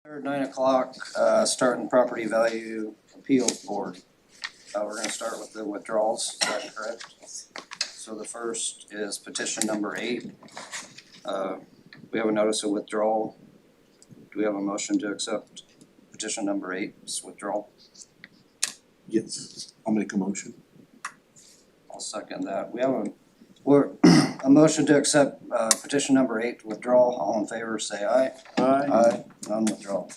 9 o'clock, starting property value appeals board. We're gonna start with the withdrawals, is that correct? So the first is petition number 8. We have a notice of withdrawal. Do we have a motion to accept petition number 8's withdrawal? Yes, I'll make a motion. I'll second that. We have a motion to accept petition number 8 withdrawal. All in favor, say aye. Aye. None withdrawal.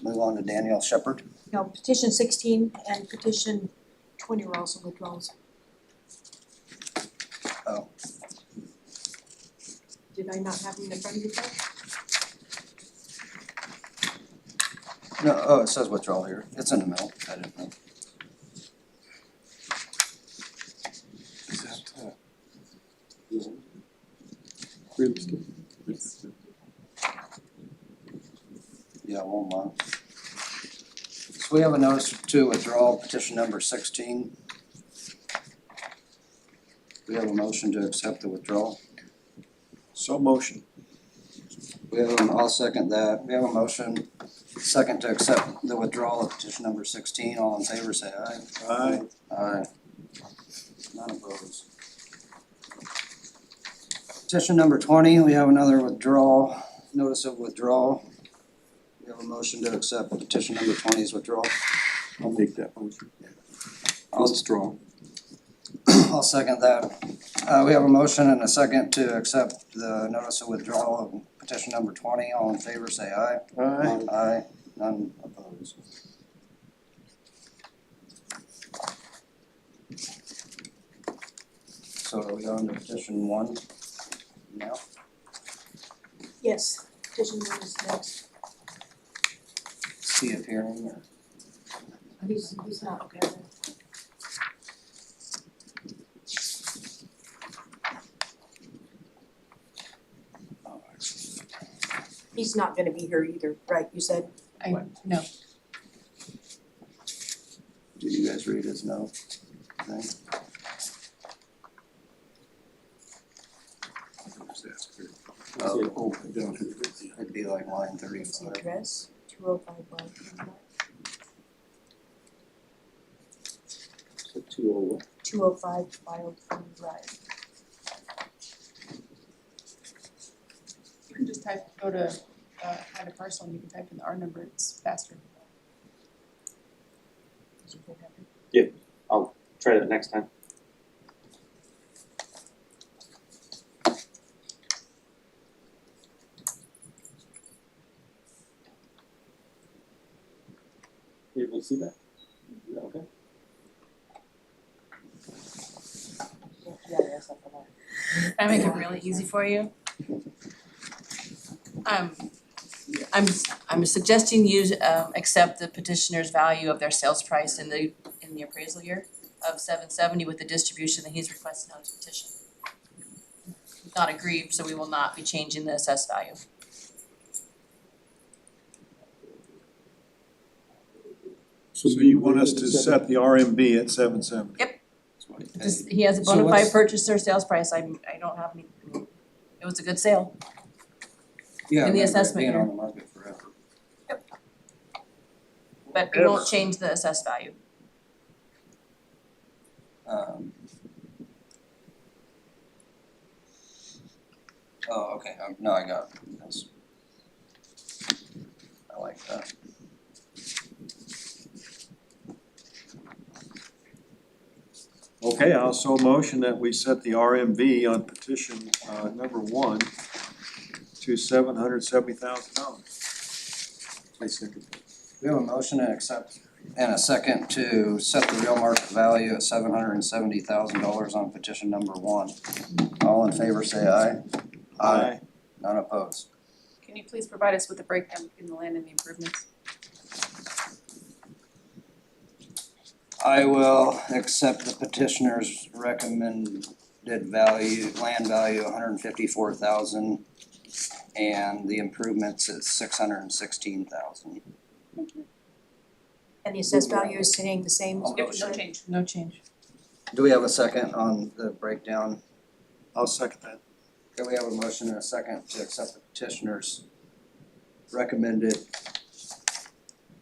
Move on to Danielle Shepherd. No, petition 16 and petition 20 were also withdrawals. Oh. Did I not have them in front of you, Doug? No, oh, it says withdrawal here. It's in the middle. I didn't know. Is that real estate? Yeah, 1 month. So we have a notice to withdraw petition number 16. We have a motion to accept the withdrawal. So motion. I'll second that. We have a motion, second to accept the withdrawal of petition number 16. All in favor, say aye. Aye. Aye. None opposed. Petition number 20, we have another withdrawal, notice of withdrawal. We have a motion to accept petition number 20's withdrawal. I'll make that motion. I'll Withdraw. I'll second that. We have a motion and a second to accept the notice of withdrawal of petition number 20. All in favor, say aye. Aye. Aye. None opposed. So are we on to petition 1 now? Yes, petition 1 is next. See if hearing or? He's not okay. He's not gonna be here either, right, you said? No, Did you guys read his note thing? Oh, down here. It'd be like line It's the 35. address, 205 Wildcat, So 201. 205 Wildcat Drive. you can just go to add a parcel and you can type in the R number, it's faster. Is it okay, happy? Try that next time. You able to see that? Is that okay? Yeah, yes, up there. Can I make it really easy for you? I'm suggesting you accept the petitioner's value of their sales price in the appraisal year of $770 with the distribution that he's requesting on his petition. He's not aggrieved, so we will not be changing the assessed value. So you want us to set the RMB at 770? That's what he paid. Just, he has a So bona fide what's- purchaser sales price, I don't have any, it was a good sale. Yeah, in the I remember it assessment being year. on the market forever. But we won't change the assessed value. Oh, okay, no, I got it. Yes. I like that. Okay, I'll so motion that we set the RMV on petition number 1 to $770,000. I second that. We have a motion to accept and a second to set the real market value at $770,000 on petition number 1. All in favor, say aye. Aye. None opposed. Can you please provide us with a breakdown between the land and the improvements? I will accept the petitioner's recommended value, land value, $154,000, and the improvements at $616,000. And the assessed value is staying the same? Oh, Yep, no change. No change. Do we have a second on the breakdown? I'll second that. Okay, we have a motion and a second to accept the petitioner's recommended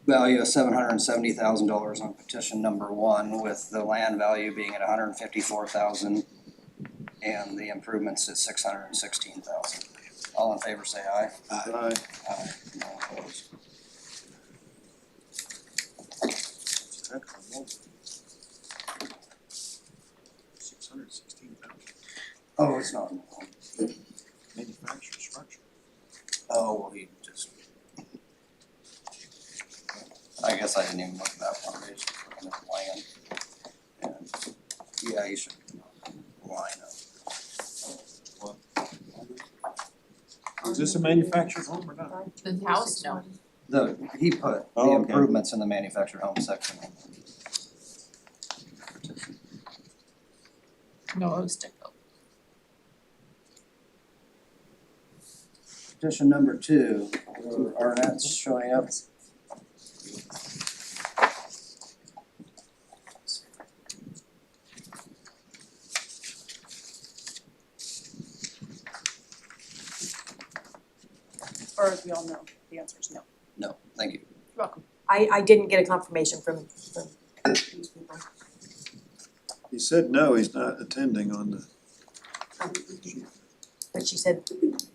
value of $770,000 on petition number 1, with the land value being at $154,000 and the improvements at $616,000. All in favor say aye. Aye. Aye. No opposed. $616,000 Oh, it's not. manufactured structure. Oh, well, he just. I guess I didn't even look at that one, they just looking at the land. And, yeah, you should line up. Is this a manufactured home or not? The house, no. He put the Oh, okay. improvements in the manufactured home section. No, it was stick built. Petition number 2, Arnett's showing up. As far as we all know, the answer is no. No, thank you. You're welcome. I didn't get a confirmation from these people. He said no, he's not attending on the. But she said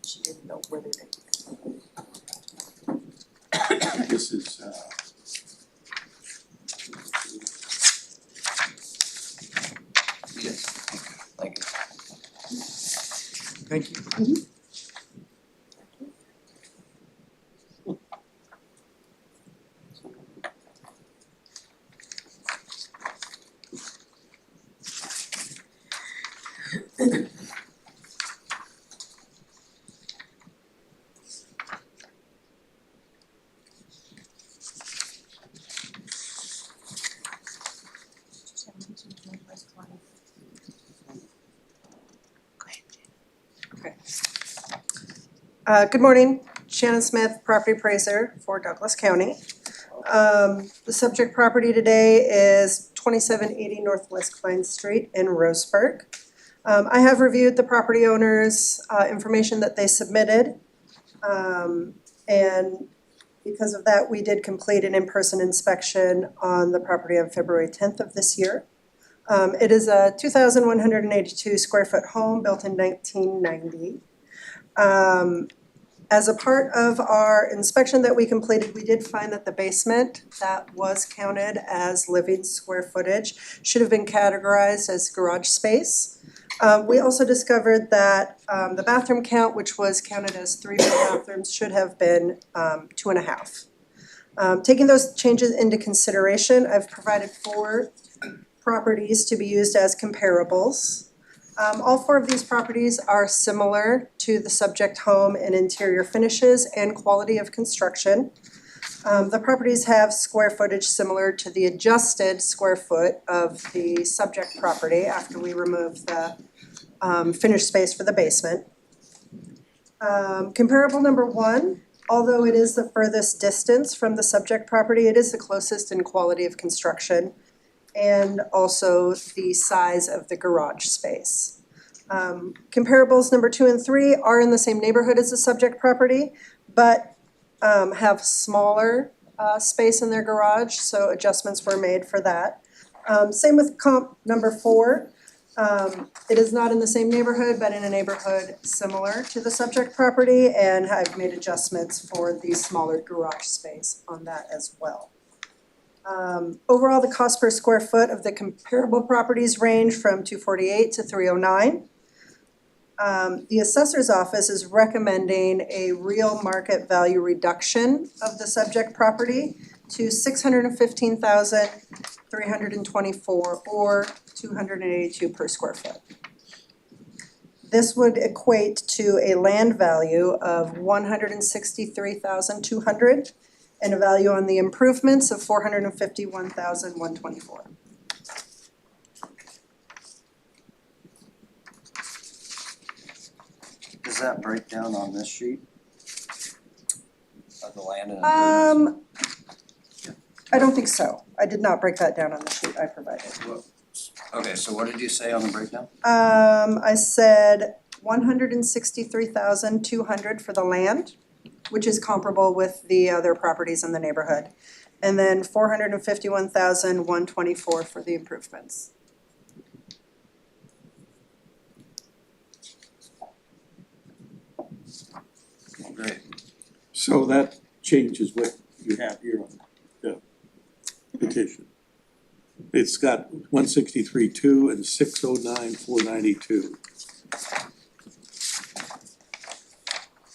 she didn't know whether they. This is, Yes, thank you. thank you. Good morning, Shannon Smith, property appraiser for Douglas County. The subject property today is 2780 Northwest Klein Street in Roseburg. I have reviewed the property owner's information that they submitted. And because of that, we did complete an in-person inspection on the property on February 10th of this year. It is a 2,182 square foot home built in 1990. As a part of our inspection that we completed, we did find that the basement that was counted as living square footage should have been categorized as garage space. We also discovered that the bathroom count, which was counted as 3 bathrooms, should have been 2.5. Taking those changes into consideration, I've provided 4 properties to be used as comparables. All 4 of these properties are similar to the subject home in interior finishes and quality of construction. The properties have square footage similar to the adjusted square foot of the subject property after we remove the finished space for the basement. Comparable number 1, although it is the furthest distance from the subject property, it is the closest in quality of construction and also the size of the garage space. Comparables number 2 and 3 are in the same neighborhood as the subject property, but have smaller space in their garage, so adjustments were made for that. Same with comp number 4. It is not in the same neighborhood, but in a neighborhood similar to the subject property, and I've made adjustments for the smaller garage space on that as well. Overall, the cost per square foot of the comparable properties range from $248 to $309. The assessor's office is recommending a real market value reduction of the subject property to $615,324 or $282 per square foot. This would equate to a land value of $163,200 and a value on the improvements of $451,124. Does that break down on this sheet? Of the land and improvements? I don't think so. I did not break that down on the sheet I provided. Okay, so what did you say on the breakdown? I said 163,200 for the land, which is comparable with the other properties in the neighborhood. And then 451,124 for the improvements. Great. So that changes what you have here on the petition. It's got 163,200 and 609,492.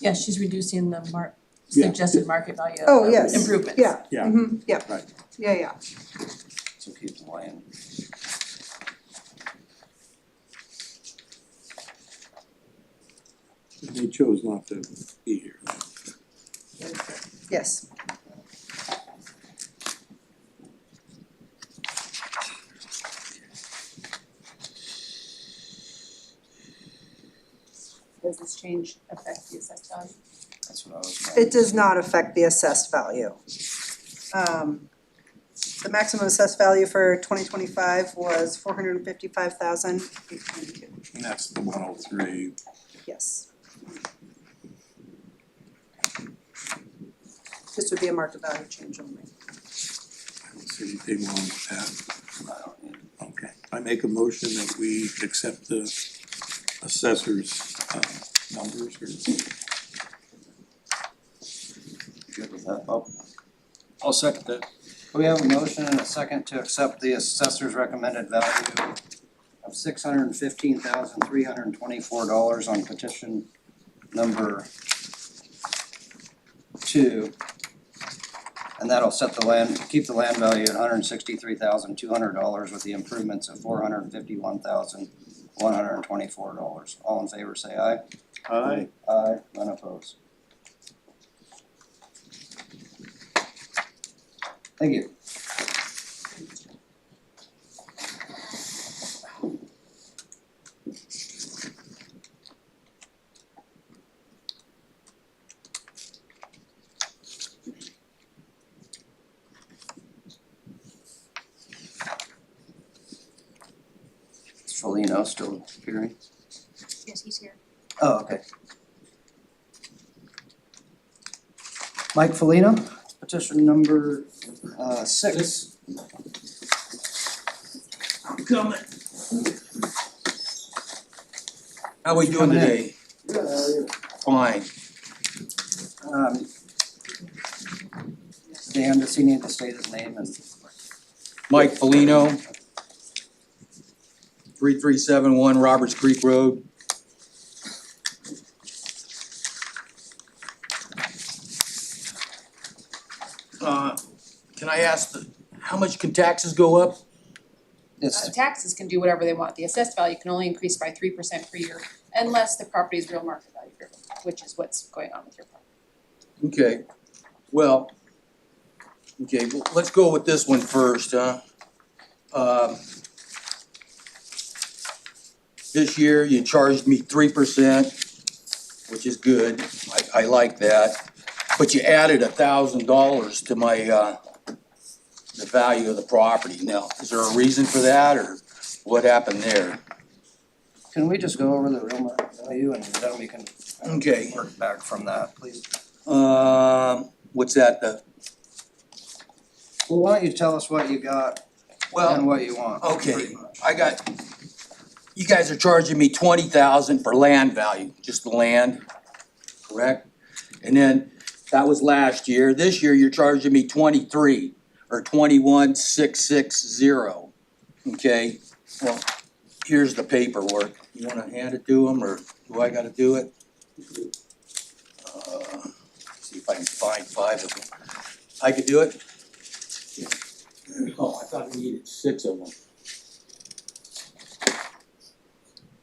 Yeah, she's reducing the Yeah. suggested market value Oh, of yes. improvements. Yeah. Yeah. Mhm, yeah. Right. Yeah. So keep the land. And they chose not to be here. Yes. Does this change affect the assessed value? That's what I was. It does not affect the assessed value. The maximum assessed value for 2025 was 455,822. And that's the 103. Yes. This would be a market value change only. I don't see anything wrong with that. I don't need it. Okay, I make a motion that we accept the assessor's numbers or. Good with that, Bob? I'll second that. We have a motion and a second to accept the assessor's recommended value of $615,324 on petition number 2. And that'll set the land, keep the land value at $163,200 with the improvements of $451,124. All in favor, say aye. Aye. Aye, none opposed. Thank you. Is Felino still appearing? Yes, he's here. Oh, okay. Mike Felino, petition number 6. Coming. How we doing Coming in. today? Fine. Dan, does he need to state his name and? Mike Felino. 3371 Roberts Creek Road. Can I ask how much can taxes go up? It's, Taxes can do whatever they want. The assessed value can only increase by 3% per year unless the property's real market value driven, which is what's going on with your property. Okay, well, let's go with this one first, This year you charged me 3%, which is good, I like that. But you added $1,000 to my, the value of the property. Now, is there a reason for that, or what happened there? can we just go over the real market value and then we can Okay. work back from that, please? What's that, Well, why don't you tell us what you got well. and what you want, Okay, pretty much. you guys are charging me 20,000 for land value, just the land, correct? And then, that was last year, this year you're charging me 23, or 21,660, okay? Well, here's the paperwork, you wanna hand it to them, or do I gotta do it? See if I can find 5 of them. I could do it? Oh, I thought we needed 6 of them.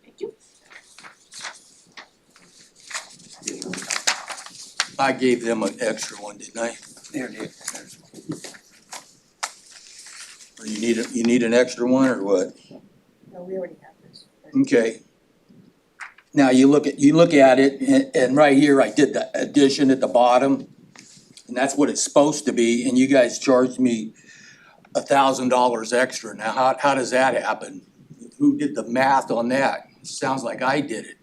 Thank you. I gave them an extra one, didn't I? Here, Dave, there's one. Or you need an extra one, or what? No, we already have this. Okay. Now you look at it, and right here I did the addition at the bottom. And that's what it's supposed to be, and you guys charged me $1,000 extra. Now, how does that happen? Who did the math on that? Sounds like I did it.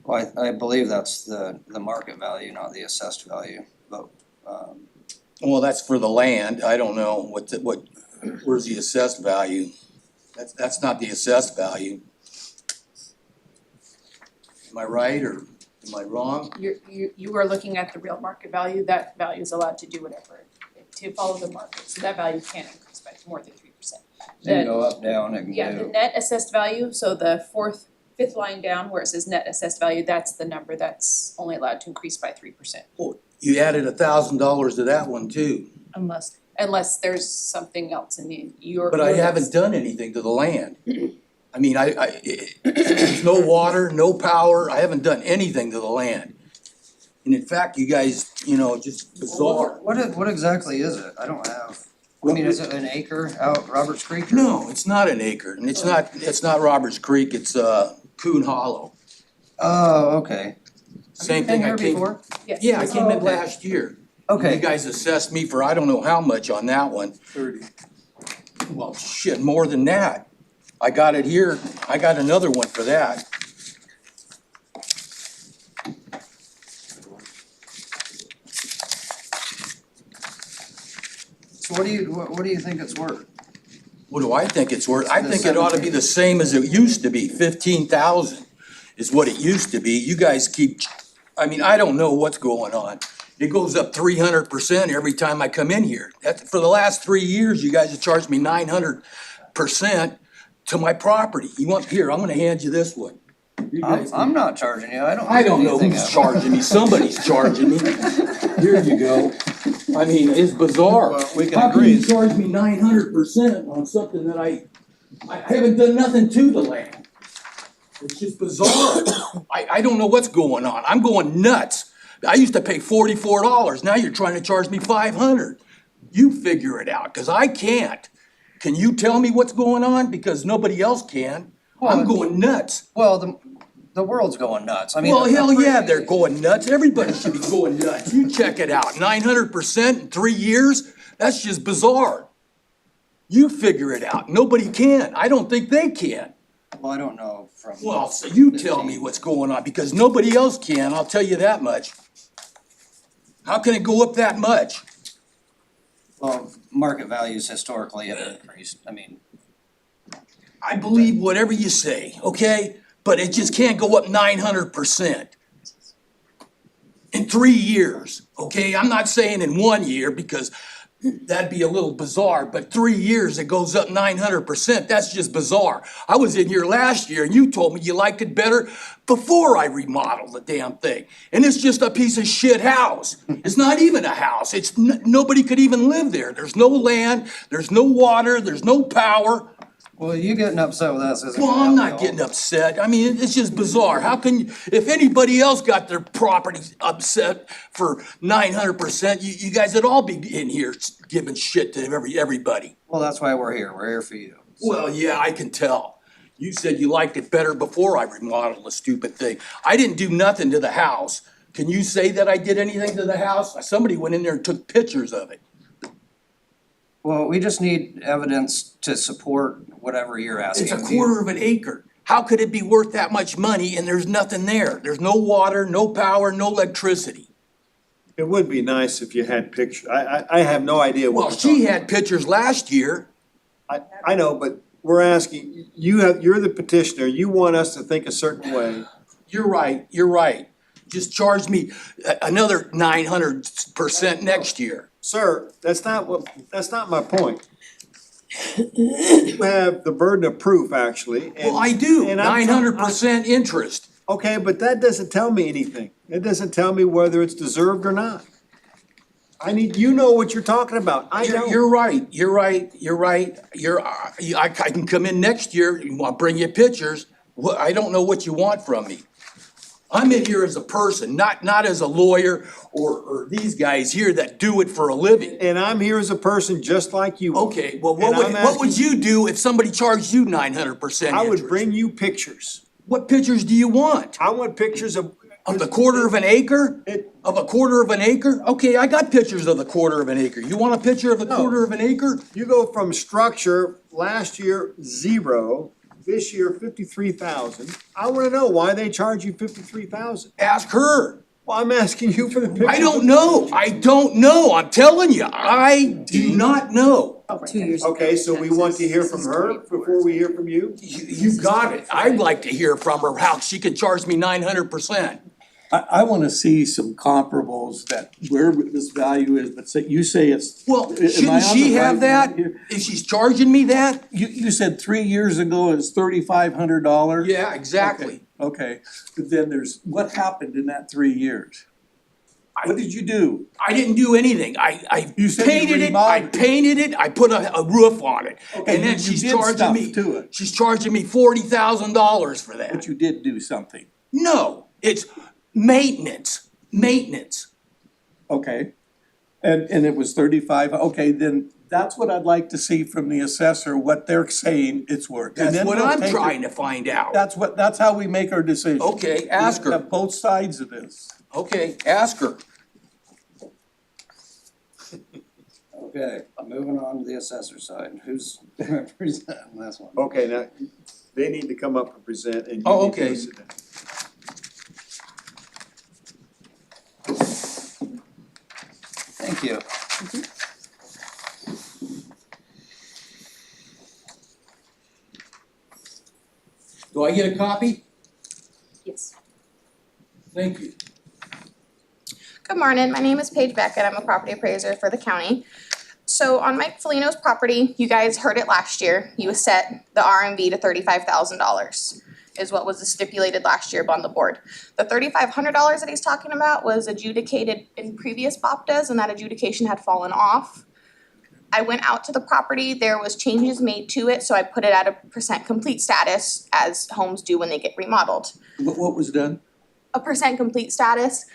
Well, I believe that's the market value, not the assessed value, but, Well, that's for the land. I don't know where's the assessed value? That's not the assessed value. Am I right or am I wrong? You are looking at the real market value, that value is allowed to do whatever, to follow the market, so that value can't increase by more than 3%. it can go up, down, it can Yeah, the do. net assessed value, so the fifth line down where it says net assessed value, that's the number that's only allowed to increase by 3%. You added $1,000 to that one too. Unless there's something else in your. But I haven't done anything to the land. I mean, there's no water, no power, I haven't done anything to the land. And in fact, you guys, just bizarre. What exactly is it? I don't have, I mean, is it an acre out Roberts Creek? or- No, it's not an acre, and it's not Roberts Creek, it's Coon Hollow. Oh, okay. Same thing, I Have you been came, here before? Yes. yeah, I came in okay. last year. Okay. You guys assessed me for I don't know how much on that one. 30. Well, shit, more than that. I got it here, I got another one for that. So what do you think it's worth? What do I think it's worth? I The think it ought to be the same as it used to be, 15,000 is what it used to be. You guys keep, I mean, I don't know what's going on. It goes up 300% every time I come in here. For the last 3 years, you guys have charged me 900% to my property. Here, I'm gonna hand you this one. You guys I'm not charging you, I don't. I don't know anything who's of it. charging me, somebody's charging me. Here you go. I mean, it's bizarre. Well, we can How can agree. you charge me 900% on something that I haven't done nothing to the land? It's just bizarre. I don't know what's going on. I'm going nuts. I used to pay $44, now you're trying to charge me $500. You figure it out, cause I can't. Can you tell me what's going on? Because nobody else can. I'm going nuts. Well, the world's going nuts, I mean. Well, hell yeah, they're going nuts. Everybody should be going nuts. You check it out. 900% in 3 years? That's just bizarre. You figure it out. Nobody can. I don't think they can. Well, I don't know from. Well, so you tell me what's going on because nobody else can. I'll tell you that much. How can it go up that much? Well, market values historically have increased, I mean, I believe whatever you say, okay? But it just can't go up 900% in 3 years, okay? I'm not saying in 1 year because that'd be a little bizarre, but 3 years it goes up 900%. That's just bizarre. I was in here last year and you told me you liked it better before I remodeled the damn thing. And it's just a piece of shit house. It's not even a house. It's nobody could even live there. There's no land, there's no water, there's no power. well, you getting upset with us isn't Well, gonna I'm help not you. getting upset. I mean, it's just bizarre. How can you, if anybody else got their property upset for 900%, you guys would all be in here giving shit to everybody. Well, that's why we're here for you. Well, yeah, I can tell. You said you liked it better before I remodeled the stupid thing. I didn't do nothing to the house. Can you say that I did anything to the house? Somebody went in there and took pictures of it. Well, we just need evidence to support whatever you're asking. It's a quarter of an acre. How could it be worth that much money and there's nothing there? There's no water, no power, no electricity. It would be nice if you had pictures. I have no idea what Well, you're she talking had pictures last year. I know, but we're asking, you're the petitioner, you want us to think a certain way. You're right. Just charge me another 900% next year. Sir, that's not my point. You have the burden of proof, actually, and. Well, I do, and I'm 900% interest. Okay, but that doesn't tell me anything. It doesn't tell me whether it's deserved or not. You know what you're talking about. I don't. You're right. I can come in next year, I'll bring you pictures. I don't know what you want from me. I'm in here as a person, not as a lawyer or these guys here that do it for a living. And I'm here as a person just like you. Okay, well, And I'm what would asking- you do if somebody charged you 900% interest? I would bring you pictures. What pictures do you want? I want pictures of Of the quarter of an acre? It- Of a quarter of an acre? Okay, I got pictures of the quarter of an acre. You want a picture of the No. quarter of an acre? You go from structure, last year, 0, this year, 53,000. I wanna know why they charge you 53,000. Ask her. Well, I'm asking you for the pictures. I don't know. I don't know. I'm telling you, I do not know. 2 years. Okay, so we want to hear from her before we hear from you? You got it. I'd like to hear from her how she can charge me 900%. I wanna see some comparables that where this value is, but say, you say it's. Well, am I shouldn't on she the have right that? one here? If she's charging me that? You said 3 years ago it's $3,500? Yeah, exactly. Okay, but then what happened in that 3 years? What did you do? I didn't do anything. I You said you painted it, I remodeled. painted it, I put a roof on it. Okay, And then you she's did charging stuff me, to it. she's charging me $40,000 for that. But you did do something, No, it's maintenance. okay? And it was 35, okay, then that's what I'd like to see from the assessor, what they're saying it's worth. And That's then what we'll I'm take it- trying to find out. That's how we make our decision. Okay, ask We her. have both sides of this. Okay, ask her. Okay, moving on to the assessor side, who's representing this one? Okay, now, they need to come up and present and you Oh, need to okay. sit down. Thank you. Do I get a copy? Yes. Thank you. Good morning, my name is Paige Beckett, I'm a property appraiser for the county. So on Mike Felino's property, you guys heard it last year, you set the RMV to $35,000 is what was stipulated last year on the board. The $3,500 that he's talking about was adjudicated in previous BOPDAs and that adjudication had fallen off. I went out to the property, there was changes made to it, so I put it at a percent complete status as homes do when they get remodeled. What was done? A percent complete status,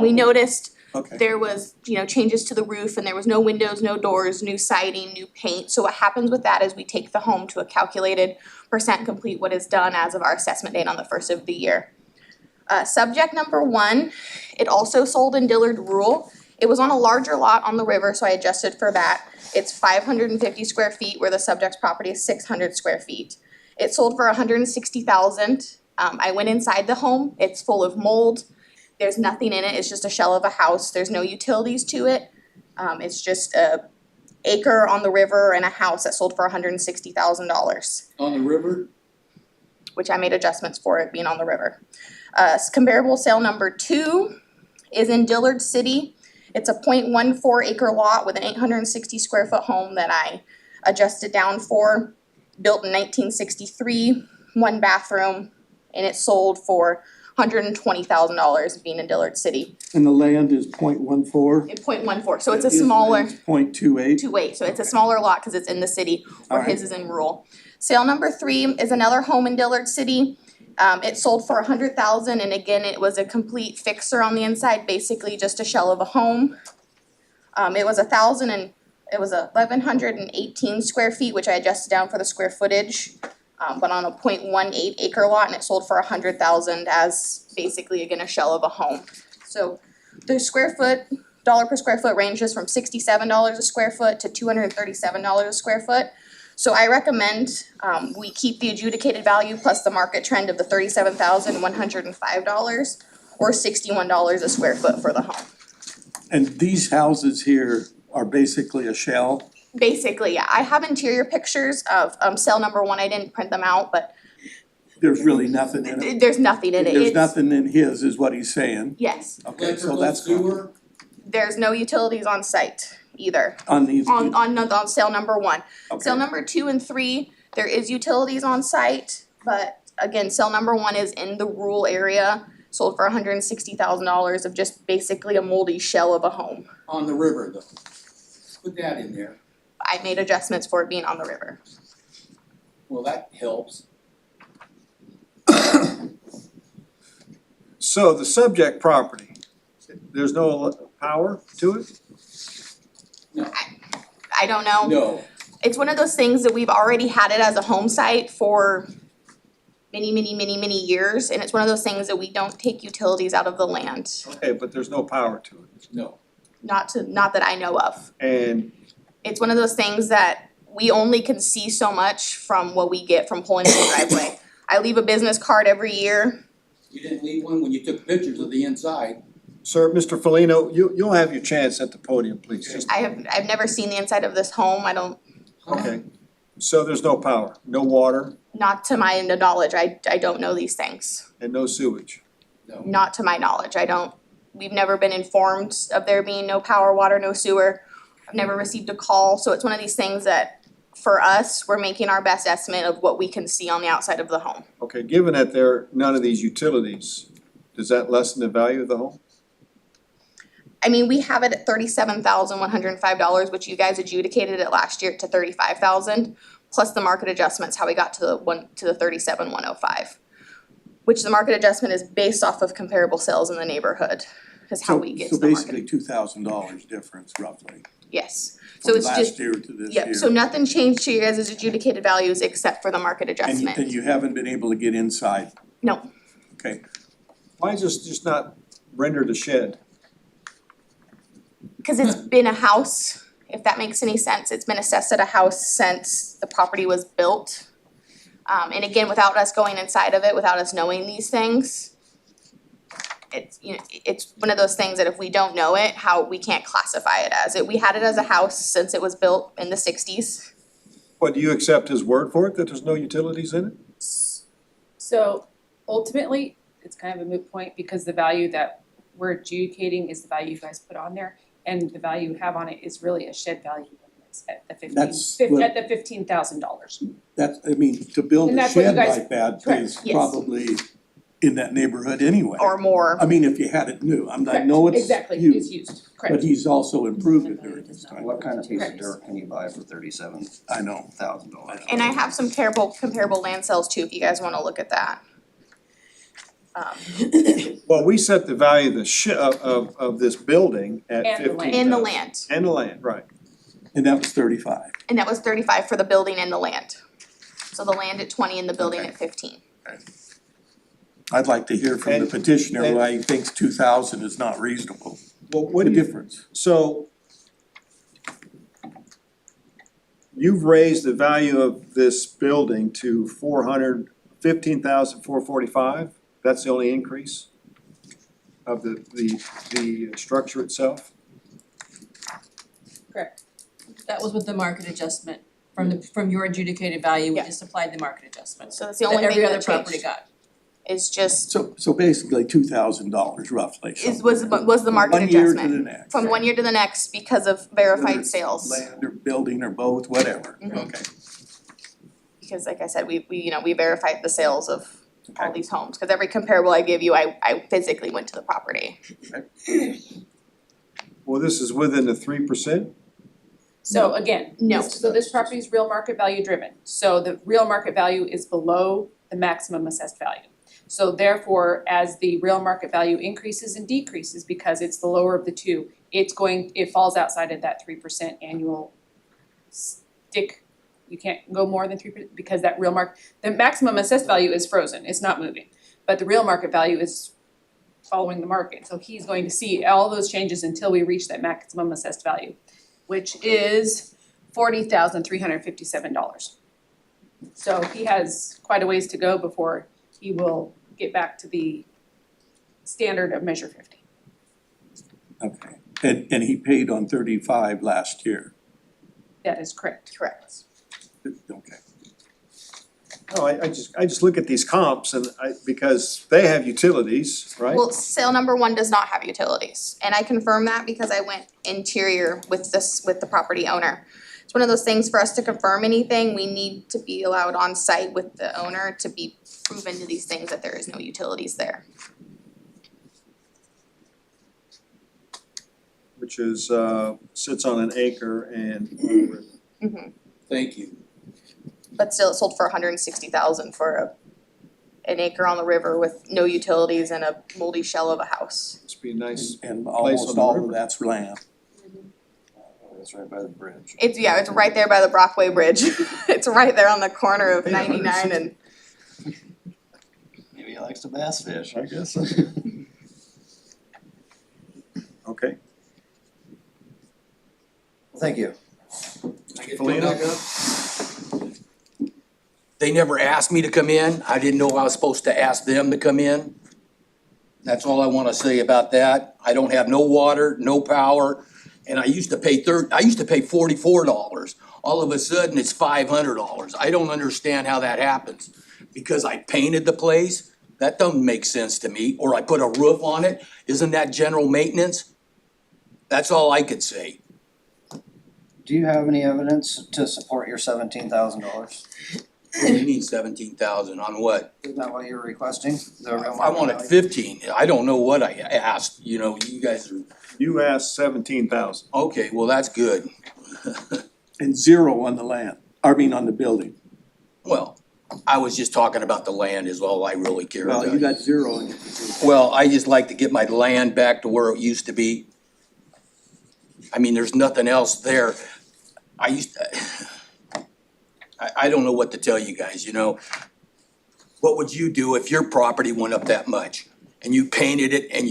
we noticed Okay. there was, changes to the roof and there was no windows, no doors, new siding, new paint. So what happens with that is we take the home to a calculated percent complete what is done as of our assessment date on the first of the year. Subject number 1, it also sold in Dillard Rural. It was on a larger lot on the river, so I adjusted for that. It's 550 square feet where the subject's property is 600 square feet. It sold for $160,000. I went inside the home, it's full of mold. There's nothing in it, it's just a shell of a house, there's no utilities to it. It's just a acre on the river and a house that sold for $160,000, On the river? which I made adjustments for it being on the river. Comparable sale number 2 is in Dillard City. It's a 0.14 acre lot with an 860 square foot home that I adjusted down for, built in 1963, 1 bathroom, and it sold for $120,000 being in Dillard City. And the land is .14? At 0.14, so it's a smaller, .28? 2.8, so it's a smaller lot because it's in the city, where Alright. his is in rural. Sale number 3 is another home in Dillard City. It sold for $100,000 and again, it was a complete fixer on the inside, basically just a shell of a home. It was 1,118 square feet, which I adjusted down for the square footage. But on a 0.18 acre lot and it sold for $100,000 as basically again a shell of a home. So the dollar per square foot ranges from $67 a square foot to $237 a square foot. So I recommend we keep the adjudicated value plus the market trend of the $37,105 or $61 a square foot for the home. And these houses here are basically a shell? Basically, yeah, I have interior pictures of cell number 1, I didn't print them out, but There's really nothing in it? there's nothing in it, There's it's, nothing in his, is what he's saying? yes, Okay, so that's gone. there's no utilities on site either. On these. On sale number 1. Okay. Sale number 2 and 3, there is utilities on site, but again, sale number 1 is in the rural area, sold for $160,000 of just basically a moldy shell of a home. On the river though. Put that in there. I made adjustments for it being on the river. Well, that helps. So the subject property, there's no power to it? I don't know. No. It's one of those things that we've already had it as a home site for many years, and it's one of those things that we don't take utilities out of the land, Okay, but there's no power to it. No. not that I know of. And It's one of those things that we only can see so much from what we get from pulling in the driveway. I leave a business card every year. You didn't leave one when you took pictures of the inside. sir, Mr. Felino, you'll have your chance at the podium, please. Just, I've never seen the inside of this home. I don't, okay. So there's no power, no water, not to my knowledge, I don't know these things. and no sewage. Not to my knowledge, we've never been informed of there being no power, water, no sewer. I've never received a call, so it's one of these things that, for us, we're making our best estimate of what we can see on the outside of the home. Okay, given that there are none of these utilities, does that lessen the value of the home? I mean, we have it at $37,105, which you guys adjudicated it last year to $35,000, plus the market adjustments, how we got to the $37,105. Which the market adjustment is based off of comparable sales in the neighborhood, is how we get to the So market. basically $2,000 difference roughly, Yes, so from it's last just, year to this year. yep, so nothing changed to your guys' adjudicated values except for the market And adjustment. you haven't been able to get inside, No, okay? Why is this just not rendered a shed? cause it's been a house, if that makes any sense, it's been assessed at a house since the property was built. And again, without us going inside of it, without us knowing these things, it's, you know, it's one of those things that if we don't know it, how we can't classify it as it. We had it as a house since it was built in the 60s. What, do you accept his word for it, that there's no utilities in it? So ultimately, it's kind of a moot point because the value that we're adjudicating is the value you guys put on there. And the value you have on it is really a shed value at the That's what- at the $15,000. That's, I mean, to build And a that's what you shed guys- like that correct, is yes. probably in that neighborhood anyway. Or more. I mean, if you had it new, I Correct, know it's exactly, used, it's used, but correct. he's also improved it during this time. What kind of piece of Correct. dirt can you buy for $37,000? I know. And I have some comparable land sales too, if you guys wanna look at that. Well, we set the value of the of this building at And the 15,000. land. In the land, And the land, right. And that was 35. and that was 35 for the building and the land. So the land at 20 and the building Okay. at 15. I'd like to hear from the And- petitioner and- why he thinks 2,000 is not reasonable. Well, what What do you, difference? so you've raised the value of this building to $15,445? That's the only increase of the structure itself? Correct. That was with the market adjustment, from your adjudicated value, we Yeah. just applied the market adjustment. So that's the That only thing every other that property changed, got. is just, So basically $2,000 roughly. was the market One year to adjustment. the next. From one year to the next because of Whether verified it's sales. Land or building or both, whatever, Mhm. okay. Because like I said, we verified the sales of all these homes, cause every comparable I give you, I physically went to the property. Well, this is within the 3%? So again, No. so this property is real market value driven. So the real market value is below the maximum assessed value. So therefore, as the real market value increases and decreases, because it's the lower of the two, it falls outside of that 3% annual stick. You can't go more than 3% because that the maximum assessed value is frozen, it's not moving. But the real market value is following the market, so he's going to see all those changes until we reach that maximum assessed value, which is $40,357. So he has quite a ways to go before he will get back to the standard of Measure 50. Okay, and he paid on 35 last year, That is correct. Correct. okay. No, I just look at these comps and because they have utilities, right? Well, sale number one does not have utilities, and I confirm that because I went interior with the property owner. It's one of those things, for us to confirm anything, we need to be allowed on site with the owner to be proven to these things that there is no utilities there. Which is, sits on an acre and Thank you. But still, it sold for $160,000 for an acre on the river with no utilities and a moldy shell of a house. must be a nice, And on almost the all river. of that's land. It's right by the bridge. It's right there by the Brockway Bridge. It's right there on the corner of 99 and he likes to bass fish. I guess. Okay. Thank you. They never asked me to come in. I didn't know I was supposed to ask them to come in. That's all I wanna say about that. I don't have no water, no power, and I used to pay $44. All of a sudden, it's $500. I don't understand how that happens. Because I painted the place? That doesn't make sense to me. Or I put a roof on it? Isn't that general maintenance? That's all I could say. Do you have any evidence to support your $17,000? What do you mean 17,000 on what? Isn't that what you're requesting? The real I market wanted value? 15. I don't know what I asked, you know, you guys are, You asked 17,000. okay, well, that's good. And 0 on the land, I mean on the building. Well, I was just talking about the land is all I really care about. Well, you got 0 on your. Well, I just like to get my land back to where it used to be. I mean, there's nothing else there. I don't know what to tell you guys, you know? What would you do if your property went up that much? And you painted it and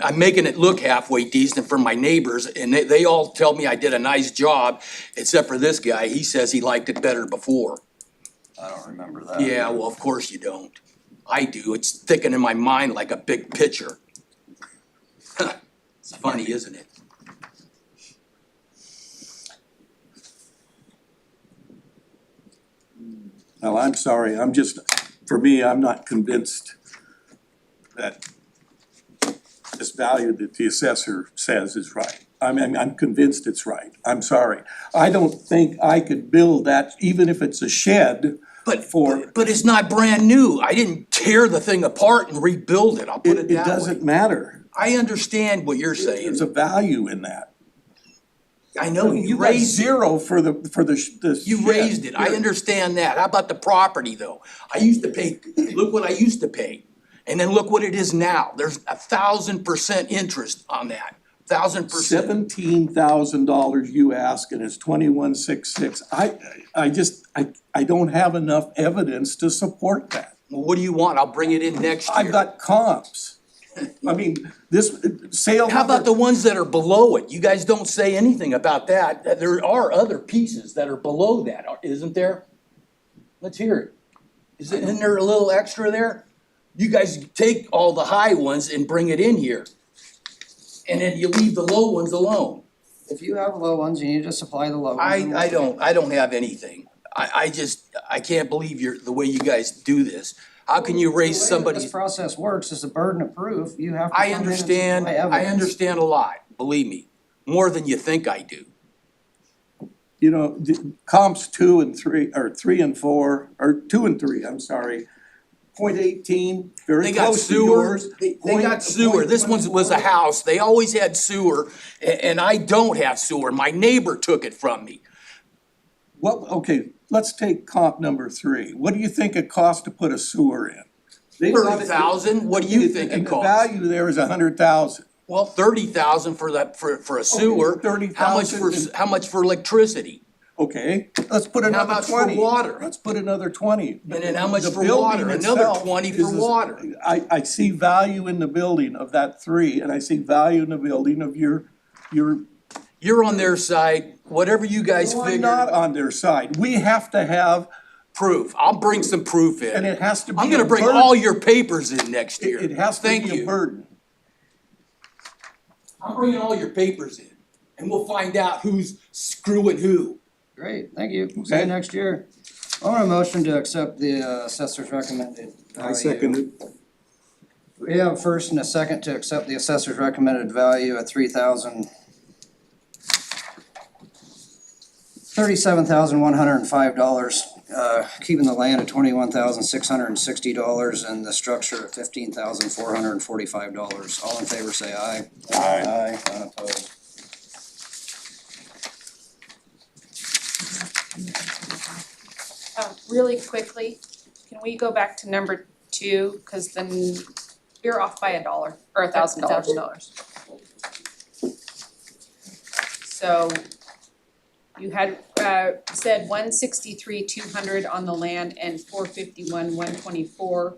I'm making it look halfway decent for my neighbors and they all tell me I did a nice job, except for this guy, he says he liked it better before. I don't remember that. Yeah, well, of course you don't. I do, it's thickening in my mind like a big picture. It's funny, isn't it? Well, I'm sorry, for me, I'm not convinced that this value that the assessor says is right. I'm convinced it's right, I'm sorry. I don't think I could build that, even if it's a shed, But for. it's not brand new. I didn't tear the thing apart and rebuild it. I'll put it It that way. doesn't matter. I understand what you're saying. There's a value in that. I know you got raised it. 0 for the You shed. raised it. I understand that. How about the property though? I used to pay, look what I used to pay. And then look what it is now. There's 1,000% interest on that. 1,000%. $17,000 you ask and it's 21,666. I don't have enough evidence to support that. Well, what do you want? I'll bring it in next year. I've got comps. I mean, this sale. How about the ones that are below it? You guys don't say anything about that. There are other pieces that are below that, isn't there? Let's hear it. Isn't there a little extra there? You guys take all the high ones and bring it in here. And then you leave the low ones alone. If you have low ones, you need to supply the low ones. I don't have anything. I can't believe the way you guys do this. How can you raise The way somebody's? this process works is a burden of proof. You have to I come in and understand, supply I evidence. understand a lot, believe me, more than you think I do. You know, the comps 2 and 3, or 3 and 4, or 2 and 3, I'm sorry. 0.18, very They got close to sewer, yours. they got sewer, this one was a house, they always had sewer, and I don't have sewer, my neighbor took it from me. Well, okay, let's take comp number 3. What do you think it costs to put a sewer in? They bought it- 30,000, what do you think it And the costs? value there is 100,000. Well, 30,000 for a sewer, how much 30,000 how much for electricity? Okay, let's put another about for 20. water? Let's put another 20. And then how much The for building water? Another itself 20 is for water. I see value in the building of that 3, and I see value in the building of your. You're on their side, whatever you guys No, I'm figure. not on their side. We have to have, Proof, I'll bring some proof in. and it has to be. I'm gonna a bring burden. all your papers in next year. It has to Thank be a you. burden. I'm bringing all your papers in, and we'll find out who's screwing who. Great, thank you. See Okay. you next year. I want a motion to accept the assessor's recommended value. I second it. We have a first and a second to accept the assessor's recommended value at $37,105, keeping the land at $21,660 and the structure at $15,445. All in favor say aye. Aye. Unopposed. Really quickly, can we go back to number 2, cause then you're off by $1 or $1,000. $1,000. So you had said 163,200 on the land and 451,124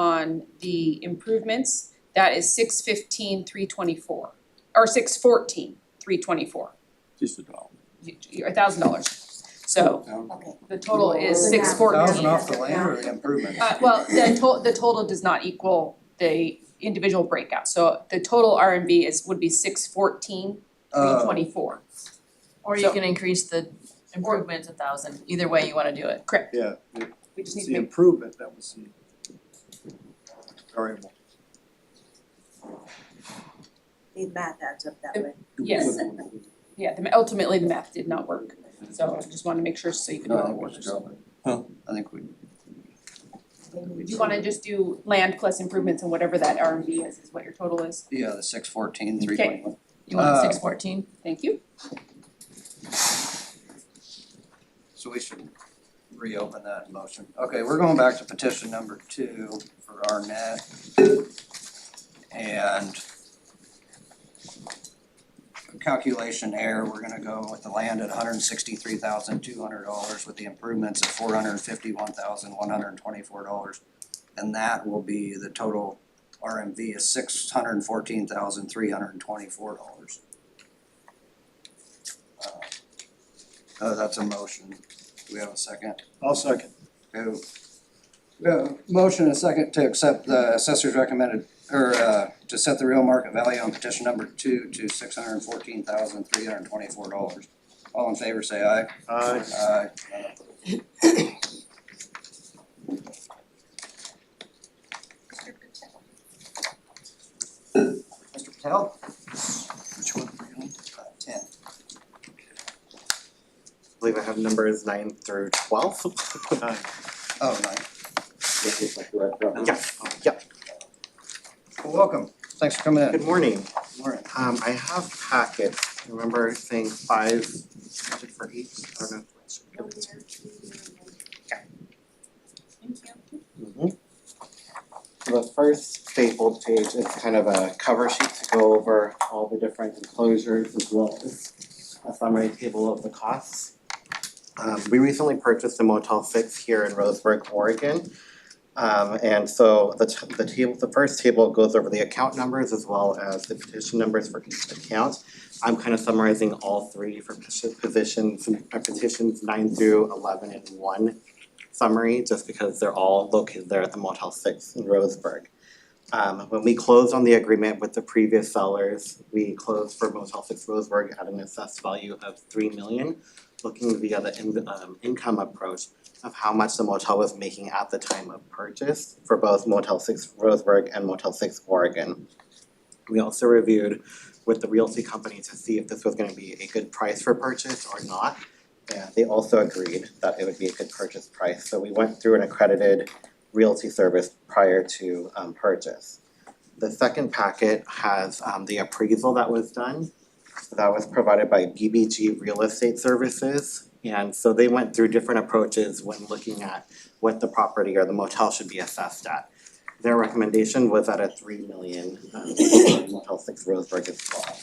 on the improvements, that is 615,324, or 614,324, Just a dollar. $1,000. So Okay. the total is The math. 614. Thousand off the land or the improvements? Well, the total does not equal the individual breakout, so the total RMV would be 614,324. Or you So- can increase the improvements 1,000, either way you wanna do it. Correct, Yeah, we just it's need the to make, improvement that was the variable. The math adds up that way. yes, yeah, ultimately the math did not work, so I just wanna make sure so you can know No, how I it think we should works. go with it. Huh? I think we, Do you wanna just do land plus improvements and whatever that RMV is what your total is? yeah, the 614,321. You want Uh, 614? Thank you. So we should reopen that motion. Okay, we're going back to petition number 2 for Arnett. And calculation error, we're gonna go with the land at $163,200 with the improvements at $451,124. And that will be the total RMV is $614,324. That's a motion. Do we have a second? I'll second. Okay. We have a motion and a second to accept the assessor's recommended, or to set the real market value on petition number 2 to $614,324. All in favor, say aye. Aye. Aye. Mr. Patel? Which one are you on? 10. I believe I have numbers 9 through 12. Oh, 9. Yeah, yeah. Well, welcome. Thanks for coming in. Good morning. Morning. I have packets. I remember saying 5 budget for each. I don't know if it's. Mhm. The first stapled page is kind of a cover sheet to go over all the different enclosures as well as a summary table of the costs. We recently purchased a Motel 6 here in Roseburg, Oregon. And so the first table goes over the account numbers as well as the petition numbers for each account. I'm kind of summarizing all three for petitions 9 through 11 in one summary, just because they're all located there at the Motel 6 in Roseburg. When we closed on the agreement with the previous sellers, we closed for Motel 6 Roseburg at an assessed value of $3 million, looking via the income approach of how much the motel was making at the time of purchase for both Motel 6 Roseburg and Motel 6 Oregon. We also reviewed with the realty company to see if this was gonna be a good price for purchase or not. And they also agreed that it would be a good purchase price, so we went through an accredited realty service prior to purchase. The second packet has the appraisal that was done. So that was provided by BBG Real Estate Services. And so they went through different approaches when looking at what the property or the motel should be assessed at. Their recommendation was at a $3 million Motel 6 Roseburg as well.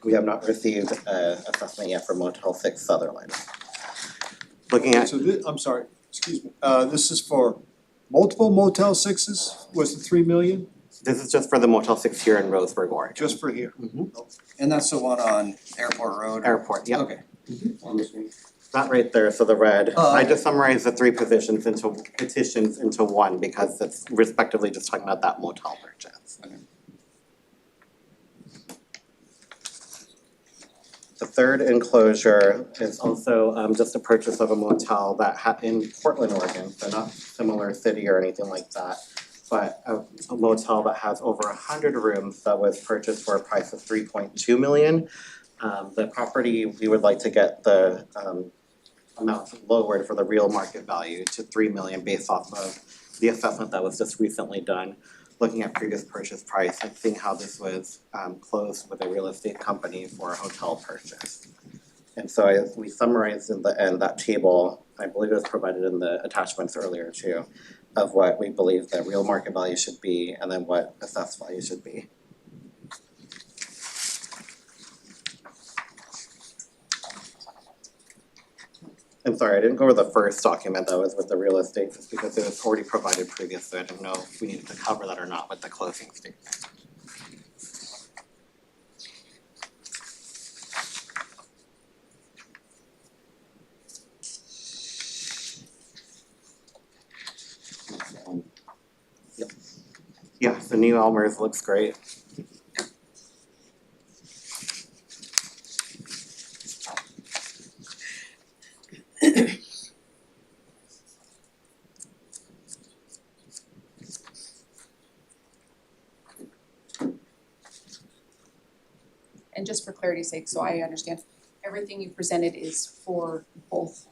We have not received an assessment yet for Motel 6 Sutherland. Looking at, So I'm sorry, excuse me, this is for multiple Motel 6s, was the 3 million, this is just for the Motel 6 here in Roseburg, Oregon. just for here? And that's the one on Airport Road? Airport, yep. Okay. That right there, so the red, Oh, I okay. just summarized the three petitions into one because it's respectively just talking about that motel purchase. The third enclosure is also just a purchase of a motel that in Portland, Oregon, so not similar city or anything like that. But a motel that has over 100 rooms that was purchased for a price of $3.2 million. The property, we would like to get the amount lowered for the real market value to $3 million based off of the assessment that was just recently done, looking at previous purchase price and seeing how this was closed with a real estate company for a hotel purchase. And so we summarized in the end that table, I believe it was provided in the attachments earlier too, of what we believe the real market value should be and then what assessed value should be. I'm sorry, I didn't go over the first document that was with the real estate, just because it was already provided previously, I didn't know if we needed to cover that or not with the closing statement. Yeah, the new Elmer's looks great. And just for clarity's sake, so I understand, everything you presented is for both.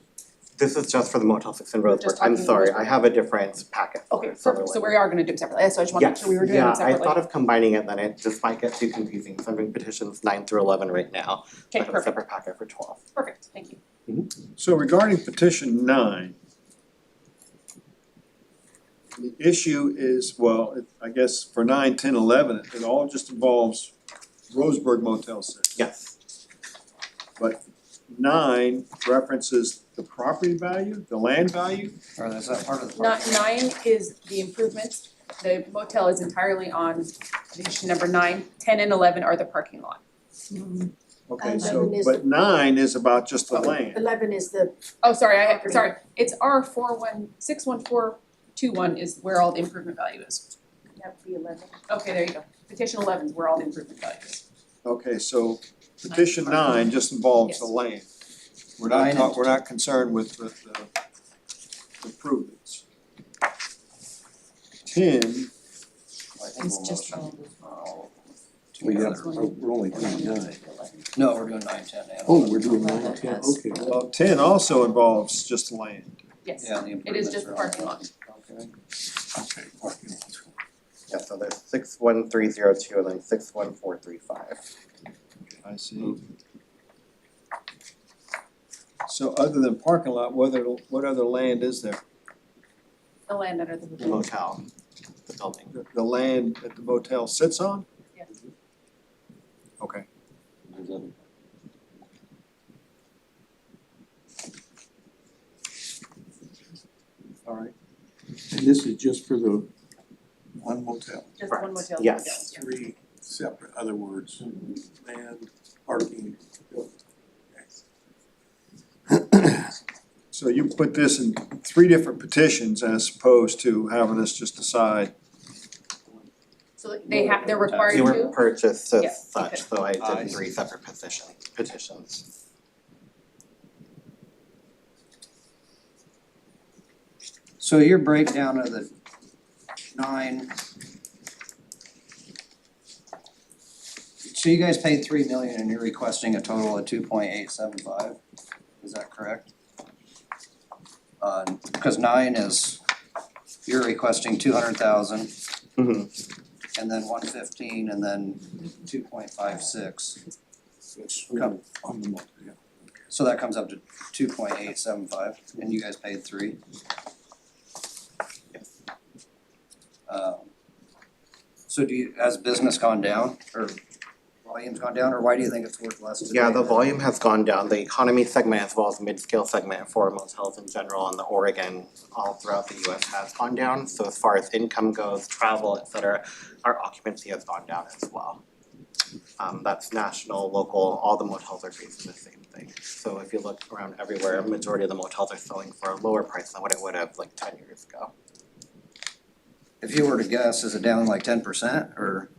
This is just for the Motel 6 in Roseburg, Just I'm talking sorry, Roseburg. I have a different packet for Okay, it, so perfect, so we are gonna do them separately, so I just wanted to make Yes, sure we were doing them separately. yeah, I thought of combining it, then it just might get too confusing, so I'm doing petitions 9 through 11 right now. So I Okay, have a perfect, separate packet for 12. perfect, thank you. So regarding petition 9, the issue is, well, I guess for 9, 10, 11, it all just involves Roseburg Motel 6. Yes, But 9 references the property value, the land value. Or is that part of the? Nine is the improvements, the motel is entirely on condition number 9, 10 and 11 are the parking lot. Okay, 11 so, is but 9 is about just the Oh, land. 11 is the, Oh, sorry, Property. sorry, it's R 61421 is where all the improvement value is. that would be 11. Okay, there you go, petition 11 is where all the improvement value is. Okay, so petition 9 just involves the Yes. land. We're Nine not, and- we're not concerned with the improvements. 10, I think It's we'll just motion, We got, together. we're only doing 9. No, we're doing 9, 10, and Oh, 11. we're doing 9, 10, okay. well, 10 also involves just land. Yes, Yeah, the it is just the improvements parking are on. lot. Okay. Okay, parking lots. yeah, so there's 61302 and then 61435. I see. So other than parking lot, what other land is there? The land under the The motel. motel, the building. The land that the motel sits on? Yes. Okay. There's other. All right. And this is just for the one motel, Just one motel. Yes. Yeah. 3 separate, other words, land, parking, building. So you put this in 3 different petitions as opposed to having us just decide. So they're required They to? were purchased as Yeah, such, okay. so I I did see. 3 separate petitions. So your breakdown of the 9. So you guys paid 3 million and you're requesting a total of 2.875, is that correct? Because 9 is, you're requesting 200,000 and then 115 and then 2.56. Which come, On the motel, yeah. so that comes up to 2.875 and you guys paid 3. So do you, has business gone down or volume's gone down, or why do you think it's worth less today? Yeah, the volume has gone down, the economy segment as well as the mid-scale segment for motels in general and the Oregon all throughout the US has gone down. So as far as income goes, travel, et cetera, our occupancy has gone down as well. That's national, local, all the motels are facing the same thing. So if you look around everywhere, a majority of the motels are selling for a lower price than what it would have like 10 years ago. If you were to guess, is it down like 10% or?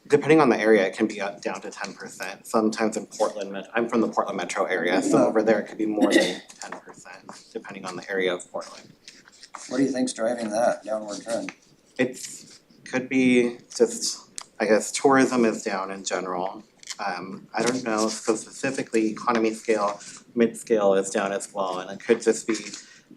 Depending on the area, it can be up down to 10%. Sometimes in Portland, I'm from the Portland metro area, so over there it could be more than 10%, depending on the area of Portland. What do you think's driving that downward trend? It's, could be just, I guess tourism is down in general. I don't know, so specifically economy scale, mid-scale is down as well, and it could just be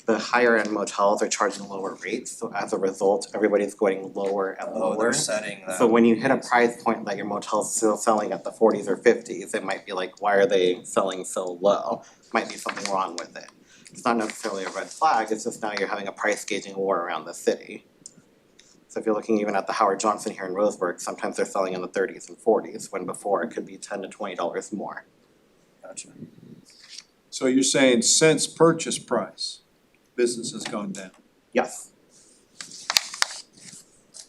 the higher end motels are charging lower rates, so as a result, everybody's going lower and Oh, lower. they're setting that. So when you hit a price point that your motel's still selling at the 40s or 50s, it might be like, why are they selling so low? Might be something wrong with it. It's not necessarily a red flag, it's just now you're having a price gauging war around the city. So if you're looking even at the Howard Johnson here in Roseburg, sometimes they're selling in the 30s and 40s, when before it could be $10 to $20 more. Gotcha. So you're saying since purchase price, business has gone down? Yes.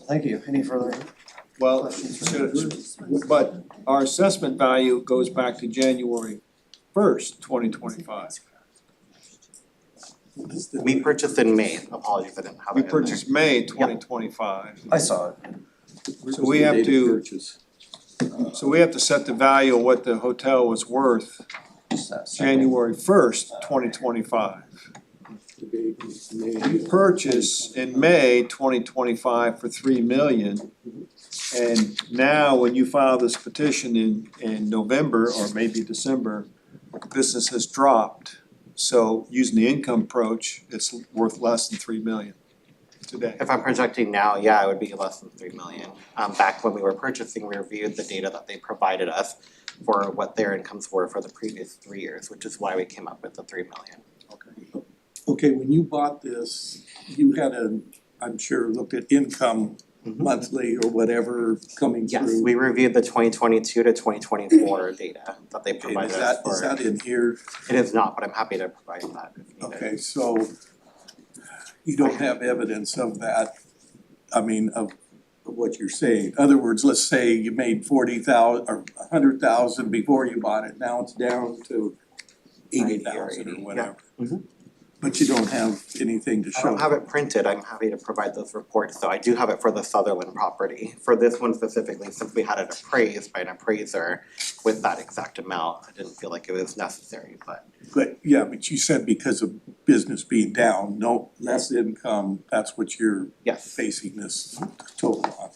Thank you. Any further? Well, but our assessment value goes back to January 1st, 2025. We purchased in May, apologies, I didn't have it We in there. purchased May 2025. I saw it. So we have Date of to, purchase. so we have to set the value of what the hotel was worth Just that second. January 1st, 2025. The date is May. We purchased in May 2025 for 3 million. And now when you file this petition in November or maybe December, business has dropped. So using the income approach, it's worth less than 3 million today. If I'm projecting now, yeah, it would be less than 3 million. Back when we were purchasing, we reviewed the data that they provided us for what their incomes were for the previous 3 years, which is why we came up with the 3 million. Okay, when you bought this, you had I'm sure looked at income monthly or whatever coming through. Yes, we reviewed the 2022 to 2024 data that they Okay, provided is us that, for. is that in here? It is not, but I'm happy to provide that if needed. Okay, so you don't have evidence of that, I mean, of what you're saying. In other words, let's say you made 40,000 or 100,000 before you bought it, now it's down to 80,000 or whatever. Mhm. But you don't have anything to I show. don't have it printed, I'm happy to provide those reports, so I do have it for the Sutherland property. For this one specifically, since we had it appraised by an appraiser with that exact amount, I didn't feel like it was necessary, but But yeah, but you said because of business being down, no less income, that's what you're yes, basing this total on.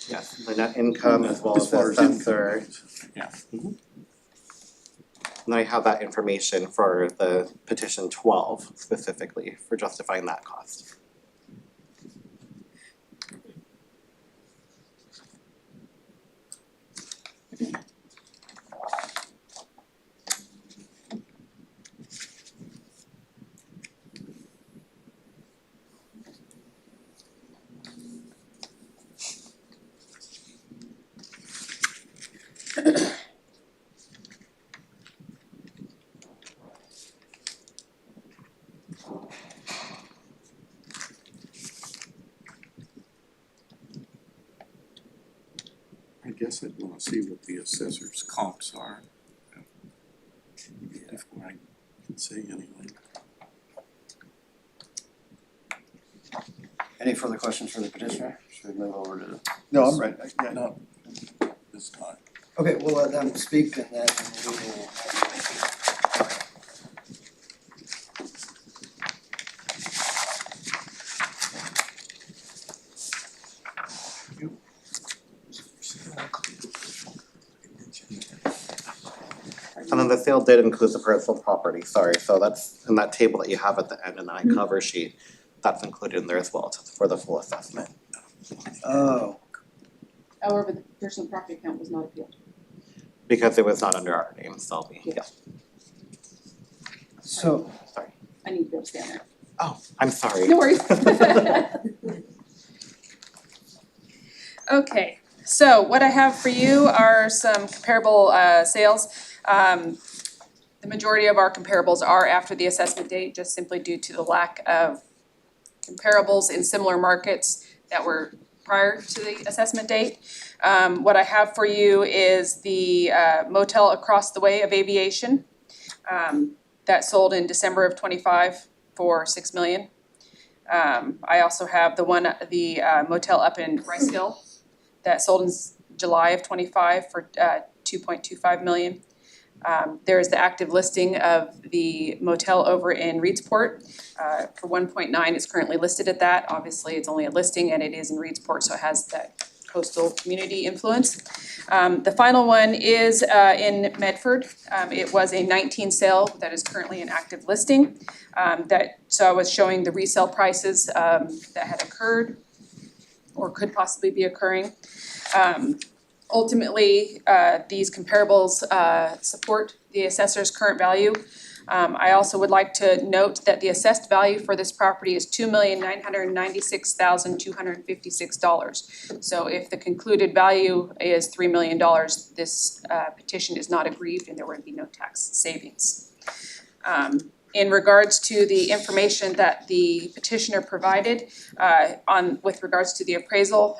yes, the net income as well as the far as income assessor. goes. Yeah. And then I have that information for the petition 12 specifically for justifying that cost. I guess I'd wanna see what the assessor's comps are. Before I can say anything. Any further questions for the petitioner? Should we move over to? No, I'm right. Yeah. No, it's not. Okay, we'll let them speak and then we will. And then the sale did include the personal property, sorry, so that's in that table that you have at the end in that cover sheet, that's included in there as well for the full assessment. Oh, However, the personal property account was not appealed. Because it was not under our name, so yeah, so, sorry. I need to go stand there. Oh, I'm sorry. No worries. Okay, so what I have for you are some comparable sales. The majority of our comparables are after the assessment date, just simply due to the lack of comparables in similar markets that were prior to the assessment date. What I have for you is the motel across the way of Aviation that sold in December of '25 for $6 million. I also have the motel up in Rice Hill that sold in July of '25 for $2.25 million. There is the active listing of the motel over in Reedsport for 1.9. It's currently listed at that. Obviously, it's only a listing and it is in Reedsport, so it has that coastal community influence. The final one is in Medford. It was a 19 sale that is currently an active listing. So I was showing the resale prices that had occurred or could possibly be occurring. Ultimately, these comparables support the assessor's current value. I also would like to note that the assessed value for this property is $2,996,256. So if the concluded value is $3 million, this petition is not aggrieved and there would be no tax savings. In regards to the information that the petitioner provided, with regards to the appraisal,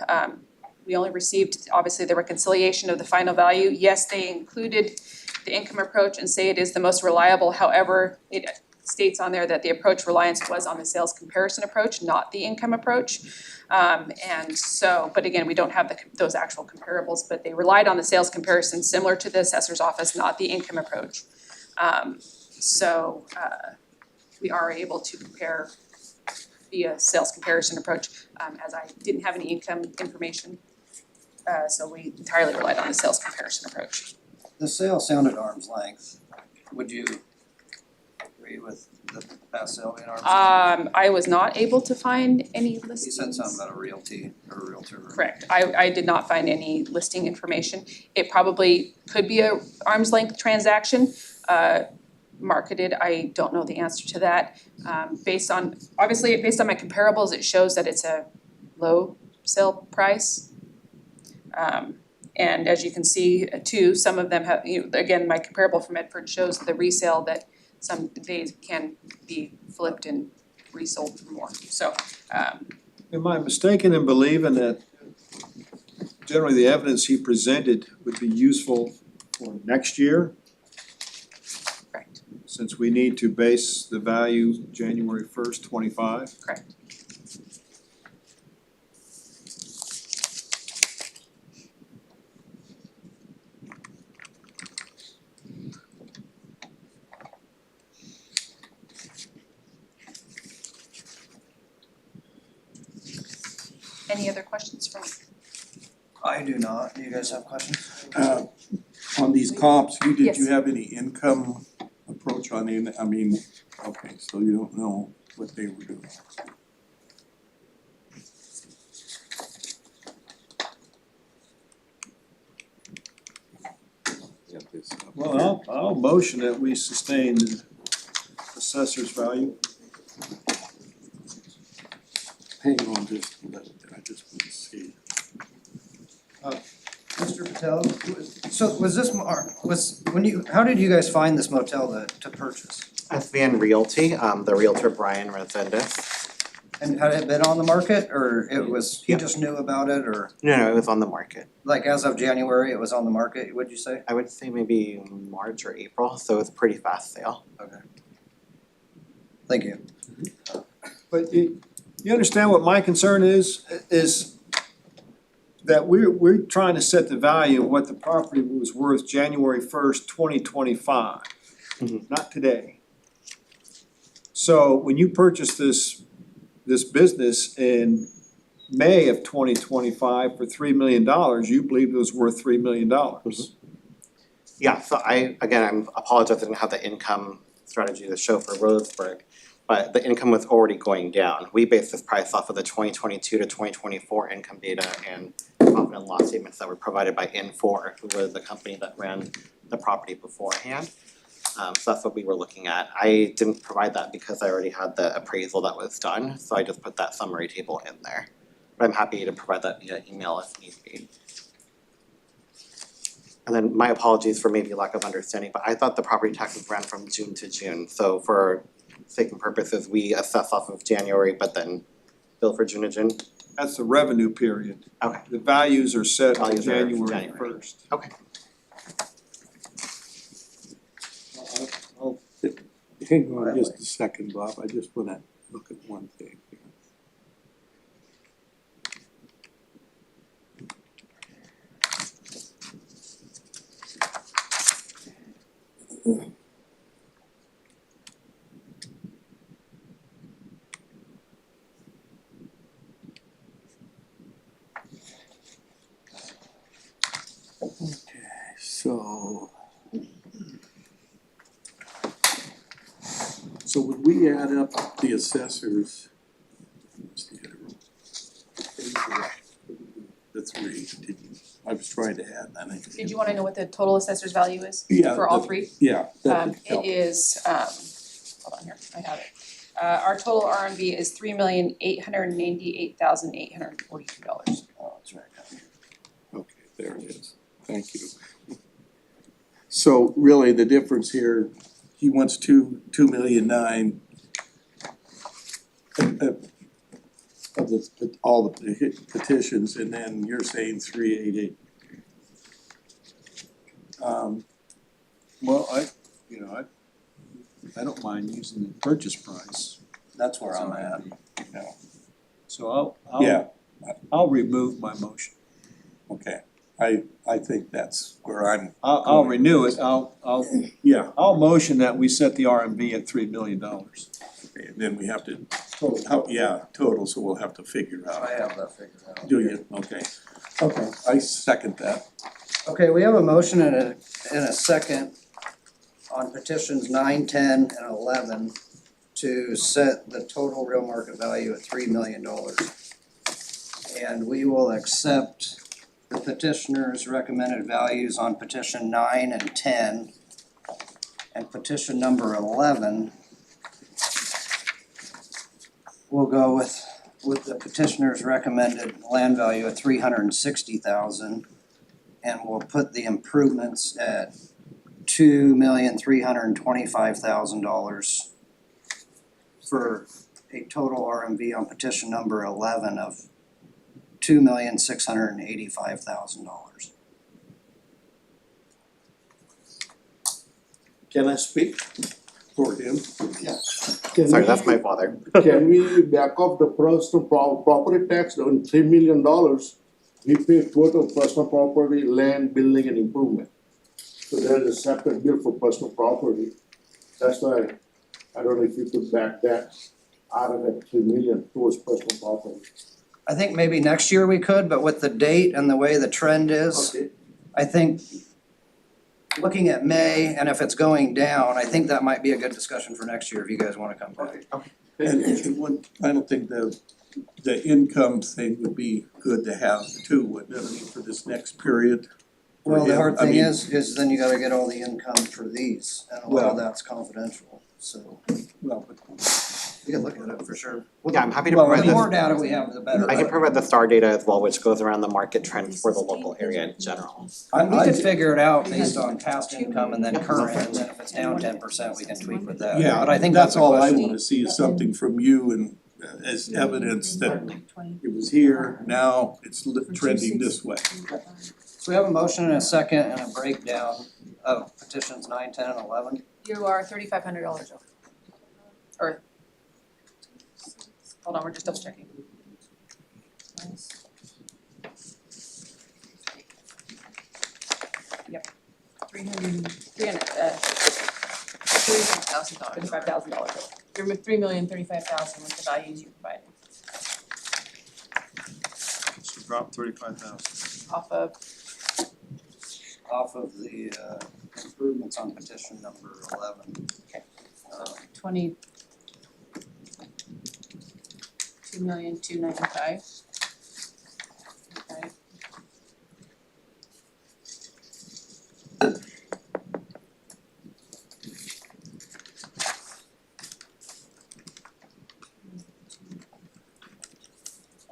we only received, obviously, the reconciliation of the final value. Yes, they included the income approach and say it is the most reliable, however, it states on there that the approach reliance was on the sales comparison approach, not the income approach. And so, but again, we don't have those actual comparables, but they relied on the sales comparison similar to the assessor's office, not the income approach. So we are able to compare via sales comparison approach, as I didn't have any income information. So we entirely relied on the sales comparison approach. The sale sounded arm's length. Would you agree with the past sale being arm's length? I was not able to find any listings. You said something about a realty or a realtor. Correct. I did not find any listing information. It probably could be a arm's length transaction. Marketed, I don't know the answer to that. Based on my comparables, it shows that it's a low sale price. And as you can see too, some of them have, again, my comparable from Medford shows the resale that some days can be flipped and resold for more, so. Am I mistaken in believing that generally the evidence he presented would be useful for next year? Correct. Since we need to base the value January 1st, 25? Correct. Any other questions from me? I do not. Do you guys have questions? On these comps, did you Yes. have any income approach on okay, so you don't know what they were doing. Well, I'll motion that we sustain the assessor's value. Hang on just a little bit, I just want to see. Mr. Patel, so was this, how did you guys find this motel to purchase? SVN Realty, the realtor Brian Resendez. And had it been on the market, or it was, he Yeah. just knew about it, or No, it was on the market. like as of January, it was on the market, would you say? I would say maybe March or April, so it's a pretty fast sale. Okay. Thank you. But you understand what my concern is that we're trying to set the value of what the property was worth January 1st, 2025, not today. So when you purchased this business in May of 2025 for $3 million, you believed it was worth $3 million. Yeah, so I apologize, I didn't have the income strategy to show for Roseburg, but the income was already going down. We based this price off of the 2022 to 2024 income data and profit and loss statements that were provided by Infor, who was the company that ran the property beforehand. So that's what we were looking at. I didn't provide that because I already had the appraisal that was done, so I just put that summary table in there. But I'm happy to provide that via email if need be. And then my apologies for maybe lack of understanding, but I thought the property taxes ran from June to June. So for sake and purposes, we assess off of January, but then bill for June to June. That's the revenue period. Okay. The values are set on Values are January January. 1st. Okay. Hang on just a second, Bob, I just wanna look at one thing here. Okay, so would we add up the assessors? The three, I was trying to add that. Did you wanna know what the total assessor's value is Yeah, for all the- three? Yeah, that would help. It is, hold on here, I have it. Our total RMV is $3,898,842. Oh, that's right. Okay, there it is, thank you. So really, the difference here he wants 2,900,000 of the, all the petitions, and then you're saying 388. Well, I don't mind using the purchase price. That's where I'm at. So Yeah, I'll remove my motion. okay, I think that's where I'm, I'll renew it, yeah, I'll motion that we set the RMV at $3 million. okay, and then we have to, total, so we'll have to figure out. I have that figured out. Do you? Okay. Okay, I second that. Okay, we have a motion and a second on petitions 9, 10, and 11 to set the total real market value at $3 million. And we will accept the petitioner's recommended values on petition 9 and 10. And petition number 11, we'll go with the petitioner's recommended land value at $360,000. And we'll put the improvements at $2,325,000 for a total RMV on petition number 11 of $2,685,000. Can I speak for him? Sorry, that's my father. Can we back off the personal property tax on $3 million? We pay total personal property, land, building and improvement. So there is a separate bill for personal property. That's why I don't know if you could back that out of that 3 million towards personal property. I think maybe next year we could, but with the date and the way the trend is, Okay. I think looking at May and if it's going down, I think that might be a good discussion for next year if you guys wanna come back. And one final thing, the income thing would be good to have too, wouldn't it, I mean, for this next period? Well, the hard I thing mean- is then you gotta get all the income for these, and a lot of that's confidential, so Well, but we can look at it for sure. Yeah, I'm happy to Well, provide the more this. data we have, the better. I can provide the STAR data as well, which goes around the market trend for the local area in general. We could figure it out based on past income and then current, and then if it's down 10%, we can tweak with that. yeah, But I think that's a all I question. wanna see is something from you and as evidence that it was here, now it's trending this way. So we have a motion and a second and a breakdown of petitions 9, 10, and 11. You are $3,500 over. Or, hold on, we're just double checking. Yep, $300,000. $35,000 over. You're with $3,035,000 with the values you provided So drop 35,000. off of Off of the improvements on petition number 11. Okay. 2,295,000. Okay.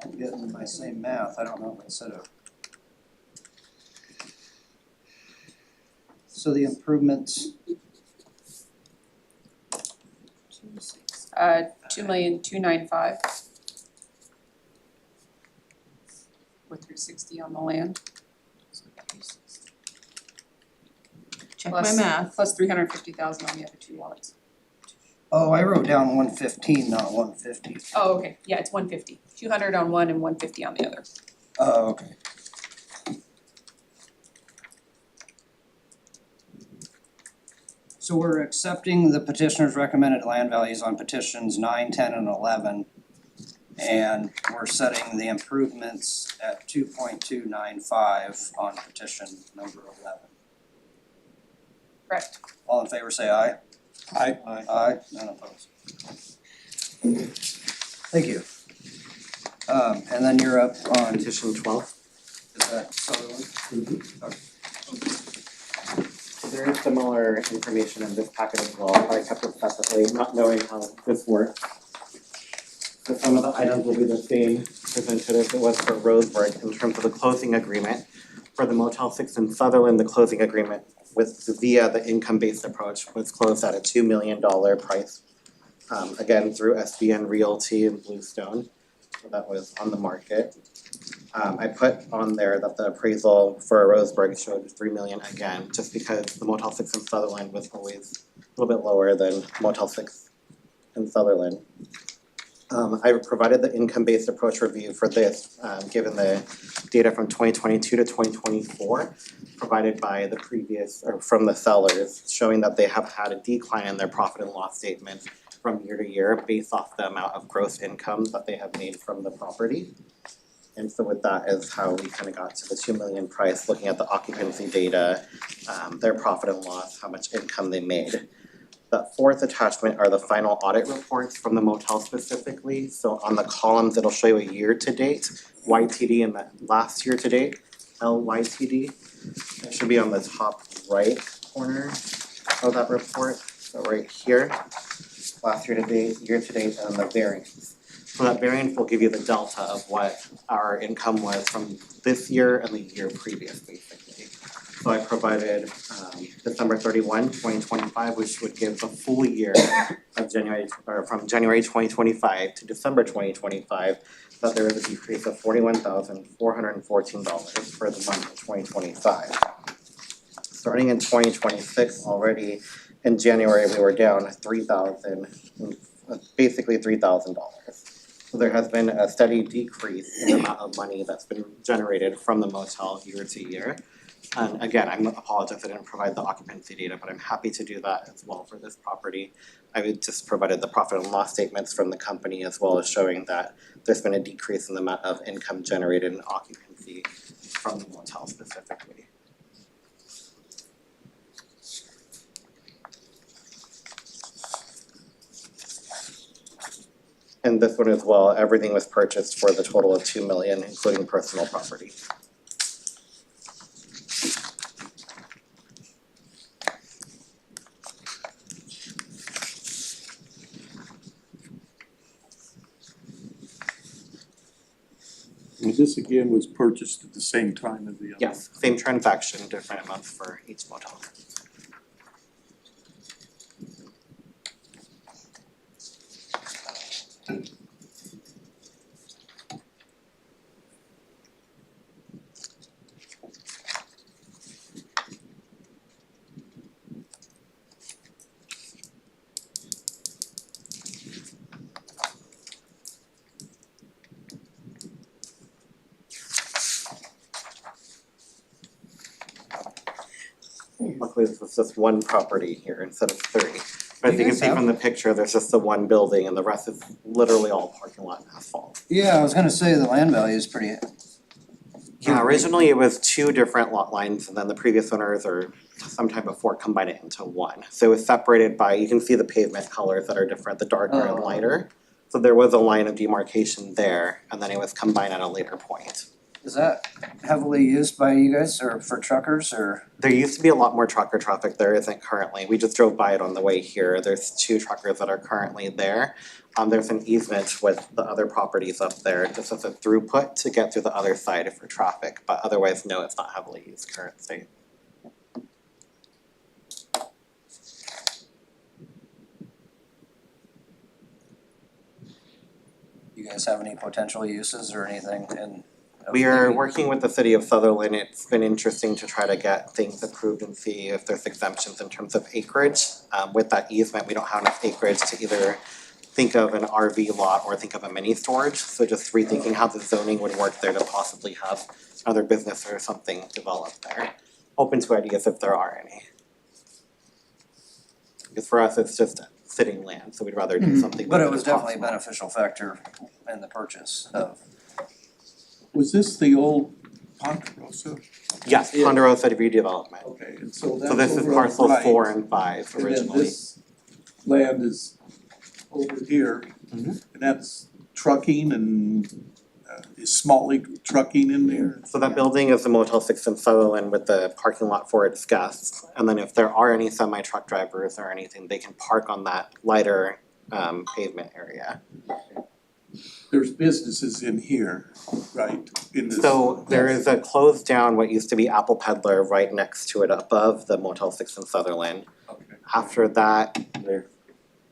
I'm getting my same math, I don't know if I said it. So the improvements, 2,295,000. With 360 on the land. Check my Plus- math. Plus 350,000 on the other two lots. oh, I wrote down 115, not 150. Oh, okay, yeah, it's 150. 200 on one and 150 on the other. Oh, okay. So we're accepting the petitioner's recommended land values on petitions 9, 10, and 11. And we're setting the improvements at 2.295 on petition number 11. Correct. All in favor say aye. I, Aye, none opposed. Thank you. And then you're up on, is Petition 12. that Sutherland? There is similar information in this packet as well, I kept it separately, not knowing how this works. So some of the items will be the same presented as it was for Roseburg in terms of the closing agreement. For the Motel 6 in Sutherland, the closing agreement via the income-based approach was closed at a $2 million price. Again, through SBN Realty and Bluestone, so that was on the market. I put on there that the appraisal for Roseburg showed 3 million again, just because the Motel 6 in Sutherland was always a little bit lower than Motel 6 in Sutherland. I provided the income-based approach review for this, given the data from 2022 to 2024, provided by the previous, or from the sellers, showing that they have had a decline in their profit and loss statement from year to year based off the amount of gross income that they have made from the property. And so with that is how we kind of got to the 2 million price, looking at the occupancy data, their profit and loss, how much income they made. The fourth attachment are the final audit reports from the motel specifically. So on the columns, it'll show you a year to date, YTD, and the last year to date, LYTD. It should be on the top right corner of that report, so right here. Last year to date, and the variance. So that variance will give you the delta of what our income was from this year and the year previous, basically. So I provided December 31, 2025, which would give the full year of from January 2025 to December 2025, that there is a decrease of $41,414 for the month of 2025. Starting in 2026 already, in January, we were down basically $3,000. So there has been a steady decrease in the amount of money that's been generated from the motel year to year. And again, I apologize I didn't provide the occupancy data, but I'm happy to do that as well for this property. I would just provided the profit and loss statements from the company, as well as showing that there's been a decrease in the amount of income generated in occupancy from the motel specifically. And this one as well, everything was purchased for the total of 2 million, including personal property. And this again was purchased at the same time as the other? Yes, same transaction, different amounts for each motel. Luckily, this was just one property here instead of 3. But as you can see from the picture, there's just the one building and the rest is literally all parking lot and asphalt. Yeah, I was gonna say the land value is pretty. Yeah, originally it was 2 different lot lines and then the previous owners or sometime before combined it into one. So it was separated by, you can see the pavement colors that are different, the darker and lighter. So there was a line of demarcation there and then it was combined at a later point. Is that heavily used by you guys or for truckers or? There used to be a lot more trucker traffic, there isn't currently. We just drove by it on the way here. There's 2 truckers that are currently there. There's an easement with the other properties up there, just as a throughput to get through the other side for traffic, but otherwise, no, it's not heavily used currently. You guys have any potential uses or anything in? We are working with the city of Sutherland. It's been interesting to try to get things approved and see if there's exemptions in terms of acreage. With that easement, we don't have enough acreage to either think of an RV lot or think of a mini storage. So just rethinking how the zoning would work there to possibly have another business or something developed there. Open to ideas if there are any. Because for us, it's just sitting land, so we'd rather do something with But it it was if definitely a possible. beneficial factor in the purchase of. Was this the old Ponderosa? Yes, Ponderosa redevelopment. Okay, and so that's So this is over on the parcels right. 4 and 5 And then originally. this land is over here, and that's trucking and is Smalley trucking in there? So that building is the Motel 6 in Sutherland with the parking lot for its guests. And then if there are any semi-truck drivers or anything, they can park on that lighter pavement area. there's businesses in here, right, in this. So there is a closed down, what used to be Apple Peddler right next to it above the Motel 6 in Sutherland. Okay. After that,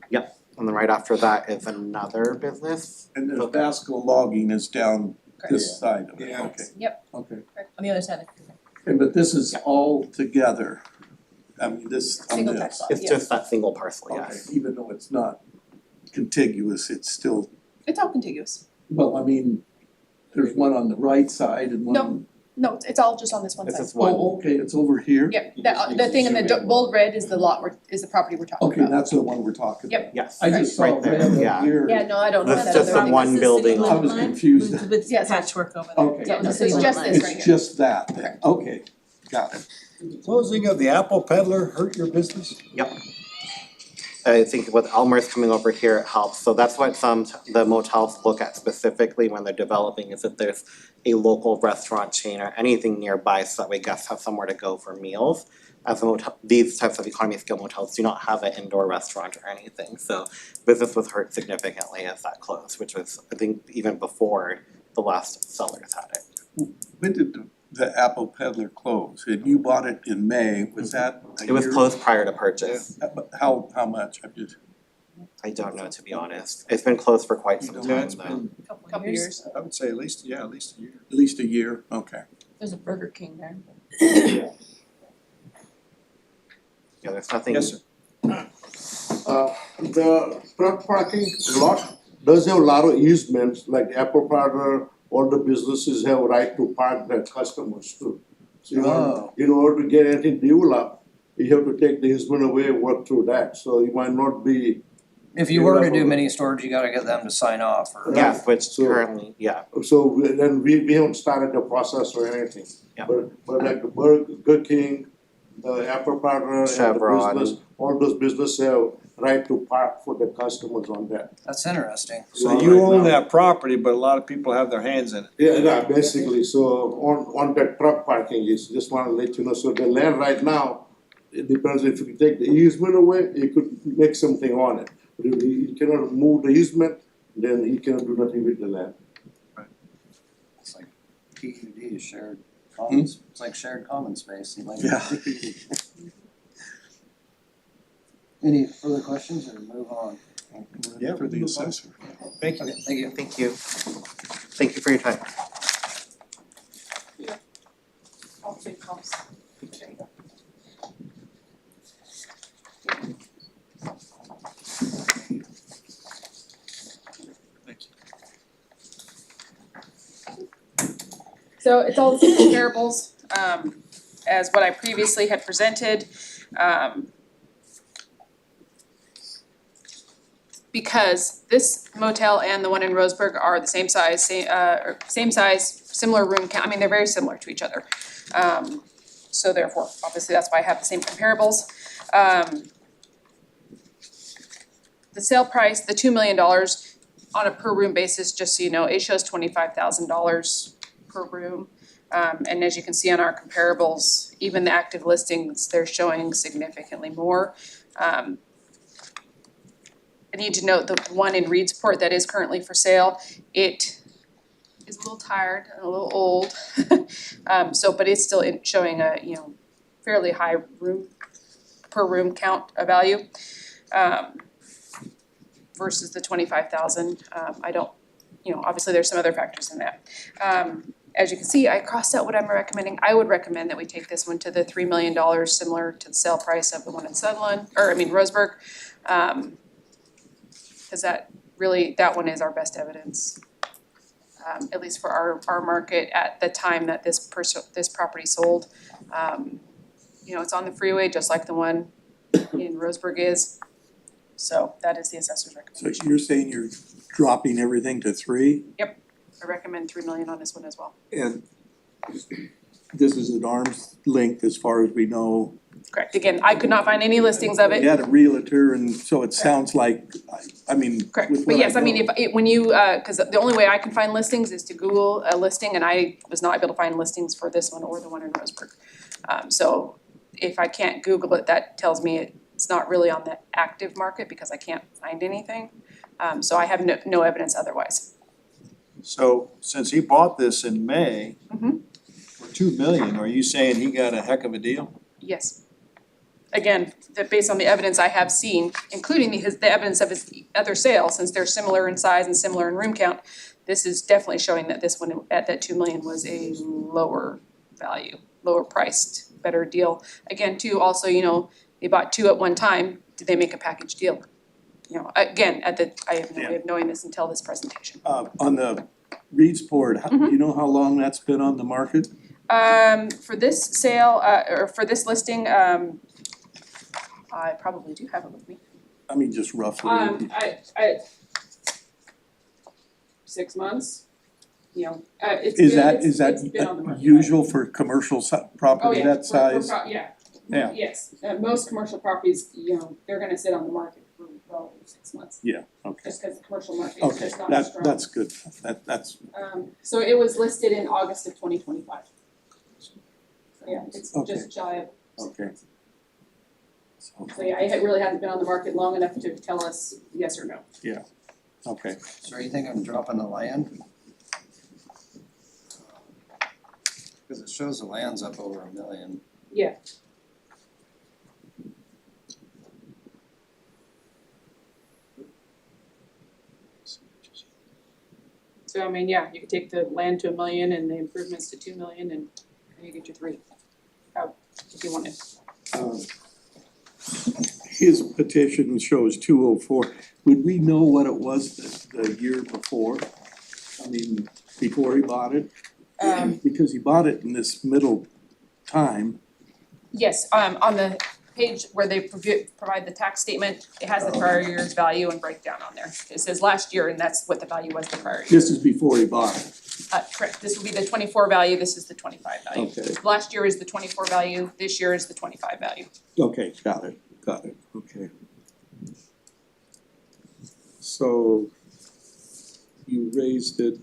yep, and then right after that is another business. And the Vasco logging is down Correct. this side of it, Yeah. okay. Yep. Okay, On the other side of the. and but this is all together, I mean, this, on Single this. tax lot, It's yes. just that single parcel, Okay, yes. even though it's not contiguous, it's still, It's all contiguous. well, I mean, there's one on the right side and one No. on. No, it's all just on this one It's side. just one. Oh, okay, it's over here? Yep, the thing in the bold red is the lot, is the property we're talking Okay, about. that's the one we're talking about. Yep. Yes, I just saw right there, red yeah. up here. Yeah, no, I don't know That's that just other the thing. one building. I was confused. With Yes. patchwork over there. Okay. Yeah, no, so it's just this right It's here. just that then, okay, got it. Closing of the Apple Peddler hurt your business? I think with Elmer's coming over here, it helps, so that's what the motels look at specifically when they're developing, is if there's a local restaurant chain or anything nearby, so that way guests have somewhere to go for meals. As a motel, these types of economy scale motels do not have an indoor restaurant or anything, so business was hurt significantly as that closed, which was, I think, even before the last sellers had it. When did the Apple Peddler close? And you bought it in May, was that a It was year? closed prior to purchase. But how much? I'm just, I don't know, to be honest. It's been closed for quite some You Yeah, time it's though. been, Couple years. I would say at least a year. at least a year, okay. There's a Burger King there. Yeah, there's nothing. yes, sir. The truck parking lot does have a lot of easements, like Apple Parker, all the businesses have right to park their customers too. So in order to get anything developed, you have to take the easement away, work through that, so you might not be. If you were to do mini storage, you gotta get them to sign off or. Yes, which So- currently, yeah, Then we haven't started the process or anything. Yeah. But like the Burger King, the Apple Parker and the Chevron. business, all those businesses have right to park for the customers on that. That's interesting. So you own that property, but a lot of people have their hands in it. Yeah, basically, so on that truck parking, is just wanna let you know, so the land right now, it depends, if you take the easement away, you could make something on it. But if you cannot move the easement, then you cannot do nothing with the land. It's like PUD, shared commons, it's like shared common space and like. Yeah. Any further questions or move on? Yeah, For the assessor. Thank you. Okay, thank you. thank you. Thank you for your time. All three columns. There you go. So it's all the same comparables, as what I previously had presented. Because this motel and the one in Roseburg are the same size, similar room count, I mean, they're very similar to each other. So therefore, obviously, that's why I have the same comparables. The sale price, the $2 million on a per room basis, just so you know, it shows $25,000 per room. And as you can see on our comparables, even the active listings, they're showing significantly more. I need to note the one in Reedsport that is currently for sale, it is a little tired and a little old. But it's still showing a, fairly high room, per room count of value. Versus the 25,000, I don't, obviously there's some other factors in that. As you can see, I crossed out what I'm recommending. I would recommend that we take this one to the $3 million, similar to the sale price of the one in Roseburg. Cause that one is our best evidence. At least for our market at the time that this property sold. It's on the freeway, just like the one in Roseburg is. So that is the assessor's So recommendation. you're saying you're dropping everything to 3? I recommend 3 million on this one as well. And this is at arm's length as far as we know. Correct, again, I could not find any listings of You it. had a realtor and so it sounds like, I mean, Correct, with but what yes, I mean, know. when you, cause the only way I can find listings is to Google a listing, and I was not able to find listings for this one or the one in Roseburg. So if I can't Google it, that tells me it's not really on the active market because I can't find anything. So I have no evidence otherwise. So since he bought this in May Mhm. for 2 million, are you saying he got a heck of a deal? Yes. Again, that based on the evidence I have seen, including the evidence of his other sale, since they're similar in size and similar in room count, this is definitely showing that this one at that 2 million was a lower value, lower priced, better deal. Again, too, also, they bought two at one time, did they make a package deal? Again, I have no way of knowing this until this presentation. On the Reedsport, do you know how long that's been on the market? For this sale, or for this listing, I probably do have it with me. I mean, just roughly. I 6 months, it's Is been, that, it's been on the market. usual for commercial Oh, property yeah, that size? yeah. Yeah. Yes, most commercial properties, they're gonna sit on the market for well over 6 months, Yeah, okay. just cause the commercial market is Okay, just not as strong. that's good. That's, So it was listed in August of 2025. So yeah, it's Okay. just shy of 6 Okay. months. So yeah, it really hasn't been on the market long enough to tell us yes or no. okay. So are you thinking of dropping the land? Cause it shows the land's up over 1 million. Yeah. So I mean, yeah, you could take the land to 1 million and the improvements to 2 million and you get your 3 out if you wanted. His petition shows 204. Would we know what it was the year before? I mean, before he bought it? Because he bought it in this middle time. Yes, on the page where they provide the tax statement, it has the prior year's value and breakdown on there. It says last year and that's what the value was the prior year. This is before he bought it. Correct, this will be the 24 value, this is the 25 value. Okay. Last year is the 24 value, this year is the 25 value. Okay, got it, okay. So you raised it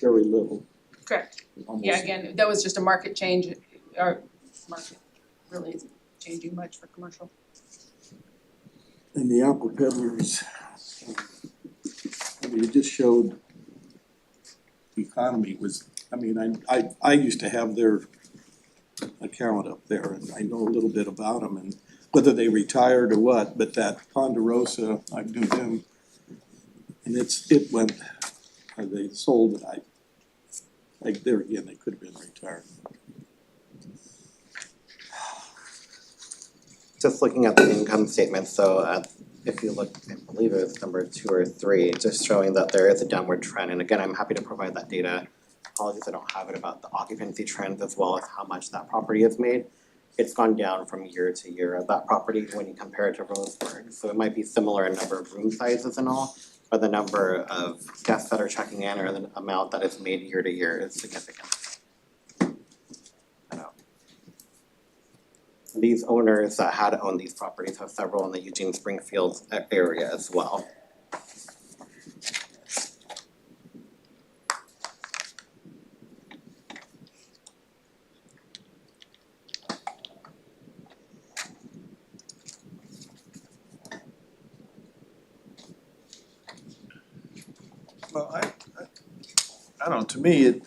very little. Correct. Almost. Yeah, again, that was just a market change, our market really isn't changing much for commercial. And the apple peddlers, I mean, it just showed the economy was, I mean, I used to have their account up there and I know a little bit about them and whether they retired or what, but that Ponderosa, I knew them. And it went, they sold it, like there again, they could have been retired. Just looking at the income statement, so if you look, I believe it was number 2 or 3, just showing that there is a downward trend, and again, I'm happy to provide that data. Apologies, I don't have it about the occupancy trends as well as how much that property has made. It's gone down from year to year of that property when you compare it to Roseburg, so it might be similar in number of room sizes and all, but the number of guests that are checking in or the amount that is made year to year is significant. These owners that had owned these properties have several in the Eugene Springfield area as well. Well, I don't know, to me,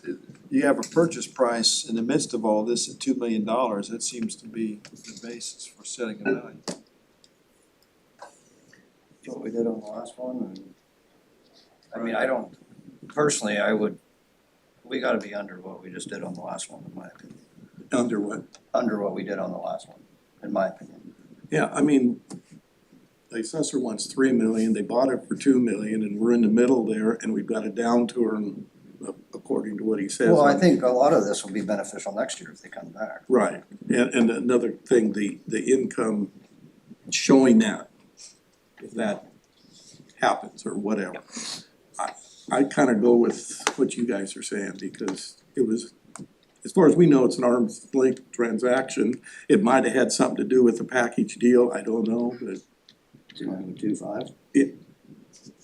you have a purchase price in the midst of all this at $2 million, that seems to be the basis for setting a value. What we did on the last one, and I mean, I don't, personally, we gotta be under what we just did on the last one, in my opinion. Under what? Under what we did on the last one, in my opinion. Yeah, I mean, the assessor wants 3 million, they bought it for 2 million, and we're in the middle there, and we've got a downturn according to what he says. Well, I think a lot of this will be beneficial next year if they come back. Right, and another thing, the income showing that, if that happens or whatever. I kinda go with what you guys are saying, because it was, as far as we know, it's an arm's length transaction. It might have had something to do with the package deal, I don't know, but Do you wanna go 2.5?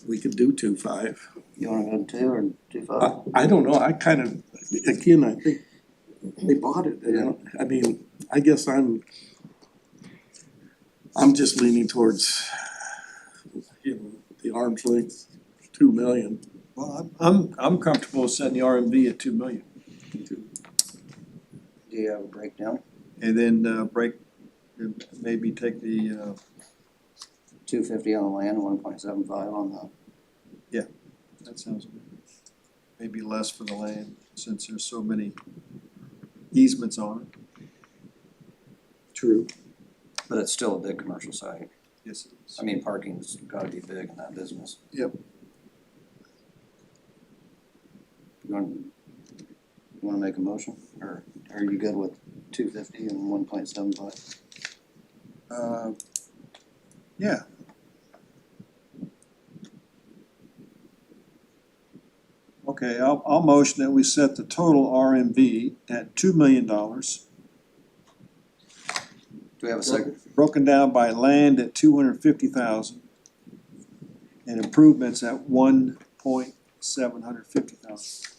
we could do 2.5. You wanna go 2 or 2.5? I don't know, I kind of, again, I think they bought it, I mean, I guess I'm just leaning towards, arm's length, 2 million. Well, I'm comfortable setting the RMV at 2 million. Do you have a breakdown? And then maybe take the 250 on the land, 1.75 on the, that sounds good. Maybe less for the land, since there's so many easements on it. True. but it's still a big commercial site. Yes, it is. I mean, parking's gotta be big in that business. Yep. You wanna make a motion, or are you good with 250 and 1.75? Yeah. Okay, I'll motion that we set the total RMV at $2 million, Do we have a second? broken down by land at 250,000, and improvements at 1.750,000.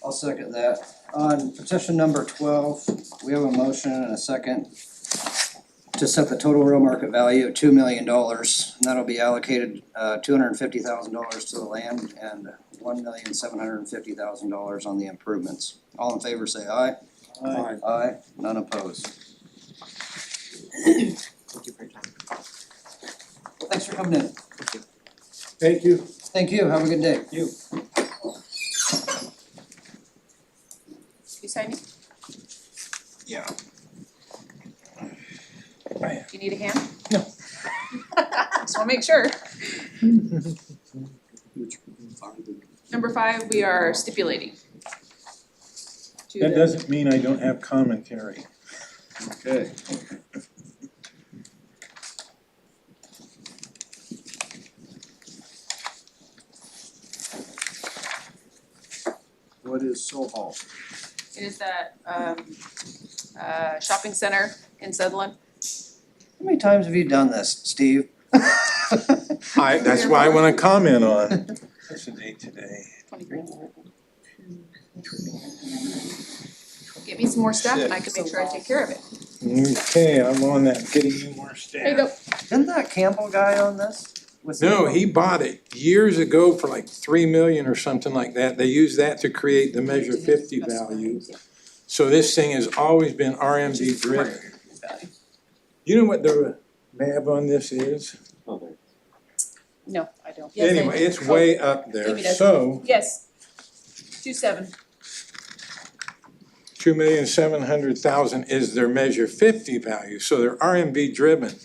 I'll second that. On petition number 12, we have a motion and a second to set the total real market value at $2 million. And that'll be allocated $250,000 to the land and $1,750,000 on the improvements. All in favor say aye. Aye. Aye, none opposed. Thank you for your time. Thanks for coming in. Thank you. Thank you, have a good day. You. You signing? Yeah. Do you need a hand? No. Just wanna make sure. Number 5, we are stipulating. to That the- doesn't mean I don't have commentary. Okay. What is Sohal? It is that shopping center in Sutherland. How many times have you done this, Steve? That's why I wanna comment on. What's the date today? 23. Get me some more stuff and I can make sure I take care of it. Okay, I'm on that, getting you more staff. There you go. Isn't that Campbell guy on this? With No, the- he bought it years ago for like 3 million or something like that. They used that to create the Measure 50 value. So this thing has always been RMD driven. You know what the MAB on this is? No, I don't. Anyway, it's way up Amy there, does. so Yes. 2.7. 2,700,000 is their Measure 50 value, so they're RMB driven.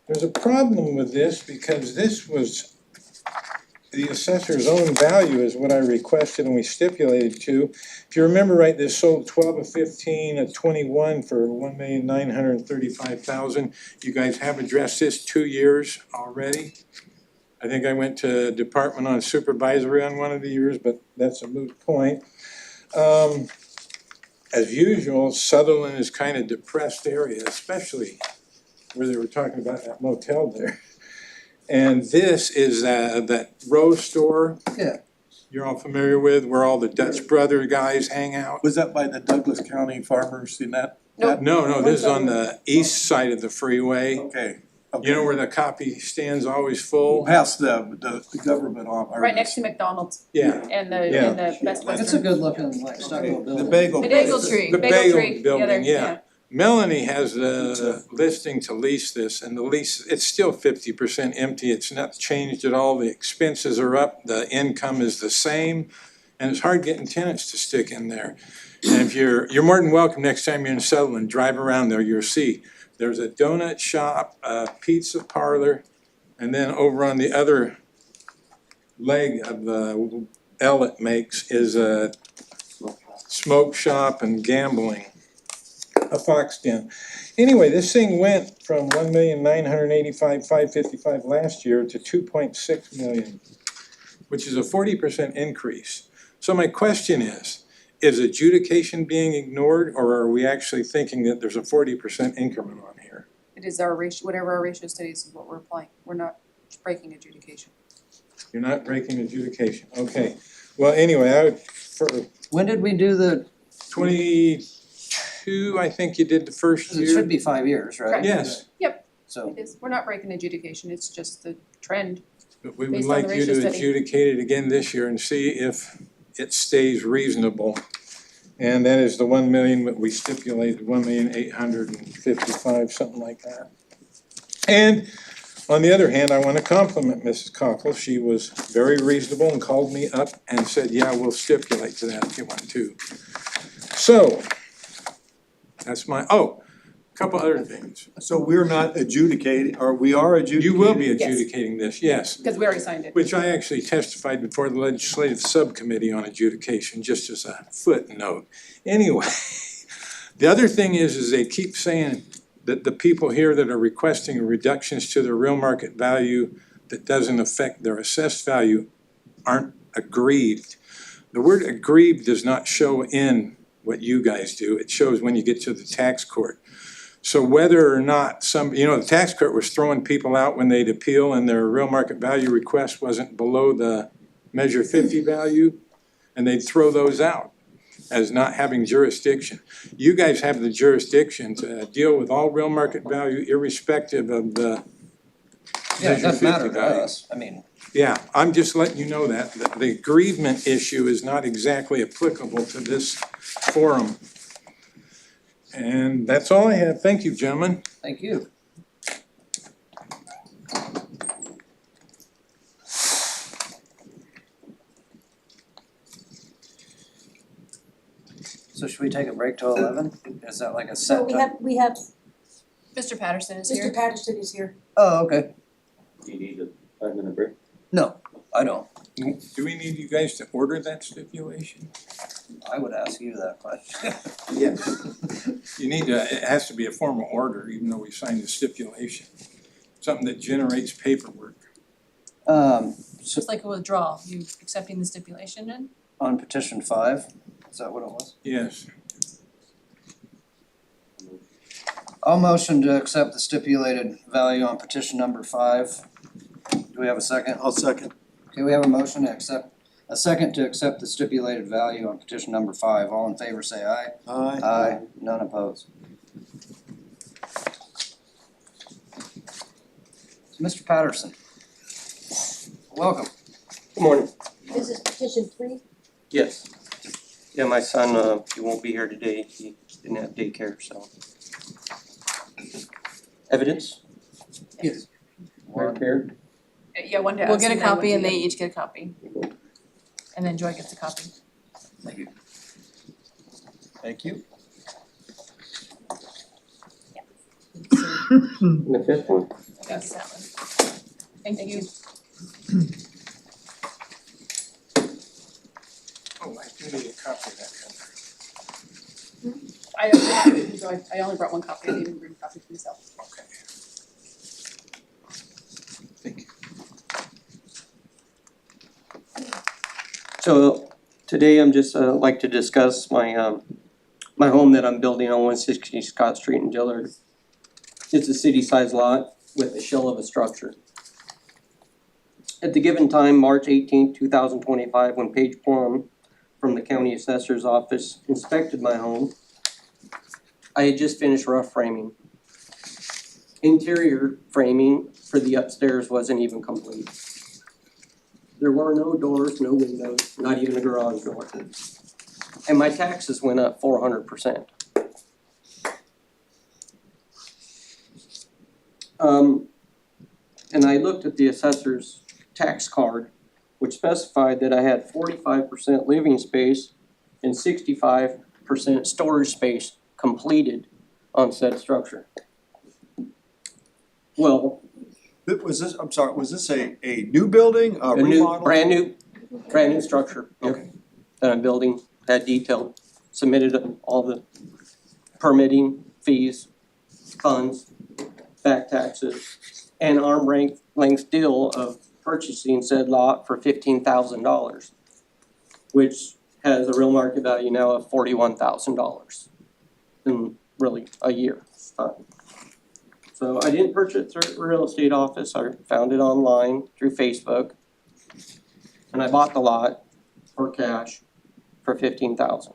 There's a problem with this because this was the assessor's own value is what I requested and we stipulated to. If you remember right, this sold 12 of 15 of 21 for 1,935,000. You guys have addressed this 2 years already. I think I went to Department on Supervisory on one of the years, but that's a moot point. As usual, Sutherland is kind of depressed area, especially where they were talking about that motel there. And this is that Rose store. Yeah. You're all familiar with, where all the Dutch Brother guys hang out? Was that by the Douglas County farmers in that? Nope. No, this is on the east side of the freeway. Okay. You know where the copy stand's always full? Past the government on. Right next to McDonald's Yeah. and Yeah. the Best Western. It's a good looking, like, stucco building. The bagel. The bagel tree, The bagel tree, bagel building, other- yeah. Melanie has the listing to lease this, and the lease, it's still 50% empty, it's not changed at all, the expenses are up, the income is the same, and it's hard getting tenants to stick in there. And if you're more than welcome next time you're in Sutherland, drive around there, you'll see. There's a donut shop, a pizza parlor, and then over on the other leg of the L it makes is a smoke shop and gambling. A Fox Den. Anyway, this thing went from 1,985,555 last year to 2.6 million, which is a 40% increase. So my question is adjudication being ignored, or are we actually thinking that there's a 40% increment on here? It is our ratio, whatever our ratio studies is what we're applying. We're not breaking adjudication. You're not breaking adjudication, okay. Well, anyway, I would, for When did we do the, 22, I think you did the first it year. should be 5 years, right? Yes. Yep. So, It is, we're not breaking adjudication, it's just the trend. But we would Based on the like you ratio to study. adjudicate it again this year and see if it stays reasonable. And that is the 1,000,000 that we stipulated, 1,855,000, something like that. And on the other hand, I wanna compliment Mrs. Cockle. She was very reasonable and called me up and said, yeah, we'll stipulate to that if you want to. So, that's couple other things. So we're not adjudicating, or we are adjudicating? You will be Yes. adjudicating this, yes. Because we already signed it. Which I actually testified before the legislative subcommittee on adjudication, just as a footnote. Anyway, the other thing is they keep saying that the people here that are requesting reductions to their real market value that doesn't affect their assessed value aren't aggrieved. The word aggrieved does not show in what you guys do, it shows when you get to the tax court. So whether or not the tax court was throwing people out when they'd appeal and their real market value request wasn't below the Measure 50 value, and they'd throw those out as not having jurisdiction. You guys have the jurisdiction to deal with all real market value irrespective of the yeah, it Measure doesn't matter 50 to value. us, I mean, Yeah, I'm just letting you know that the aggrievement issue is not exactly applicable to this forum. And that's all I have. Thank you, gentlemen. thank you. So should we take a break till 11? Is that like a So set time? we have, Mr. Patterson is here. Mr. Patterson is here. Oh, okay. Do you need a 5-minute break? No, I don't. Do we need you guys to order that stipulation? I would ask you that question. Yes. You need to, it has to be a formal order, even though we signed the stipulation. Something that generates paperwork. So It's like a withdrawal, you accepting the stipulation then? on petition 5, is that what it was? Yes. I'll motion to accept the stipulated value on petition number 5. Do we have a second? I'll second. Okay, we have a motion to accept, a second to accept the stipulated value on petition number 5. All in favor say aye. Aye. Aye, none opposed. Mr. Patterson. Welcome. Good morning. This is petition 3. Yes. Yeah, my son, he won't be here today. He didn't have daycare, so. Evidence? Yes. Right here. Yeah, one to us. We'll get a and then copy one and to they you. each get a copy. And then Joy gets a copy. Thank you. Thank you. And the fifth one. Thanks, Alan. Thank you. Oh, I do need a copy of that. I only brought one copy, I didn't even bring a copy for myself. Okay. Thank you. So today I'm just like to discuss my my home that I'm building on 160 Scott Street in Dillard. It's a city-sized lot with a shell of a structure. At the given time, March 18, 2025, when Paige Plum from the county assessor's office inspected my home, I had just finished rough framing. Interior framing for the upstairs wasn't even complete. There were no doors, no windows, not even a garage door. And my taxes went up 400%. And I looked at the assessor's tax card, which specified that I had 45% living space and 65% storage space completed on said structure. Well, Was this, I'm sorry, was this a new building, a a new, remodel? brand new structure, Okay. that I'm building, had detail, submitted all the permitting fees, funds, back taxes, and length deal of purchasing said lot for $15,000, which has a real market value now of $41,000 in really a year. So I didn't purchase it through a real estate office, I found it online through Facebook. And I bought the lot for cash for $15,000.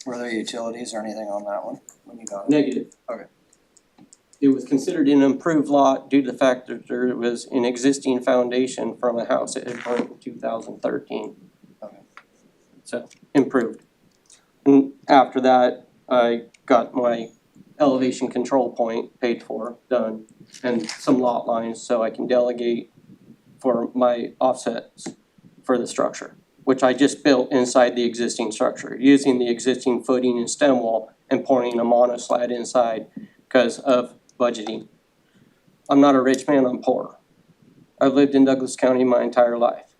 Were there utilities or anything on that one when you got it? Negative. Okay. it was considered an improved lot due to the fact that there was an existing foundation from a house that had burned in 2013. Okay. So, improved. And after that, I got my elevation control point paid for, done, and some lot lines so I can delegate for my offsets for the structure, which I just built inside the existing structure, using the existing footing and stem wall and pouring a monoslat inside because of budgeting. I'm not a rich man, I'm poor. I've lived in Douglas County my entire life.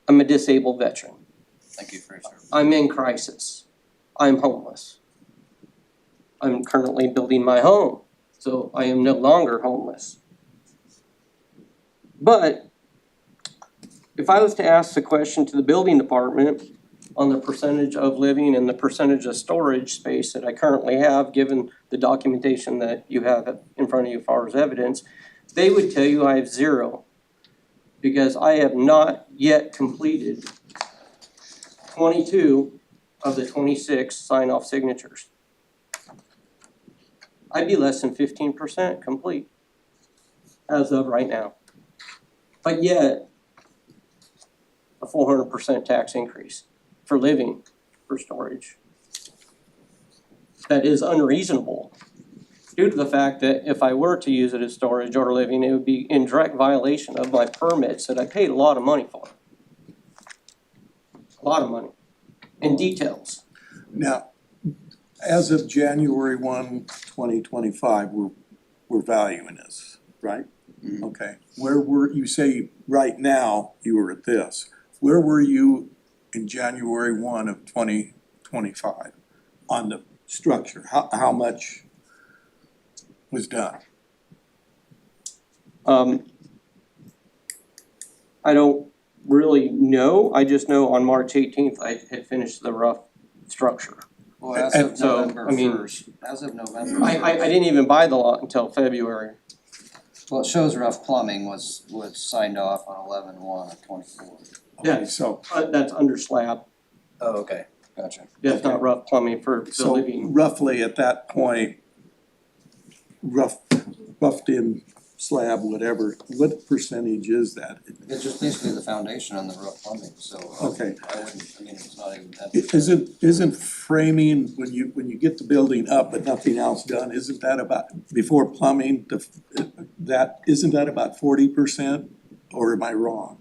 I'm a disabled veteran. Thank you for your service. I'm in crisis. I'm homeless. I'm currently building my home, so I am no longer homeless. But if I was to ask the question to the building department on the percentage of living and the percentage of storage space that I currently have, given the documentation that you have in front of you as far as evidence, they would tell you I have 0. Because I have not yet completed 22 of the 26 sign-off signatures. I'd be less than 15% complete as of right now. But yet, a 400% tax increase for living, for storage. That is unreasonable due to the fact that if I were to use it as storage or living, it would be in direct violation of my permits that I paid a lot of money for. A lot of money. And details. Now, as of January 1, 2025, we're valuing this, right? Mhm. Okay, where were, you say right now you were at this, where were you in January 1 of 2025 on the structure? How much was done? I don't really know, I just know on March 18th, I had finished the rough structure. Well, as of So, November I mean, first, as of November I didn't even buy the lot until February. Well, it shows rough plumbing was signed off on 11/1 of 24. Yeah. Okay, so, That's under slab, Oh, okay, gotcha. that's not rough plumbing for the so living. roughly at that point, roughed in slab, whatever, what percentage is that? It's just basically the foundation on the rough plumbing, so. Okay. I wouldn't, I mean, it's not even that. Isn't framing, when you get the building up but nothing else done, isn't that about, before plumbing, isn't that about 40%? Or am I wrong?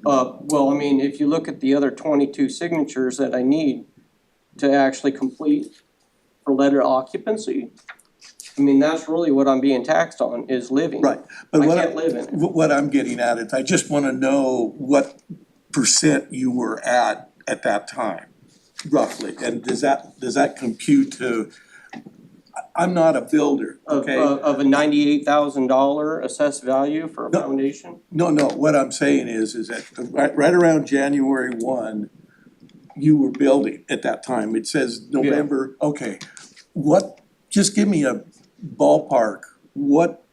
Well, I mean, if you look at the other 22 signatures that I need to actually complete for letter of occupancy, I mean, that's really what I'm being taxed on, is living. Right, I but can't live in it. what I'm getting at is, I just wanna know what percent you were at that time, roughly, and does that compute to, I'm not a builder, okay? Of a $98,000 assessed value for a No. foundation? No, what I'm saying is that right around January 1, you were building at that time, it says November, okay. Just give me a ballpark, what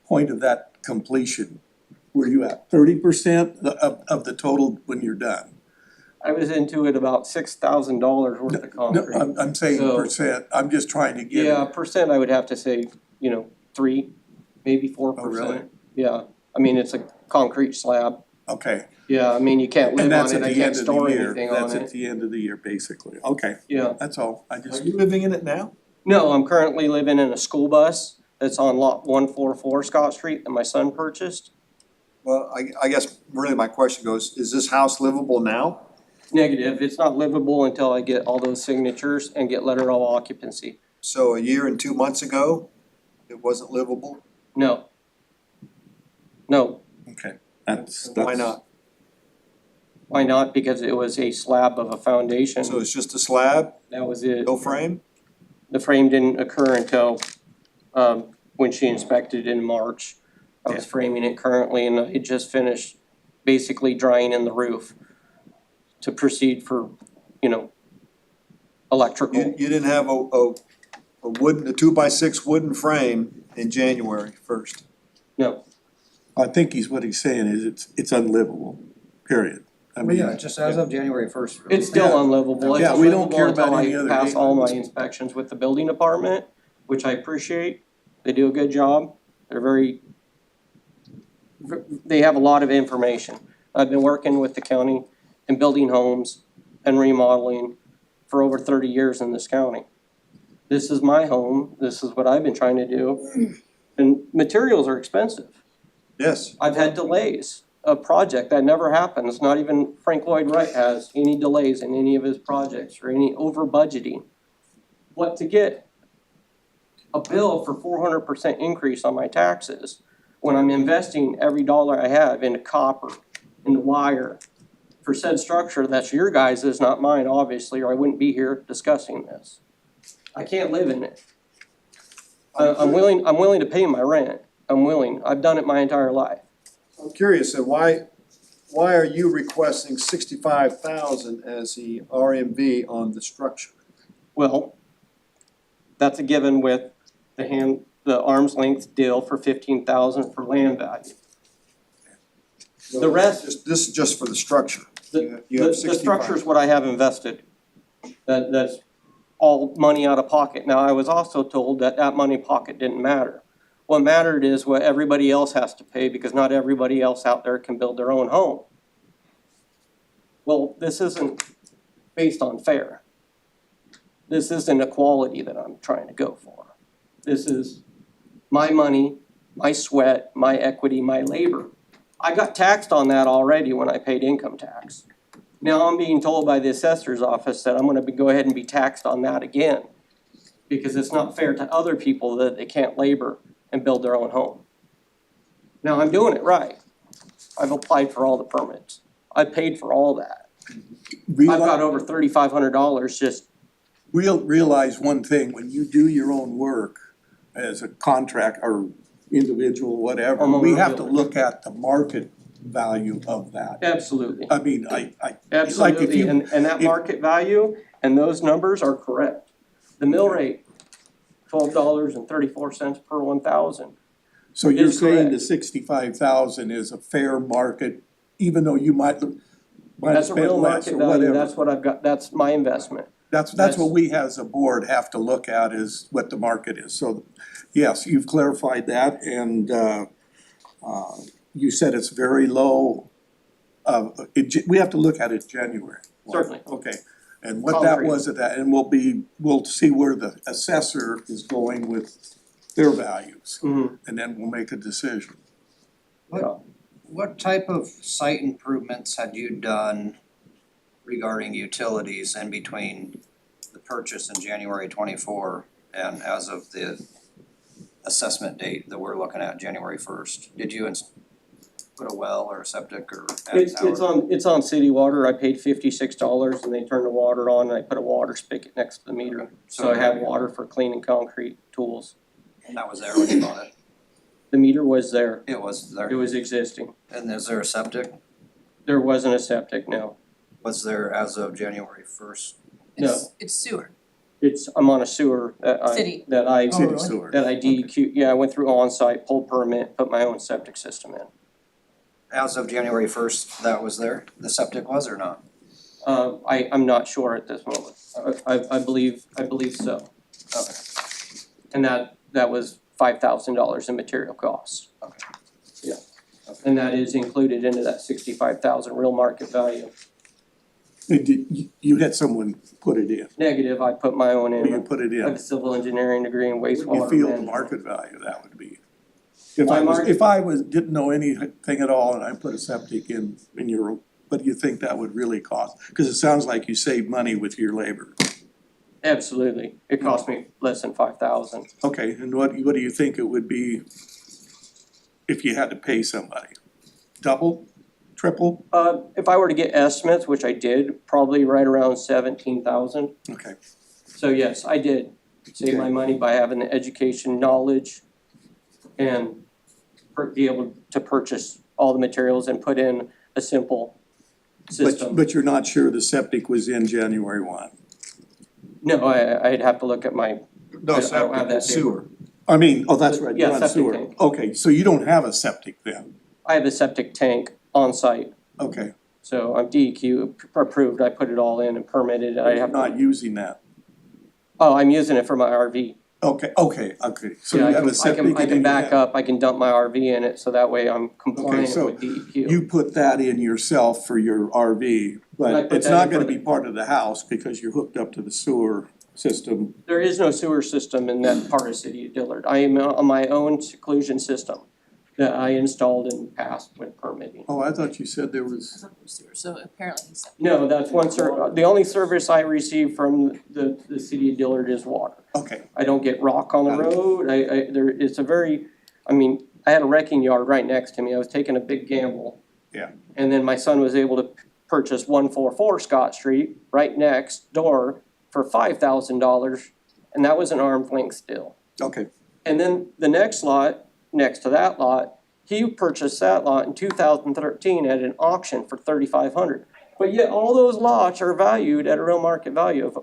point of that completion were you at? 30% of the total when you're done? I was into it about $6,000 worth of No, concrete. I'm saying So- percent, I'm just trying to get. Yeah, percent, I would have to say, 3, maybe 4%. Oh, really? Yeah, I mean, it's a concrete slab. Okay, Yeah, I mean, you can't and live that's on at it, I the can't end of the store year, anything on that's at it. the end of the year, basically, okay, Yeah. that's all, I Are just, you living in it now? No, I'm currently living in a school bus that's on lot 144 Scott Street that my son purchased. Well, I guess really my question goes, is this house livable now? Negative, it's not livable until I get all those signatures and get letter of occupancy. So a year and 2 months ago, it wasn't livable? No. No, okay, that's. Why not? why not? Because it was a slab of a foundation, So it's just a slab, that was it. no frame? The frame didn't occur until when she inspected in March. I was framing it currently and it just finished basically drying in the roof to proceed for, electrical. You didn't have a 2x6 wooden frame in January 1st? No, I think what he's saying is it's unlivable, period. I Well, mean, yeah, just as of January first. it's still unlivable. It's Yeah, we don't unlivable care about until I any other pass all my date. inspections with the building department, which I appreciate. They do a good job. They're they have a lot of information. I've been working with the county and building homes and remodeling for over 30 years in this county. This is my home. This is what I've been trying to do. And materials are expensive. Yes. I've had delays. A project that never happens, not even Frank Lloyd Wright has any delays in any of his projects or any over budgeting. What to get a bill for 400% increase on my taxes when I'm investing every dollar I have into copper, into wire, for said structure that's your guys', not mine, obviously, or I wouldn't be here discussing this. I can't live in it. I'm willing to pay my rent. I'm willing. I've done it my entire life. I'm curious, and why are you requesting 65,000 as the RMV on the structure? Well, that's a given with the arm's length deal for 15,000 for land value. The rest, This is just for the structure. the You have structure's what I have invested. That's all money out of pocket. Now, I was also told that that money pocket didn't matter. What mattered is what everybody else has to pay, because not everybody else out there can build their own home. Well, this isn't based on fair. This isn't equality that I'm trying to go for. This is my money, my sweat, my equity, my labor. I got taxed on that already when I paid income tax. Now I'm being told by the assessor's office that I'm gonna go ahead and be taxed on that again, because it's not fair to other people that they can't labor and build their own home. Now, I'm doing it right. I've applied for all the permits. I paid for all that. I've got over $3,500 just, Realize one thing, when you do your own work as a contract or individual, whatever, I'm a we have to builder. look at the market value of that. absolutely, I mean, like if absolutely, you, and that if- market value and those numbers are correct. The mill rate, $12.34 per 1,000. so you're is saying correct. the 65,000 is a fair market, even though you might have That's a spent real less market or value, whatever. that's what I've got, that's my investment. That's what we as a board have to look at, is what the market is. So, yes, you've clarified that, and you said it's very low. We have to look at it January. Certainly. Okay, and what that Concrete. was at that, and we'll see where the assessor is going with their values, Mhm. and then we'll make a decision. What type of site improvements had you done regarding utilities in between the purchase in January 24 and as of the assessment date that we're looking at, January 1st? Did you put a well or a septic or add power? It's on city water. I paid $56 and they turned the water on and I put a water spigot next to the meter. So I have water for cleaning concrete tools. And that was there when you bought it? The meter was there. It was It there. was existing. And is there a septic? There wasn't a septic, no. Was there as of January 1st? No. It's sewer, I'm on a sewer City. that I City sewer. DEQ, yeah, I went through on-site, pulled permit, put my own septic system in. As of January 1st, that was there? The septic was or not? I'm not sure at this moment. I believe so. Okay. And that was $5,000 in material costs. Okay. Yeah, and that is included into that 65,000 real market value. And you had someone put it in, Negative, I put my own you in. put it I have in. a civil engineering degree in What do wastewater you feel the management. market value that would be? My market- If I didn't know anything at all and I put a septic in your, what do you think that would really cost? Cause it sounds like you save money with your labor. Absolutely, it cost me less than 5,000. Okay, and what do you think it would be if you had to pay somebody? Double, triple? If I were to get estimates, which I did, probably right around 17,000. Okay, So yes, I did save my money by having the education, knowledge, and be able to purchase all the materials and put in a simple system. but you're not sure the septic was in January 1? No, I'd have to look at my, No, I don't have that sewer. I mean, oh, that's right, Yeah, you're on septic sewer. tank. Okay, so you don't have a septic then? I have a septic tank on site, Okay, so I'm DEQ approved, I put it all in and permitted, I you're have, not using that. oh, I'm using it for my RV. Okay, so Yeah, you have a septic and I then can you back have- up, I can dump my RV in it, so that way I'm compliant so with DEQ. You put that in yourself for your RV, I but put it's that not in gonna for be part of the house because you're hooked up to the sewer system. There is no sewer system in that part of City of Dillard. I am on my own seclusion system that I installed and passed with permitting. Oh, I thought you said there was, So apparently he's. No, that's the only service I receive from the City of Dillard is water. okay, I don't get rock on the road, it's a very, I mean, I had a wrecking yard right next to me, I was taking a big gamble. Yeah. And then my son was able to purchase 144 Scott Street, right next door, for $5,000, and that was an arm's length deal. okay, And then the next lot, next to that lot, he purchased that lot in 2013 at an auction for $3,500. But yet all those lots are valued at a real market value of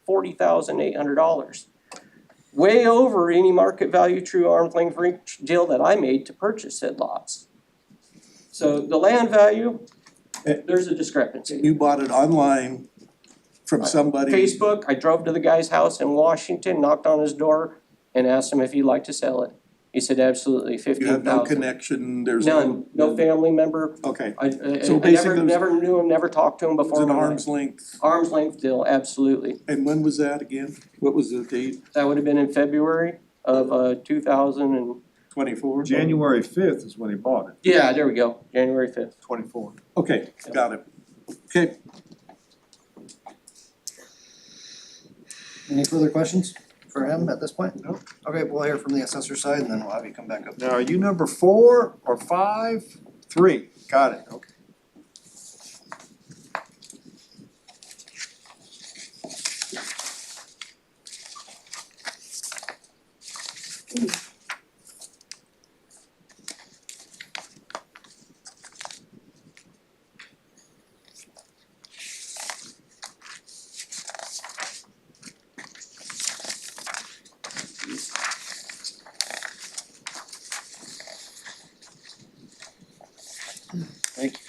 $40,800. Way over any market value true arm's length reach deal that I made to purchase said lots. So the land value, there's a discrepancy. you bought it online from somebody? Facebook, I drove to the guy's house in Washington, knocked on his door, and asked him if he'd like to sell it. He said absolutely, You 15,000. have no connection, there's None, no family member. Okay, I So I basically never it was- knew him, never talked to him it was before. an in my life. arm's length, Arm's length deal, absolutely. and when was that again? What was the date? That would have been in February of 2000 and, 24? January 5th is when he bought it, yeah, there we go, January 5th. 24. Okay, got it. Okay, Any further questions for him at this point? No. Okay, we'll hear from the assessor side and then we'll have you come back up. Now, are you number 4 or 5? 3, got it, okay. Thank you.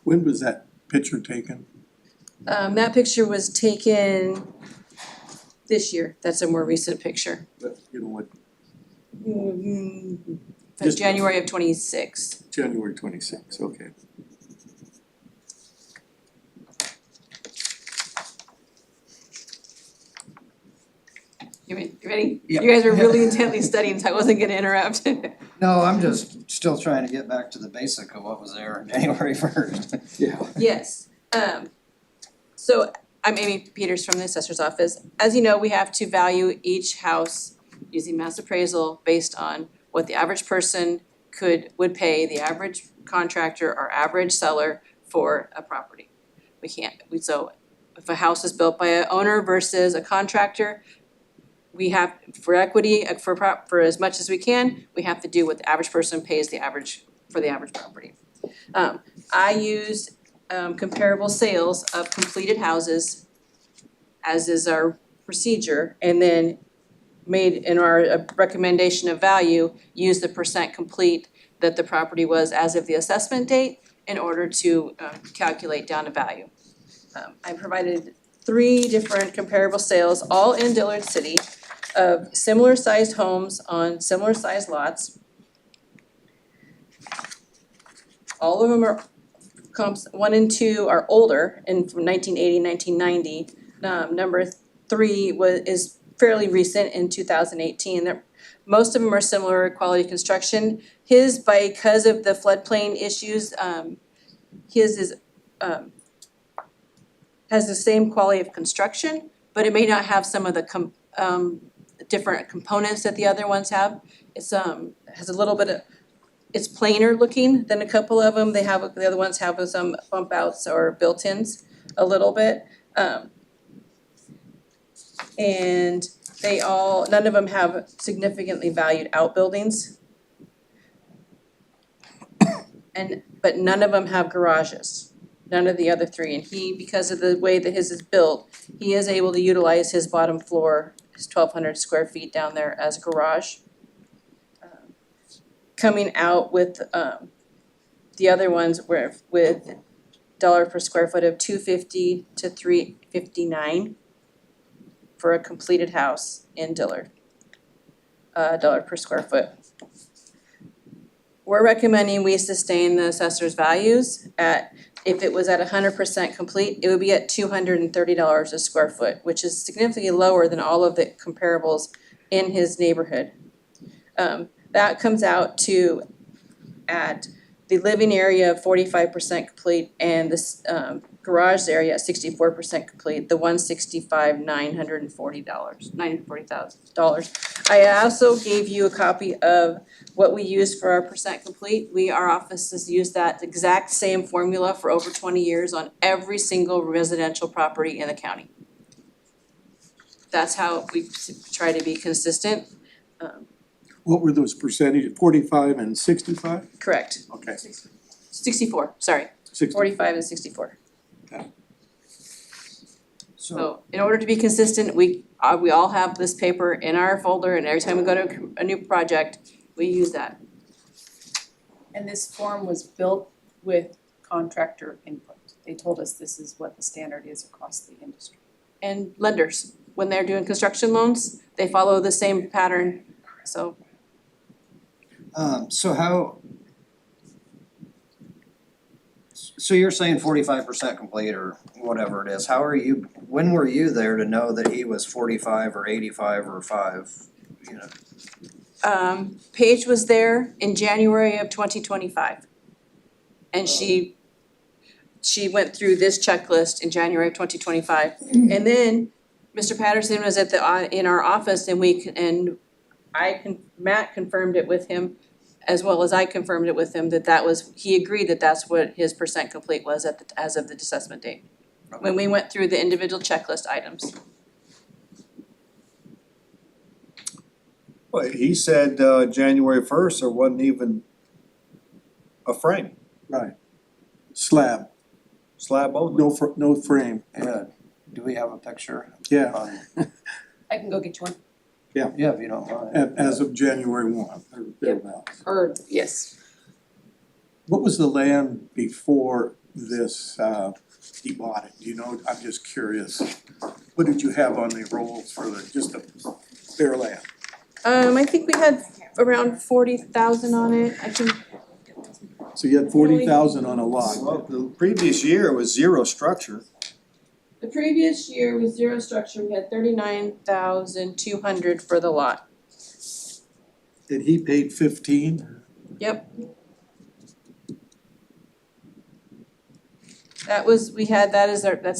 when was that picture taken? That picture was taken this year, that's a more recent picture. You know what, Just January of 26. January 26, okay. You ready? Yep. You guys were really intently studying, so I wasn't gonna interrupt. No, I'm just still trying to get back to the basic of what was there on January 1st. Yeah. Yes, so I'm Amy Peters from the assessor's office. As you know, we have to value each house using mass appraisal based on what the average person would pay, the average contractor or average seller for a property. So if a house is built by an owner versus a contractor, we have, for equity, for as much as we can, we have to do what the average person pays for the average property. I use comparable sales of completed houses, as is our procedure, and then made in our recommendation of value, use the percent complete that the property was as of the assessment date in order to calculate down a value. I provided 3 different comparable sales, all in Dillard City, of similar sized homes on similar sized lots. All of them are comps 1 and 2 are older and from 1980, 1990. Number 3 is fairly recent in 2018. Most of them are similar quality construction. His, because of the floodplain issues, his is has the same quality of construction, but it may not have some of the different components that the other ones have. It's has a little bit of, it's plainer looking than a couple of them. The other ones have some bump outs or built-ins a little bit. And none of them have significantly valued outbuildings. But none of them have garages, none of the other three, and because of the way that his is built, he is able to utilize his bottom floor, his 1,200 square feet down there as a garage. Coming out with, the other ones were with dollar per square foot of $250 to $359 for a completed house in Dillard. Dollar per square foot. We're recommending we sustain the assessor's values if it was at 100% complete, it would be at $230 a square foot, which is significantly lower than all of the comparables in his neighborhood. That comes out to at the living area of 45% complete and this garage area at 64% complete, the $940,000. I also gave you a copy of what we use for our percent complete. Our office has used that exact same formula for over 20 years on every single residential property in the county. That's how we try to be consistent. What were those percentages, 45 and 65? Correct. Okay. 64, sorry, 45 and 64. Okay. So in order to be consistent, we all have this paper in our folder, and every time we go to a new project, we use that. And this form was built with contractor input. They told us this is what the standard is across the industry. And lenders, when they're doing construction loans, they follow the same pattern, so. So you're saying 45% complete or whatever it is, when were you there to know that he was 45 or 85 or 5, you know? Paige was there in January of 2025. And she went through this checklist in January of 2025. And then Mr. Patterson was in our office and Matt confirmed it with him, as well as I confirmed it with him, he agreed that that's what his percent complete was as of the assessment date. When we went through the individual checklist items. Well, he said January 1st, there wasn't even a frame, Right. Slab, slab only. no frame. Yeah, do we have a picture? Yeah, I can go get you one. Yeah, if you don't mind. as of January 1, or thereabouts. Yes. What was the land before this, he bought it? Do you know, I'm just curious. What did you have on the rolls for just the bare land? I think we had around 40,000 on it. So you had 40,000 on a lot. Well, the previous year was zero structure. The previous year was zero structure, we had 39,200 for the lot. And he paid 15? Yep. That's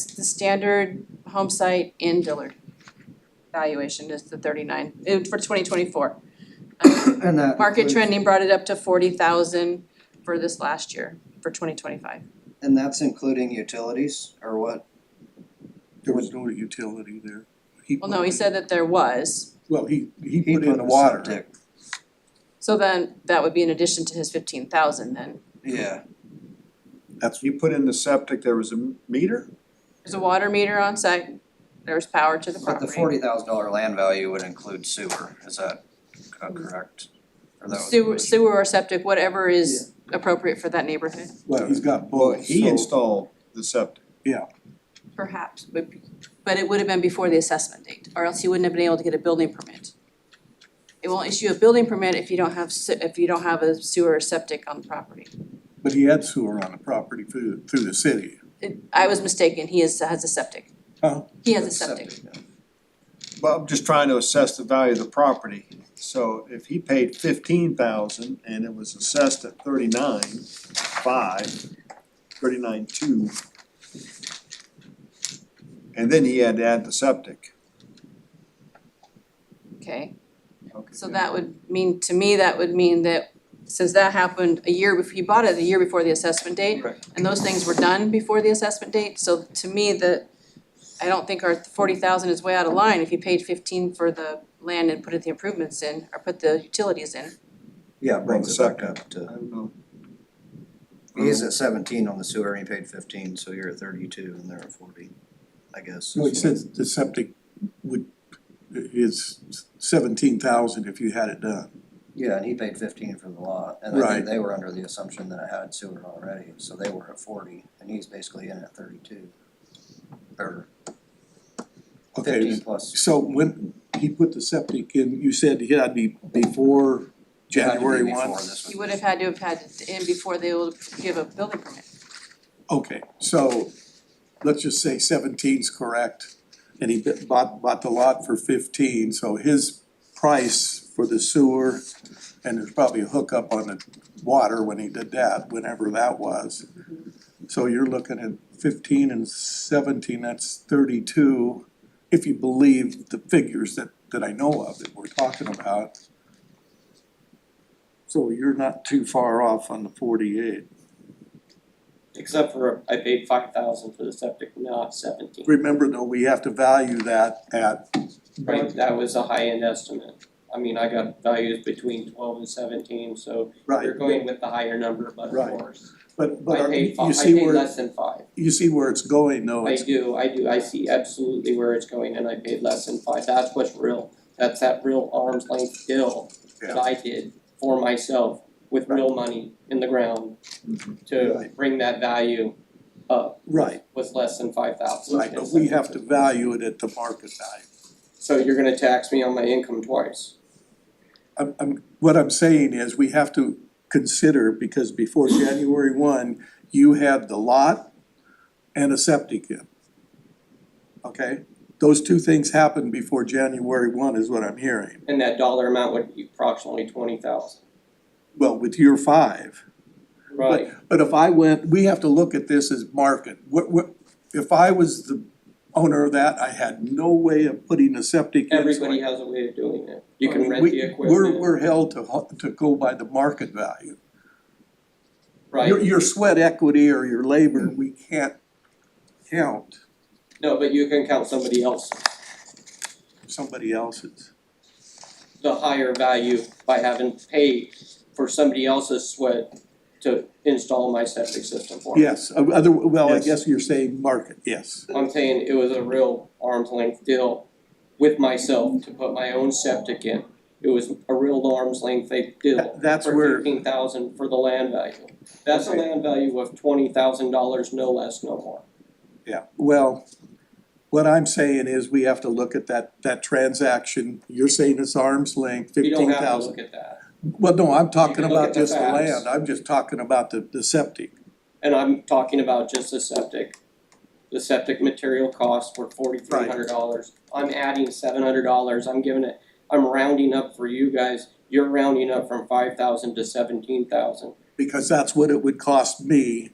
the standard home site in Dillard. Valuation is the 39, for 2024. And that Market includes- trending brought it up to 40,000 for this last year, for 2025. And that's including utilities, or what? There was no utility there. Well, no, he said that there was, Well, he He put in the water. septic. so then that would be in addition to his 15,000 then. Yeah, That's, You put in the septic, there was a meter? There's a water meter on site, there's power to the but the property. $40,000 land value would include sewer, is that correct? Or that was- Sewer or septic, whatever is appropriate for that neighborhood, well, he's got Well, both, he so- installed the septic. perhaps, but it would have been before the assessment date, or else he wouldn't have been able to get a building permit. It won't issue a building permit if you don't have a sewer or septic on the property. But he had sewer on the property through the city. I was mistaken, he has a septic. Huh? He has a septic. But I'm just trying to assess the value of the property. So if he paid 15,000 and it was assessed at 39.2, and then he had to add the septic. Okay, so that would mean, to me, that since that happened he bought it a year before the assessment date, Correct. and those things were done before the assessment date, so to me, I don't think our 40,000 is way out of line if you paid 15 for the land and put the improvements in, or put the utilities in. Yeah, it brings it back up I to, don't know. he's at 17 on the sewer and he paid 15, so you're at 32 and they're at 40, I guess. So he said the septic is 17,000 if you had it done. Yeah, and he paid 15 for the lot, and I Right. think they were under the assumption that it had sewer already, so they were at 40, and he's basically in at 32. Or Okay, 15 plus. so when he put the septic in, you said he had to be before It had to be January before 1? this You was- would have had to have had it in before they will give a building permit. Okay, so let's just say 17's correct, and he bought the lot for 15, so his price for the sewer, and there's probably a hookup on the water when he did that, whenever that was. So you're looking at 15 and 17, that's 32, if you believe the figures that I know of that we're talking about. So you're not too far off on the 48. Except for I paid 5,000 for the septic, not 17. Remember though, we have to value that at, Right, that was a high-end estimate. I mean, I got values between 12 and 17, so right, you're going with the higher number, but of Right. course. but I paid you I see paid where, less than 5. you see where it's going though, I it's, do, I see absolutely where it's going, and I paid less than 5. That's what's real. That's that real arm's length deal that I did for myself with real money in the ground to Right. bring that value up. right, Was less than 5,000. right, but we have to value it at the market value. So you're gonna tax me on my income twice. What I'm saying is, we have to consider, because before January 1, you had the lot and a septic in. Okay, those two things happened before January 1 is what I'm hearing. And that dollar amount would be approximately 20,000. Well, with your 5. Right. But if I went, we have to look at this as market. What, if I was the owner of that, I had no way of putting a septic in. so Everybody I- has a way of doing it. You I can mean, rent we- the equipment. We're held to go by the market value. Right. Your sweat equity or your labor, we can't count No, but you can count somebody else, somebody else's. the higher value by having paid for somebody else's sweat to install my septic system for me. Yes, I Yes. guess you're saying market, yes. I'm saying it was a real arm's length deal with myself to put my own septic in. It was a real arm's length deal That's for where, 15,000 for the land value. That's a land value of $20,000, no less, no more. yeah, well, what I'm saying is we have to look at that transaction. You're saying it's arm's length, You don't 15,000. have to look at that. Well, no, I'm talking can look about at the just the facts. land, I'm just talking about the septic. And I'm talking about just the septic. The septic material costs were $4,300. I'm adding $700, I'm rounding up for you guys. You're rounding up from 5,000 to 17,000. Because that's what it would cost me,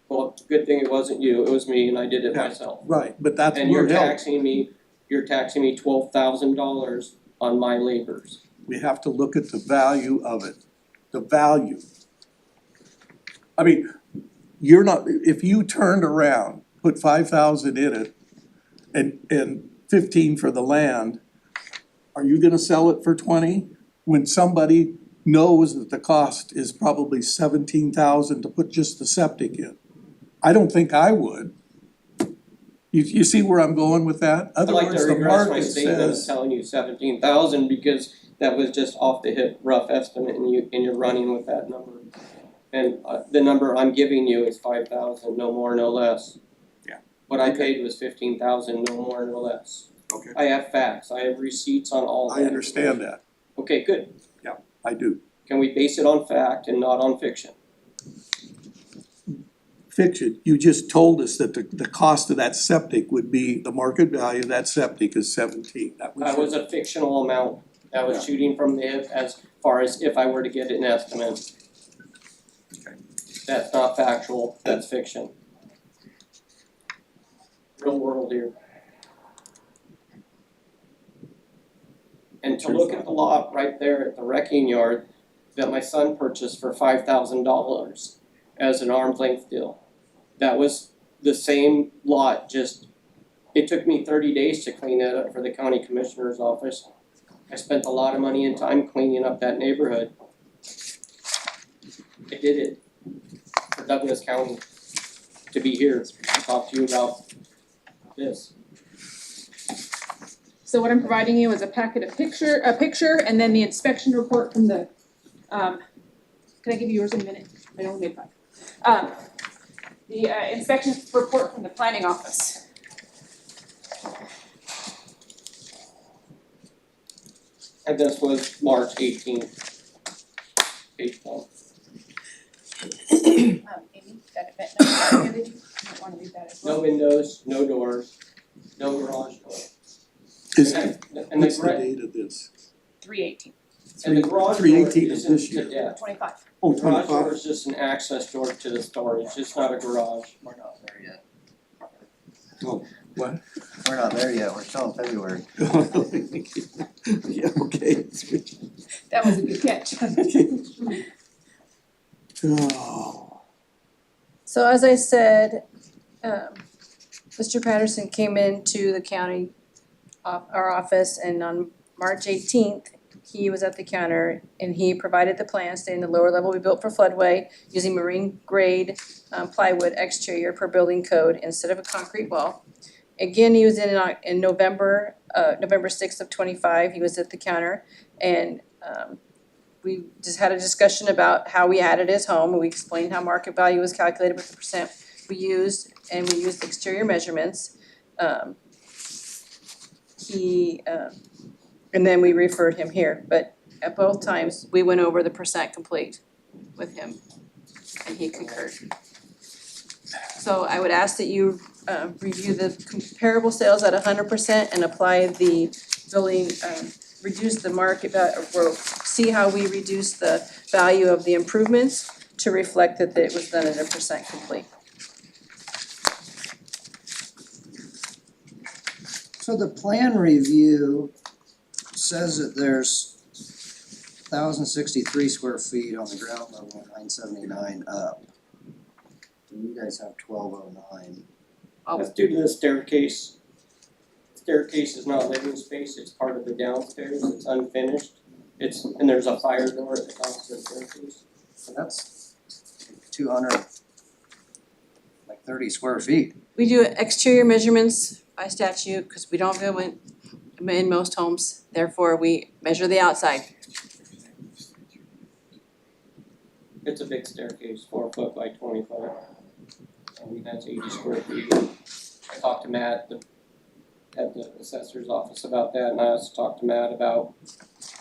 Well, good thing it wasn't you, it was me and I did it Yeah. myself. right, but that's, And you're we're held, taxing me $12,000 on my labors. we have to look at the value of it, the value. I mean, you're not, if you turned around, put 5,000 in it and 15 for the land, are you gonna sell it for 20? When somebody knows that the cost is probably 17,000 to put just the septic in? I don't think I would. You see where I'm going with that? I'd Other like words, to the regress my market statement of says, telling you 17,000 because that was just off the hip rough estimate and you're running with that number. And the number I'm giving you is 5,000, no more, no less. Yeah. What I paid was 15,000, no more, no less. okay, I have facts, I have receipts on all that. I understand that, Okay, good. I do. Can we base it on fact and not on fiction? Fiction, you just told us that the cost of that septic would be, the market value of that septic is 17, that was. That was a fictional amount. That was shooting from the hip as far as if I were to get an estimate. Okay. That's not factual, that's fiction. Real world here. And to look at the lot right there at the wrecking yard that my son purchased for $5,000 as an arm's length deal. That was the same lot, just It took me 30 days to clean that up for the county commissioner's office. I spent a lot of money and time cleaning up that neighborhood. I did it for Douglas County to be here to talk to you about this. So what I'm providing you is a picture, and then the inspection report from the, can I give you yours in a minute? I only made 5. The inspection report from the planning office. And this was March 18th. Page 1. Amy, that event, you might wanna read that as well. No windows, no doors, no garage door. Is, And what's the the date of this? 3/18, garage door 3/18 of isn't this to year. death. 25. Oh, The garage door 25. is just an access door to the storage, it's not a garage. We're not there yet. What? We're not there yet, we're still in February. Yeah, okay. That was a good catch. Oh. So as I said, Mr. Patterson came into the county, our office, and on March 18th, he was at the counter and he provided the plan stating the lower level we built for floodway using marine grade plywood exterior per building code instead of a concrete wall. Again, he was in November 6th of 25, he was at the counter, and we just had a discussion about how we added his home, and we explained how market value was calculated with the percent we used, and we used exterior measurements. And then we referred him here, but at both times, we went over the percent complete with him, and he concurred. So I would ask that you review the comparable sales at 100% and apply the building, reduce the market value, or see how we reduce the value of the improvements to reflect that it was done at a percent complete. So the plan review says that there's 1,063 square feet on the ground level, 979 up. And you guys have 1,209. That's due to the staircase. Staircase is not living space, it's part of the downstairs, it's unfinished. And there's a fire door at the top of the staircase. So that's 230 square feet. We do exterior measurements by statute, because we don't go in most homes, therefore we measure the outside. It's a big staircase, 4 foot by 20 foot. I mean, that's 80 square feet. I talked to Matt at the assessor's office about that, and I also talked to Matt about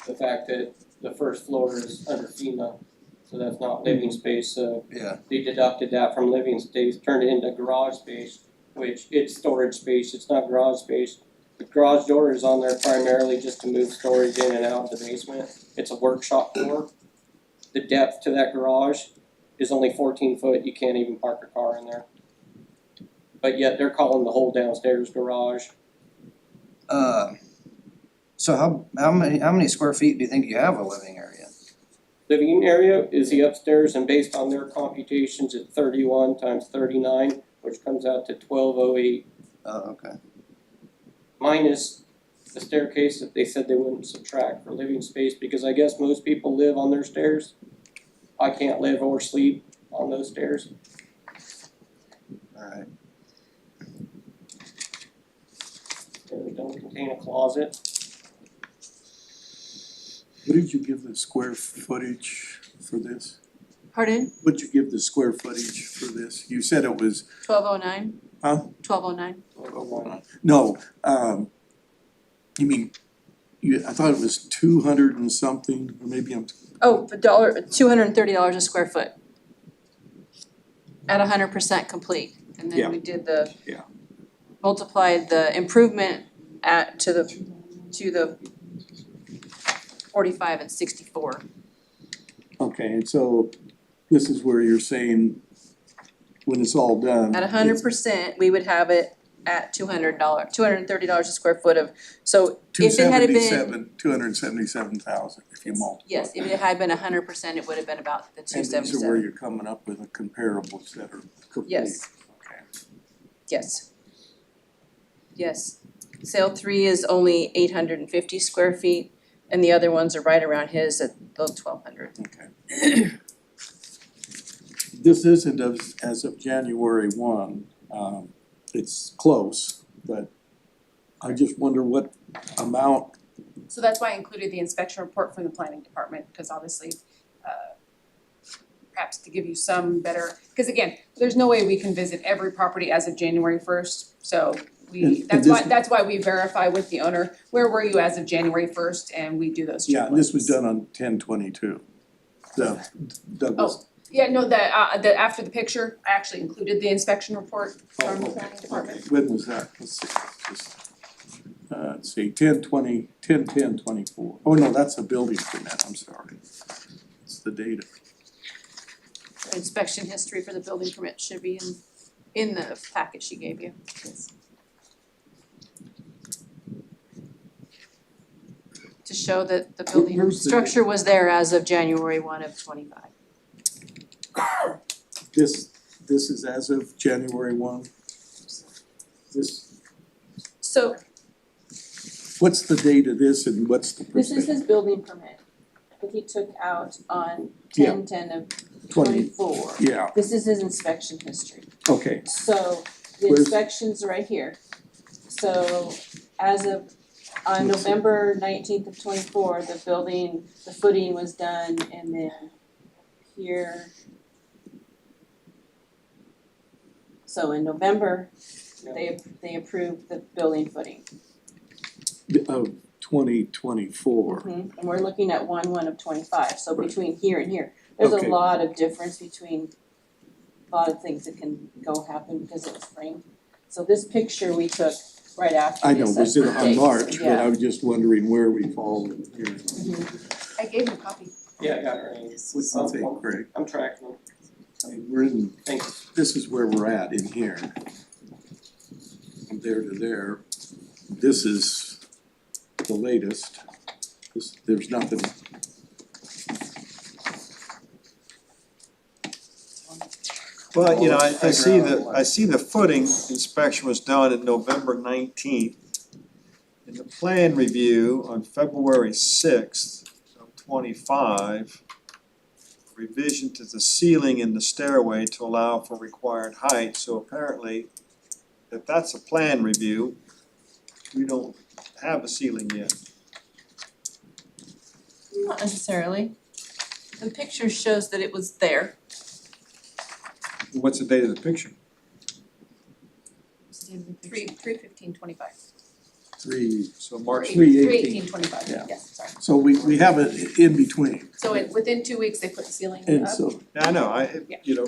the fact that the first floor is under FEMA, so that's not living space, so Yeah. they deducted that from living space, turned it into garage space, which it's storage space, it's not garage space. The garage door is on there primarily just to move storage in and out of the basement. It's a workshop door. The depth to that garage is only 14 foot, you can't even park a car in there. But yet they're calling the whole downstairs garage. So how many square feet do you think you have a living area? Living area is the upstairs, and based on their computations, it's 31 times 39, which comes out to 1208. Oh, okay. Minus the staircase that they said they wouldn't subtract for living space, because I guess most people live on their stairs. I can't live or sleep on those stairs. Alright. They don't contain a closet. What did you give the square footage for this? Pardon? What did you give the square footage for this? You said it was, 1209? huh? 1209. No, you mean, I thought it was 200 and something, or maybe I'm, Oh, $230 a square foot. At 100% complete, and Yeah. then we did the. Yeah. Multiplied the improvement to the 45 and 64. okay, and so this is where you're saying, when it's all done. At 100%, we would have it at $230 a square foot of, so if it had been. 277,000 if you multiply. Yes, if it had been 100%, it would have been about the And these are where 277. you're coming up with the comparables that are complete. Yes. Okay. Yes. Yes. Sale 3 is only 850 square feet, and the other ones are right around his at the 1,200. Okay. This isn't as of January 1, it's close, but I just wonder what amount. So that's why I included the inspection report from the planning department, because obviously, perhaps to give you some better, because again, there's no way we can visit every property as of January 1st, so And that's why we verify with the owner, where were you as of January 1st, and we do those checklists. Yeah, and this was done on 10/22. The Douglas. Yeah, no, the after the picture, I actually included the inspection report from the planning department. Okay, when was that? Let's see, 10/10/24. Oh, no, that's a building permit, I'm sorry. It's the data. Inspection history for the building permit should be in the packet she gave you. To show that the building Where's the- structure was there as of January 1 of 25. This is as of January 1? So What's the date of this and what's the this is percent? his building permit that he took out on Yeah. 10/10 of 20, 24. yeah, This is his inspection history. okay. So the Where's- inspection's right here. So as of, on Let's see. November 19th of 24, the footing was done, and then here. So in November, they approved the building footing. Of 2024. And we're looking at 1/1 of 25, so between here and here, there's Okay. a lot of difference between a lot of things that can go happen because of the spring. So this picture we took right after I the know, it was assessment on date, March, but yeah. I was just wondering where we fall in here. I gave him a copy. Yeah, I got it right. What's the thing, Craig? I'm tracking. I mean, we're in, Thank you. this is where we're at in here. From there to there. This is the latest. There's nothing. Well, you know, I see the footing inspection was done in November 19th. In the plan review on February 6th of 25, revision to the ceiling in the stairway to allow for required height. So apparently, if that's a plan review, we don't have a ceiling yet. Not necessarily. The picture shows that it was there. What's the date of the picture? 3/15/25. So March 3/18/25, Yeah. yes, sorry. So we have it in between, So within 2 weeks, they put the ceiling and up. so, Yeah, I know, Yeah. you know,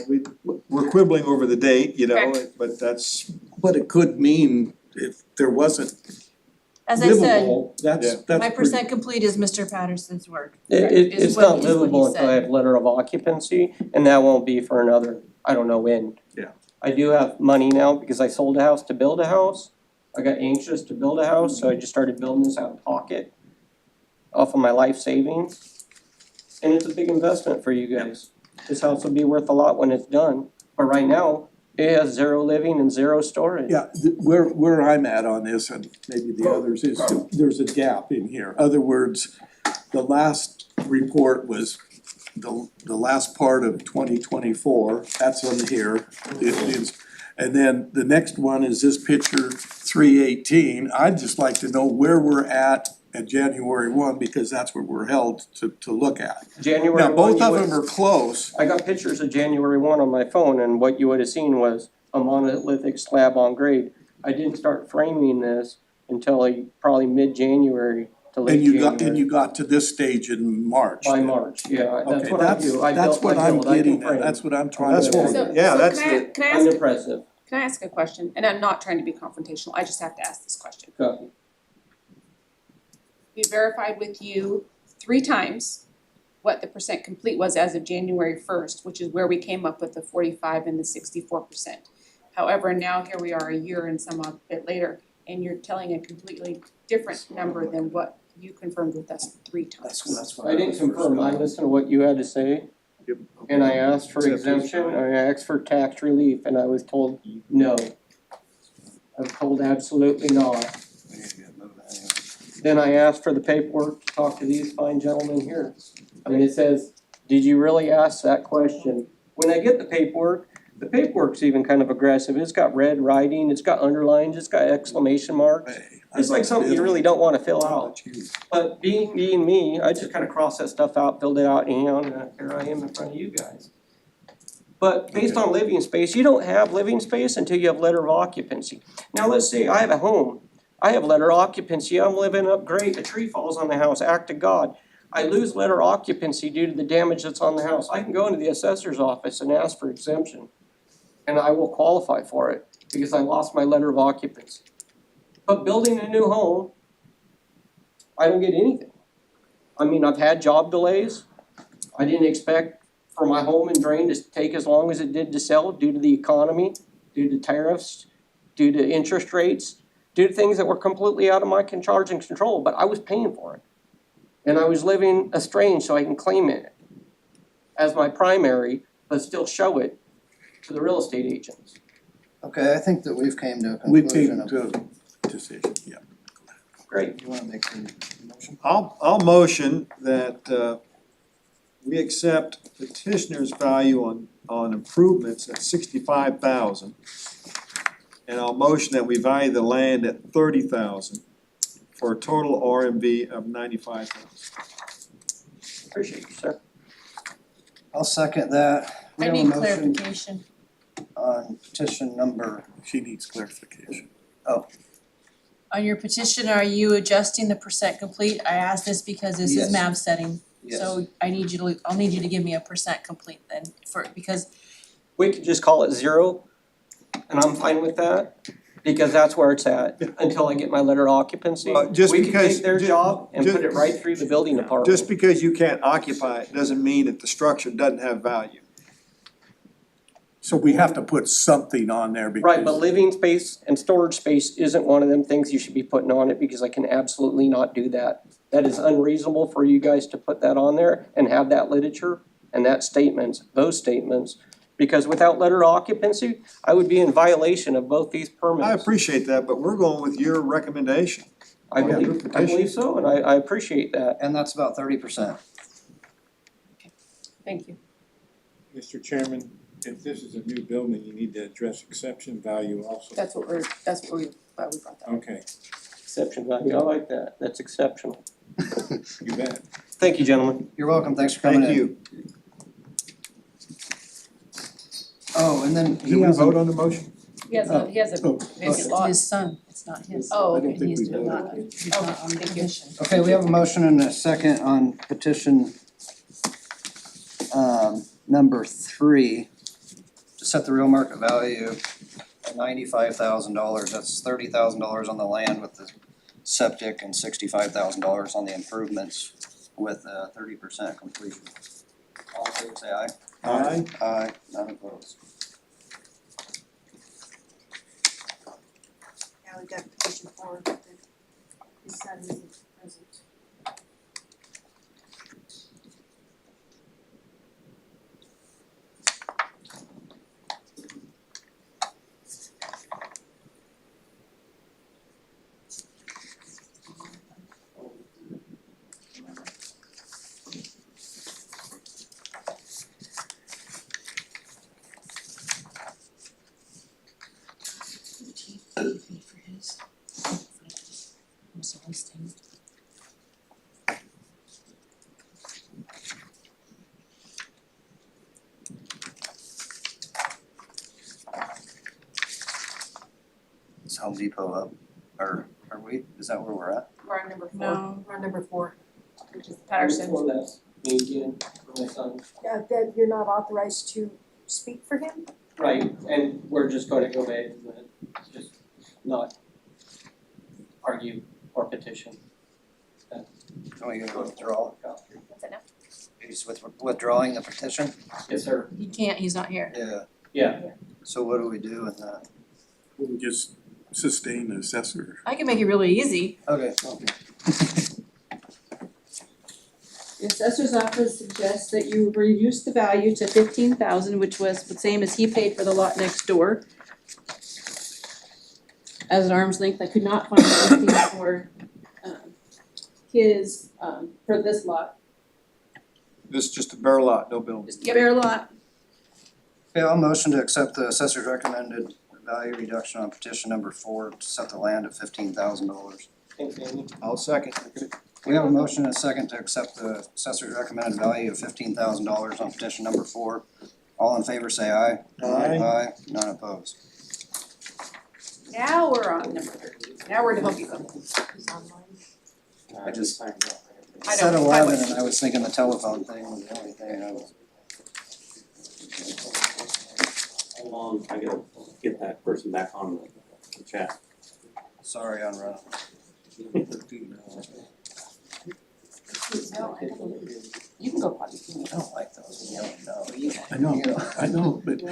we're quibbling over the date, you know, Correct. but that's, but it could mean if there wasn't As I said, livable, that's my pretty. percent complete is Mr. Patterson's word. It's Is not what he livable until I said. have letter of occupancy, and that won't be for another, I don't know when. Yeah. I do have money now because I sold a house to build a house. I got anxious to build a house, so I just started building this out of pocket off of my life savings. And it's a big investment for you guys. This house will be worth a lot when it's done, but right now, it has 0 living and 0 storage. Yeah, where I'm at on this, and maybe the others, is there's a gap in here. Other words, the last report was the last part of 2024, that's on here. It is, and then the next one is this picture 3/18. I'd just like to know where we're at January 1, because that's what we're held to look at. January Now, 1, both of them are close. I got pictures of January 1 on my phone, and what you would have seen was a monolithic slab on grade. I didn't start framing this until like probably mid-January to late And you January. got to this stage in March. By March, yeah, that's Okay, what I do, I that's built, what I I'm build, I can getting at, frame. that's what I'm trying that's to. what, So- yeah, so that's can I- the, Can I ask, Unimpressive, can I ask a question? And I'm not trying to be confrontational, I just have to ask this question. copy. We verified with you 3 times what the percent complete was as of January 1st, which is where we came up with the 45 and the 64%. However, now here we are a year and some odd bit later, and you're telling a completely different number than what you confirmed with us 3 times. I didn't confirm, I listened to what you had to say, and I asked for exemption, I asked for tax relief, and I was told no. I was told absolutely not. Then I asked for the paperwork to talk to these fine gentlemen here. I mean, it says, did you really ask that question? When I get the paperwork's even kind of aggressive. It's got red writing, it's got underlines, it's got exclamation marks. It's like something you really don't wanna fill out. But being me, I just kinda crossed that stuff out, filled it out, and here I am in front of you guys. But based on living space, you don't have living space until you have letter of occupancy. Now, let's say I have a home, I have letter of occupancy, I'm living up great, a tree falls on the house, act of God. I lose letter of occupancy due to the damage that's on the house. I can go into the assessor's office and ask for exemption. And I will qualify for it because I lost my letter of occupancy. But building a new home, I don't get anything. I mean, I've had job delays. I didn't expect for my home and drain to take as long as it did to sell due to the economy, due to tariffs, due to interest rates, due to things that were completely out of my charge and control, but I was paying for it. And I was living estranged so I can claim it as my primary, but still show it to the real estate agents. Okay, I think that we've came to a We conclusion came of. to a decision, yeah. Great. You wanna make the motion? I'll motion that we accept petitioner's value on improvements at 65,000. And I'll motion that we value the land at 30,000 for a total RMV of 95,000. Appreciate you, sir. I'll second that. We I have a need motion clarification. on petition number, She needs clarification. On your petition, are you adjusting the percent complete? I asked this because this Yes. is MAV setting. yes. So I'll need you to give me a percent complete then because We could just call it 0, and I'm fine with that, because that's where it's at, until I get my letter of occupancy. Just We can because- take their ju- job and ju- put it right through the building department. Just because you can't occupy it doesn't mean that the structure doesn't have value. So we have to put something on there because. Right, but living space and storage space isn't one of them things you should be putting on it, because I can absolutely not do that. That is unreasonable for you guys to put that on there and have that literature and that statements, those statements. Because without letter of occupancy, I would be in violation of both these permits. I appreciate that, but we're going with your recommendation. I believe so, and I appreciate that. And that's about 30%. Thank you. Mr. Chairman, if this is a new building, you need to address exception value also. That's what we brought that up. Okay, Exception value, I like that, that's exceptional. you bet. Thank you, gentlemen. You're welcome, thanks for coming in. Thank you. Oh, and then Did he we has vote a, on the motion? He has a it's lot. his son, it's not his. Oh, I okay. don't think we voted. He's not on the commission. okay, we have a motion and a second on petition number 3 to set the real market value at $95,000. That's $30,000 on the land with the septic and $65,000 on the improvements with 30% completion. All in favor, say aye. Aye. Aye, none opposed. Now we've got petition 4, his son isn't present. Is Home Depot up, or are we, is that where we're at? We're on number 4. No. We're on number 4, which is Patterson. Before that's me again, for my son. That you're not authorized to speak for him? Right, and we're just gonna go ahead and just not argue or petition. Are we gonna withdraw? What's that now? He's withdrawing the petition? Yes, sir. He can't, he's not here. Yeah, Yeah, so what do we do with that? We just sustain the assessor. I can make it really easy. Okay. The assessor's office suggests that you reduce the value to 15,000, which was the same as he paid for the lot next door. as an arm's length. I could not find anything for his for this lot. This is just a bare lot, no building. Just bare lot. Okay, I'll motion to accept the assessor's recommended value reduction on petition number 4 to set the land at $15,000. Thanks, Amy. I'll second. We have a motion and a second to accept the assessor's recommended value of $15,000 on petition number 4. All in favor say aye. Aye. Aye, none opposed. Now we're on number 13. Now we're to Home Depot. I just I said know, 11 and I was thinking the telephone thing was the only thing I was. Hold on, I gotta get that person back on the chat. Sorry, I'm running. You can go potty. I don't like those yellow no. I know, but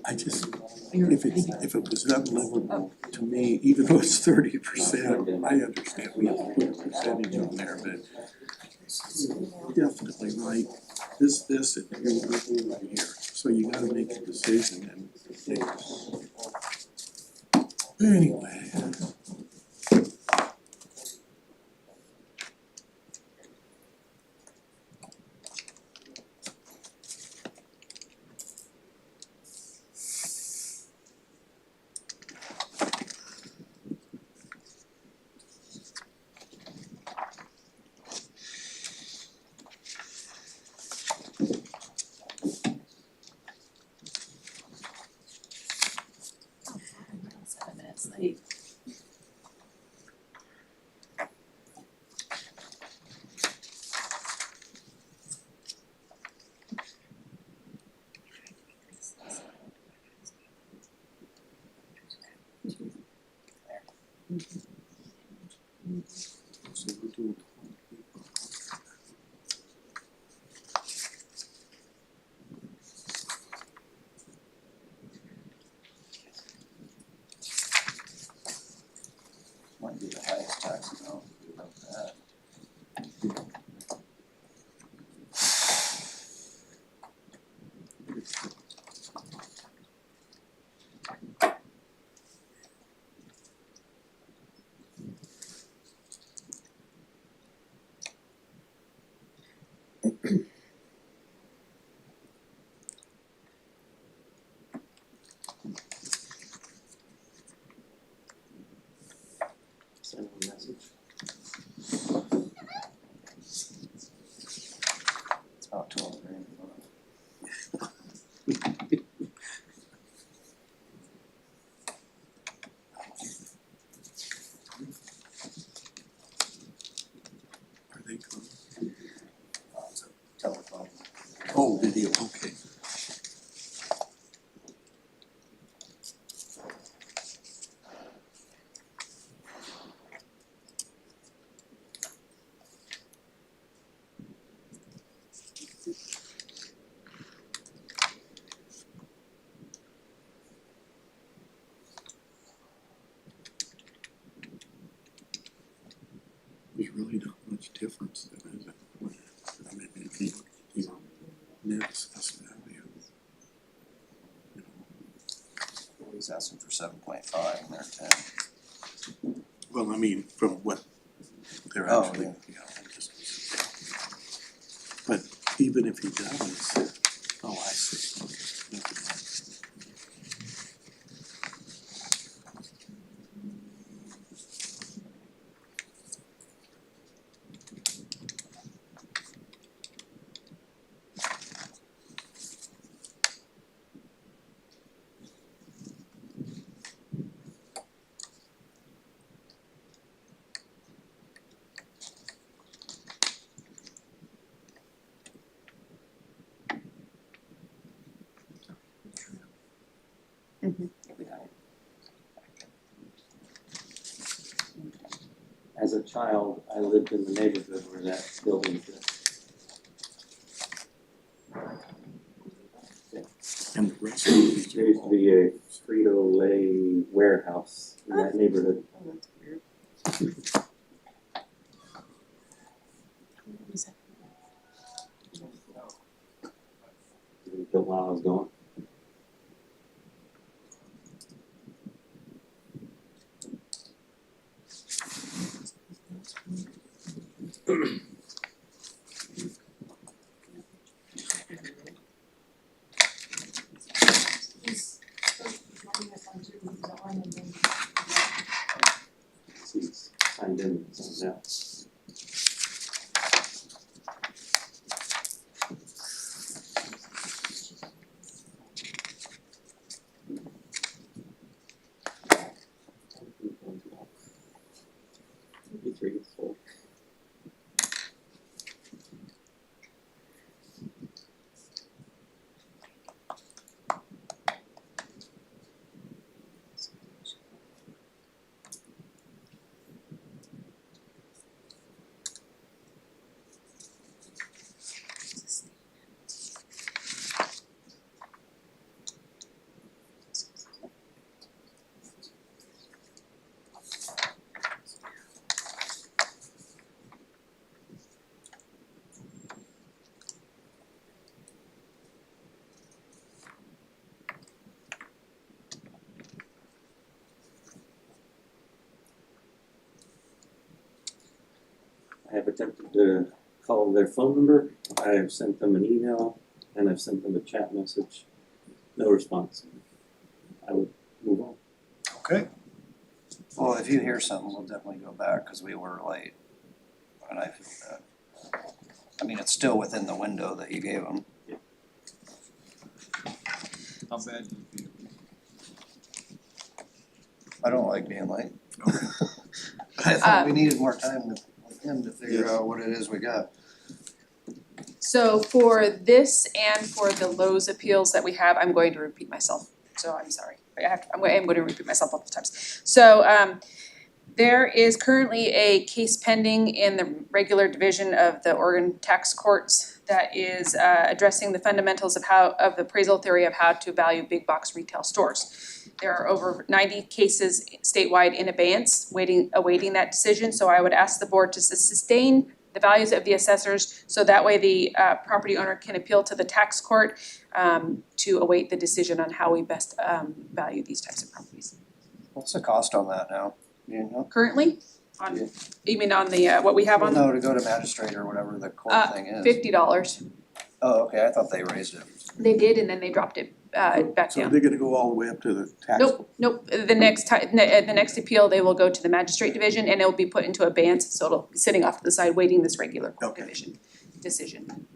I just, if it was unlivable to me, even though it's 30%, I understand we have to put a percentage on there, but definitely right, this and here, right here, so you gotta make a decision and anyway. Late. So we're doing Might be the highest tax amount about that. Send a message. It's about 12 grand a month. Are they coming? It's a telephone. Oh, video, okay. There's really not much difference then, is it? I mean, if you look at, you know, net assessed value. You know, He's asking for 7.5 and they're 10. well, I mean, from what they're Oh, actually, yeah. you know, just. But even if he does, oh, I see, okay, never mind. As a child, I lived in the neighborhood where that building is. And the rest of these There used to be a Frito-Lay warehouse in that neighborhood. It was built while I was gone. He's signed in, so now. Three, four. I have attempted to call their phone number, I have sent them an email, and I've sent them a chat message. No response. I would move on. Okay, Well, if you hear something, we'll definitely go back, cause we were late. And I feel that. I mean, it's still within the window that you gave them. how bad do you feel? I don't like being late. I thought we needed more time with him to figure Yes. out what it is we got. So for this and for the Lowe's appeals that we have, I'm going to repeat myself, so I'm sorry. I'm going to repeat myself multiple times. So there is currently a case pending in the regular division of the Oregon Tax Courts that is addressing the fundamentals of the appraisal theory of how to value big box retail stores. There are over 90 cases statewide in abeyance awaiting that decision, so I would ask the board to sustain the values of the assessors, so that way the property owner can appeal to the tax court to await the decision on how we best value these types of properties. What's the cost on that now? Do you know? Currently, you mean on the, what we have on, No, to go to magistrate or whatever the court thing is. $50. Oh, okay, I thought they raised it. They did, and then they dropped it back So down. they're gonna go all the way up to the tax. Nope, the next appeal, they will go to the magistrate division and it'll be put into abeyance, so it'll be sitting off to the side waiting this regular court Okay. division decision.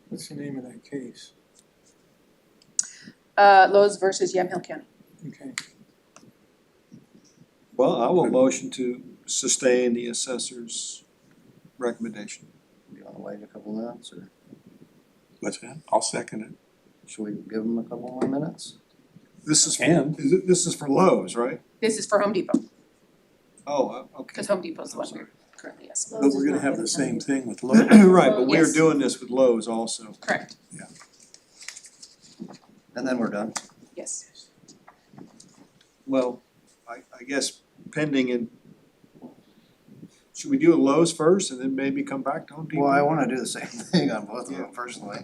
What's the name of that case? Lowe's versus Yamhill County. Okay. Well, I will motion to sustain the assessor's recommendation. You wanna wait a couple minutes or What's that? I'll second it. should we give them a couple more minutes? This is, And this is for Lowe's, right? This is for Home Depot, Oh, okay. because Home Depot's the one we're currently asking. but we're gonna have the same thing with Lowe's. Right, but we're Yes. doing this with Lowe's also. Correct, And then we're done. yes. Well, I guess pending and should we do a Lowe's first and then maybe come back to Home Depot? Well, I wanna do the same thing on both of them personally.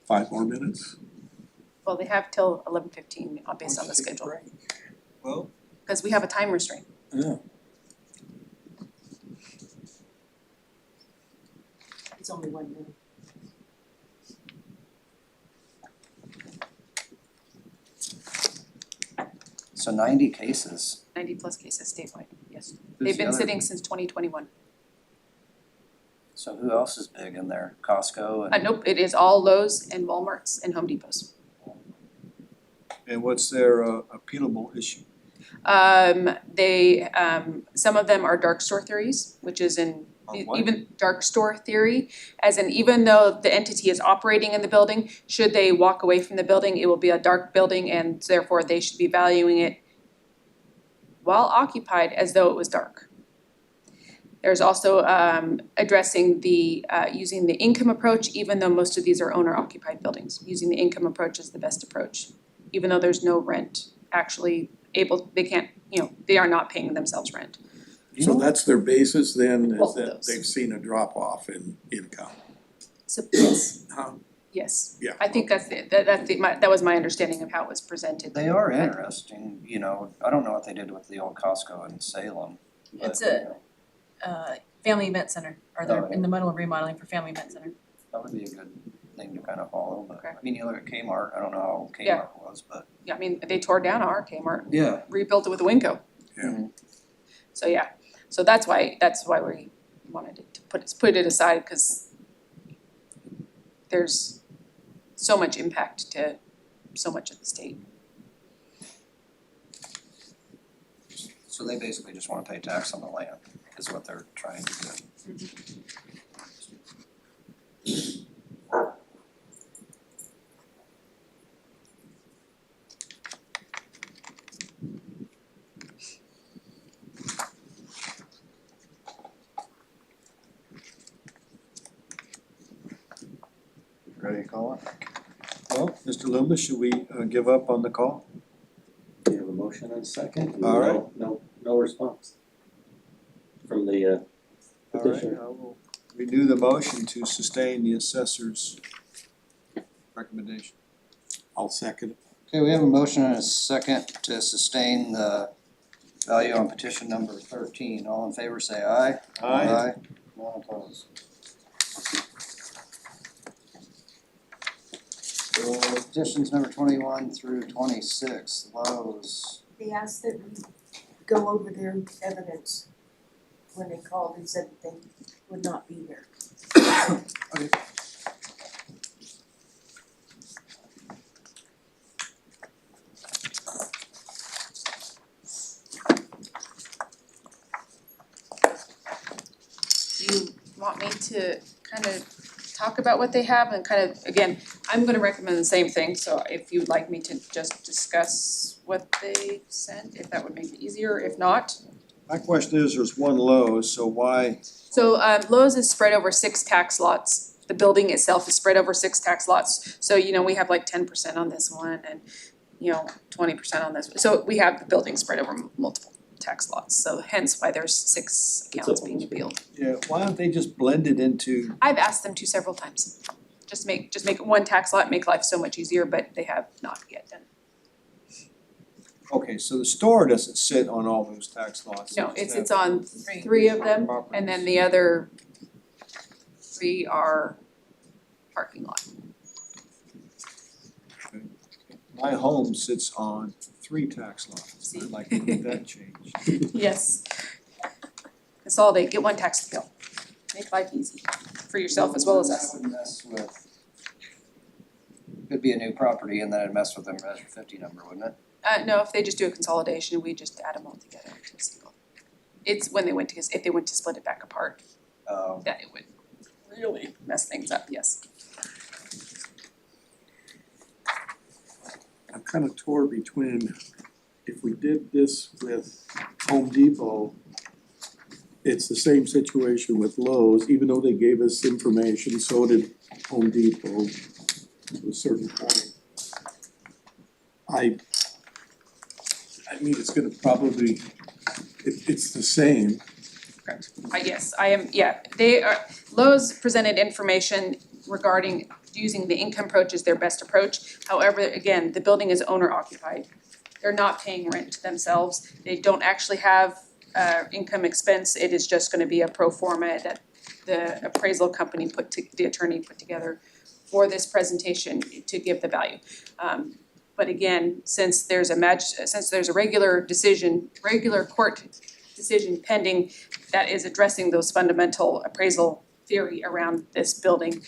5 more minutes? Well, they have till 11:15 based on the Let's take a schedule, break. Well, because we have a time restraint. Yeah. It's only 1 minute. So 90 cases. 90 plus cases statewide, yes. Who's They've the been other- sitting since 2021. So who else is big in there? Costco and? Nope, it is all Lowe's and Walmart's and Home Depots. and what's their appealable issue? Some of them are dark store theories, which is in, On what? even dark store theory, as in even though the entity is operating in the building, should they walk away from the building, it will be a dark building and therefore they should be valuing it while occupied as though it was dark. There's also addressing the using the income approach, even though most of these are owner occupied buildings. Using the income approach is the best approach, even though there's no rent actually they can't, they are not paying themselves rent. So that's their basis then, is Both of that those. they've seen a drop off in income? So yes, Huh? yes. Yeah. I think that was my understanding of how it was presented. They are interesting, you know, I don't know what they did with the old Costco in Salem, but, It's you a- know, Family Event Center, or they're Oh, in the middle of remodeling for Family Event Center. that would be a good thing to kind of follow, but, Okay. I mean, you look at Kmart, I don't know how Yeah. Kmart was, but. Yeah, I mean, they tore down our Kmart, Yeah. rebuilt it with a Winco. Yeah. So yeah, so that's why we wanted to put it aside, cause there's so much impact to so much of the state. So they basically just wanna pay tax on the land, is what they're trying to do. Ready to call it? Well, Mr. Loomis, should we give up on the call? You have a motion and a second? All right. No response from the All right, petitioner. I will renew the motion to sustain the assessor's recommendation. I'll second it. Okay, we have a motion and a second to sustain the value on petition number 13. All in favor say aye. Aye. None opposed. So petitions number 21 through 26, Lowe's. They asked that we go over their evidence when they called and said that they would not be here. Okay. Do you want me to kind of talk about what they have and kind of, again, I'm gonna recommend the same thing, so if you would like me to just discuss what they sent, if that would make it easier, if not. My question is, there's one Lowe's, so why? So Lowe's is spread over 6 tax lots. The building itself is spread over 6 tax lots. So, you know, we have like 10% on this one and, you know, 20% on this. So we have the building spread over multiple tax lots. So hence why there's 6 accounts being appealed. Yeah, why don't they just blend it into, I've asked them to several times. Just make it one tax lot, make life so much easier, but they have not yet done. okay, so the store doesn't sit on all those tax lots. No, They just it's have on 3 of them, and then the other 3 are parking lot. My home sits on 3 tax lots. See? I'd like to get that changed. Yes. Consolidate, get one tax bill. Make life easy for yourself as well as us. That would mess with, could be a new property and then it'd mess with their Measure 50 number, wouldn't it? No, if they just do a consolidation, we just add them all together into a single. It's when they went to, if they went to split it back apart, that it would really mess things up, yes. I'm kind of torn between, if we did this with Home Depot, it's the same situation with Lowe's, even though they gave us information, so did Home Depot to a certain point. I mean, it's gonna probably, it's the same. Correct. Yes, I am, yeah, they are, Lowe's presented information regarding using the income approach as their best approach. However, again, the building is owner occupied. They're not paying rent themselves. They don't actually have income expense. It is just gonna be a pro forma that the appraisal company the attorney put together for this presentation to give the value. But again, since there's a regular court decision pending that is addressing those fundamental appraisal theory around this building,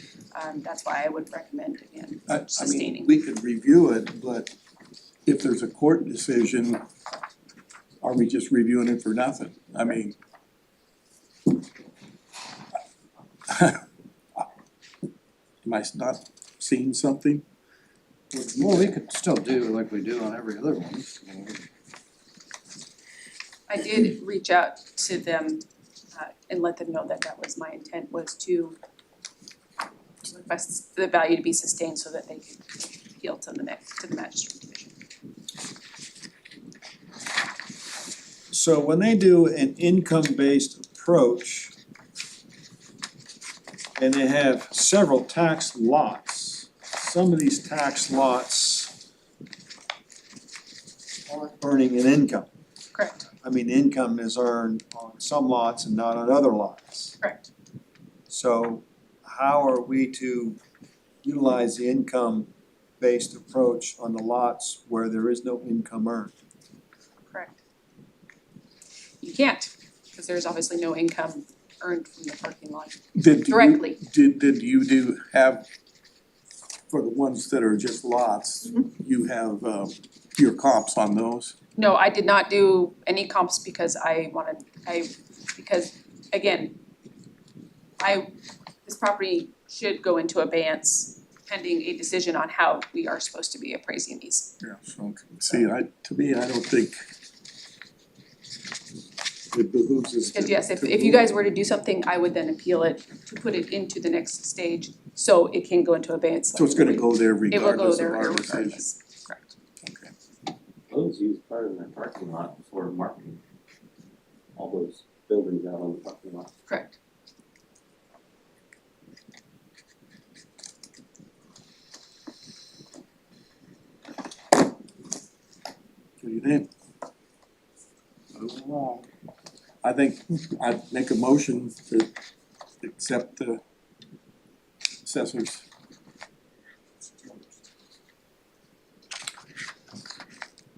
that's why I would recommend again sustaining. We could review it, but if there's a court decision, are we just reviewing it for nothing? I mean, am I not seeing something? Well, we could still do like we do on every other one. I mean, I did reach out to them and let them know that that was my intent, was to request the value to be sustained so that they could appeal to the magistrate division. So when they do an income-based approach and they have several tax lots, some of these tax lots aren't earning an income. Correct, I mean, income is earned on some lots and not on other lots. correct. So how are we to utilize the income-based approach on the lots where there is no income earned? Correct. You can't, because there's obviously no income earned from the parking lot directly. Did you have, for the ones that are just lots, you have your comps on those? No, I did not do any comps because because again, this property should go into abeyance pending a decision on how we are supposed to be appraising these. Yeah, so, see, to me, I don't think it behooves us to. Because yes, if you guys were to do something, I would then appeal it to put it into the next stage, so it can go into abeyance. So it's gonna go there It will go regardless of there our decision. regardless, correct. Those use part of their parking lot for marketing. All those buildings out on the parking lot. Correct. What do you think? Moving along. I think I'd make a motion to accept the assessors.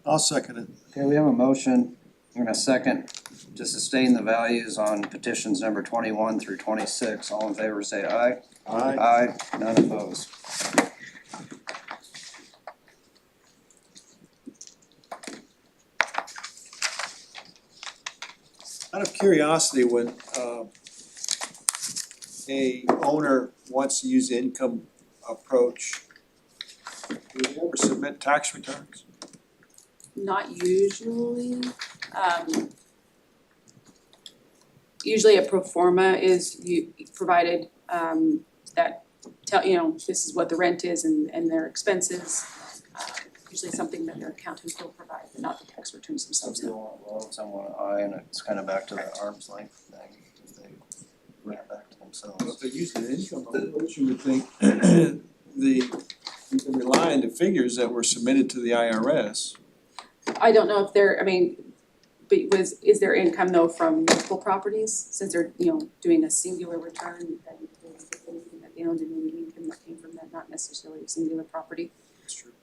I'll second it. Okay, we have a motion and a second to sustain the values on petitions number 21 through 26. All in favor say aye. Aye. Aye, none opposed. Out of curiosity, when a owner wants to use the income approach, do they ever submit tax returns? Not usually, usually a pro forma is provided, that tell, this is what the rent is and their expenses. Usually something that their accountant will provide, but not the tax returns Some themselves. people want low, some want high, and it's kind of back to the arm's length thing, if they bring it back to themselves. If they're using an income approach, you would think you can rely on the figures that were submitted to the IRS. I don't know if but is their income though from multiple properties, since they're, doing a singular return, then anything that they owned and any income that came from that, not necessarily a singular property. That's true.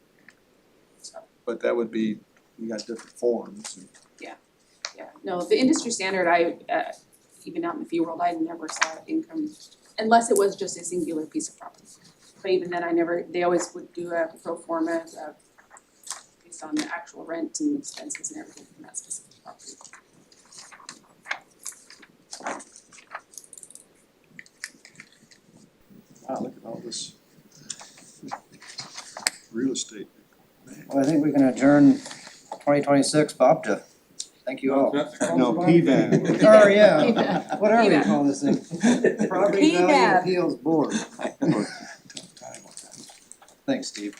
So, But that would be, you got different forms. yeah, no, the industry standard, even out in the fee world, I never saw income, unless it was just a singular piece of property. But even then, they always would do a pro forma, based on the actual rent and expenses and everything from that specific property. Wow, look at all this real estate. Well, I think we can adjourn 2026 BOPTA. Thank you all. No, PVAB. Or yeah, whatever you PVAB. call this thing. Property Value PVAB. Appeals Board. Thanks, Steve.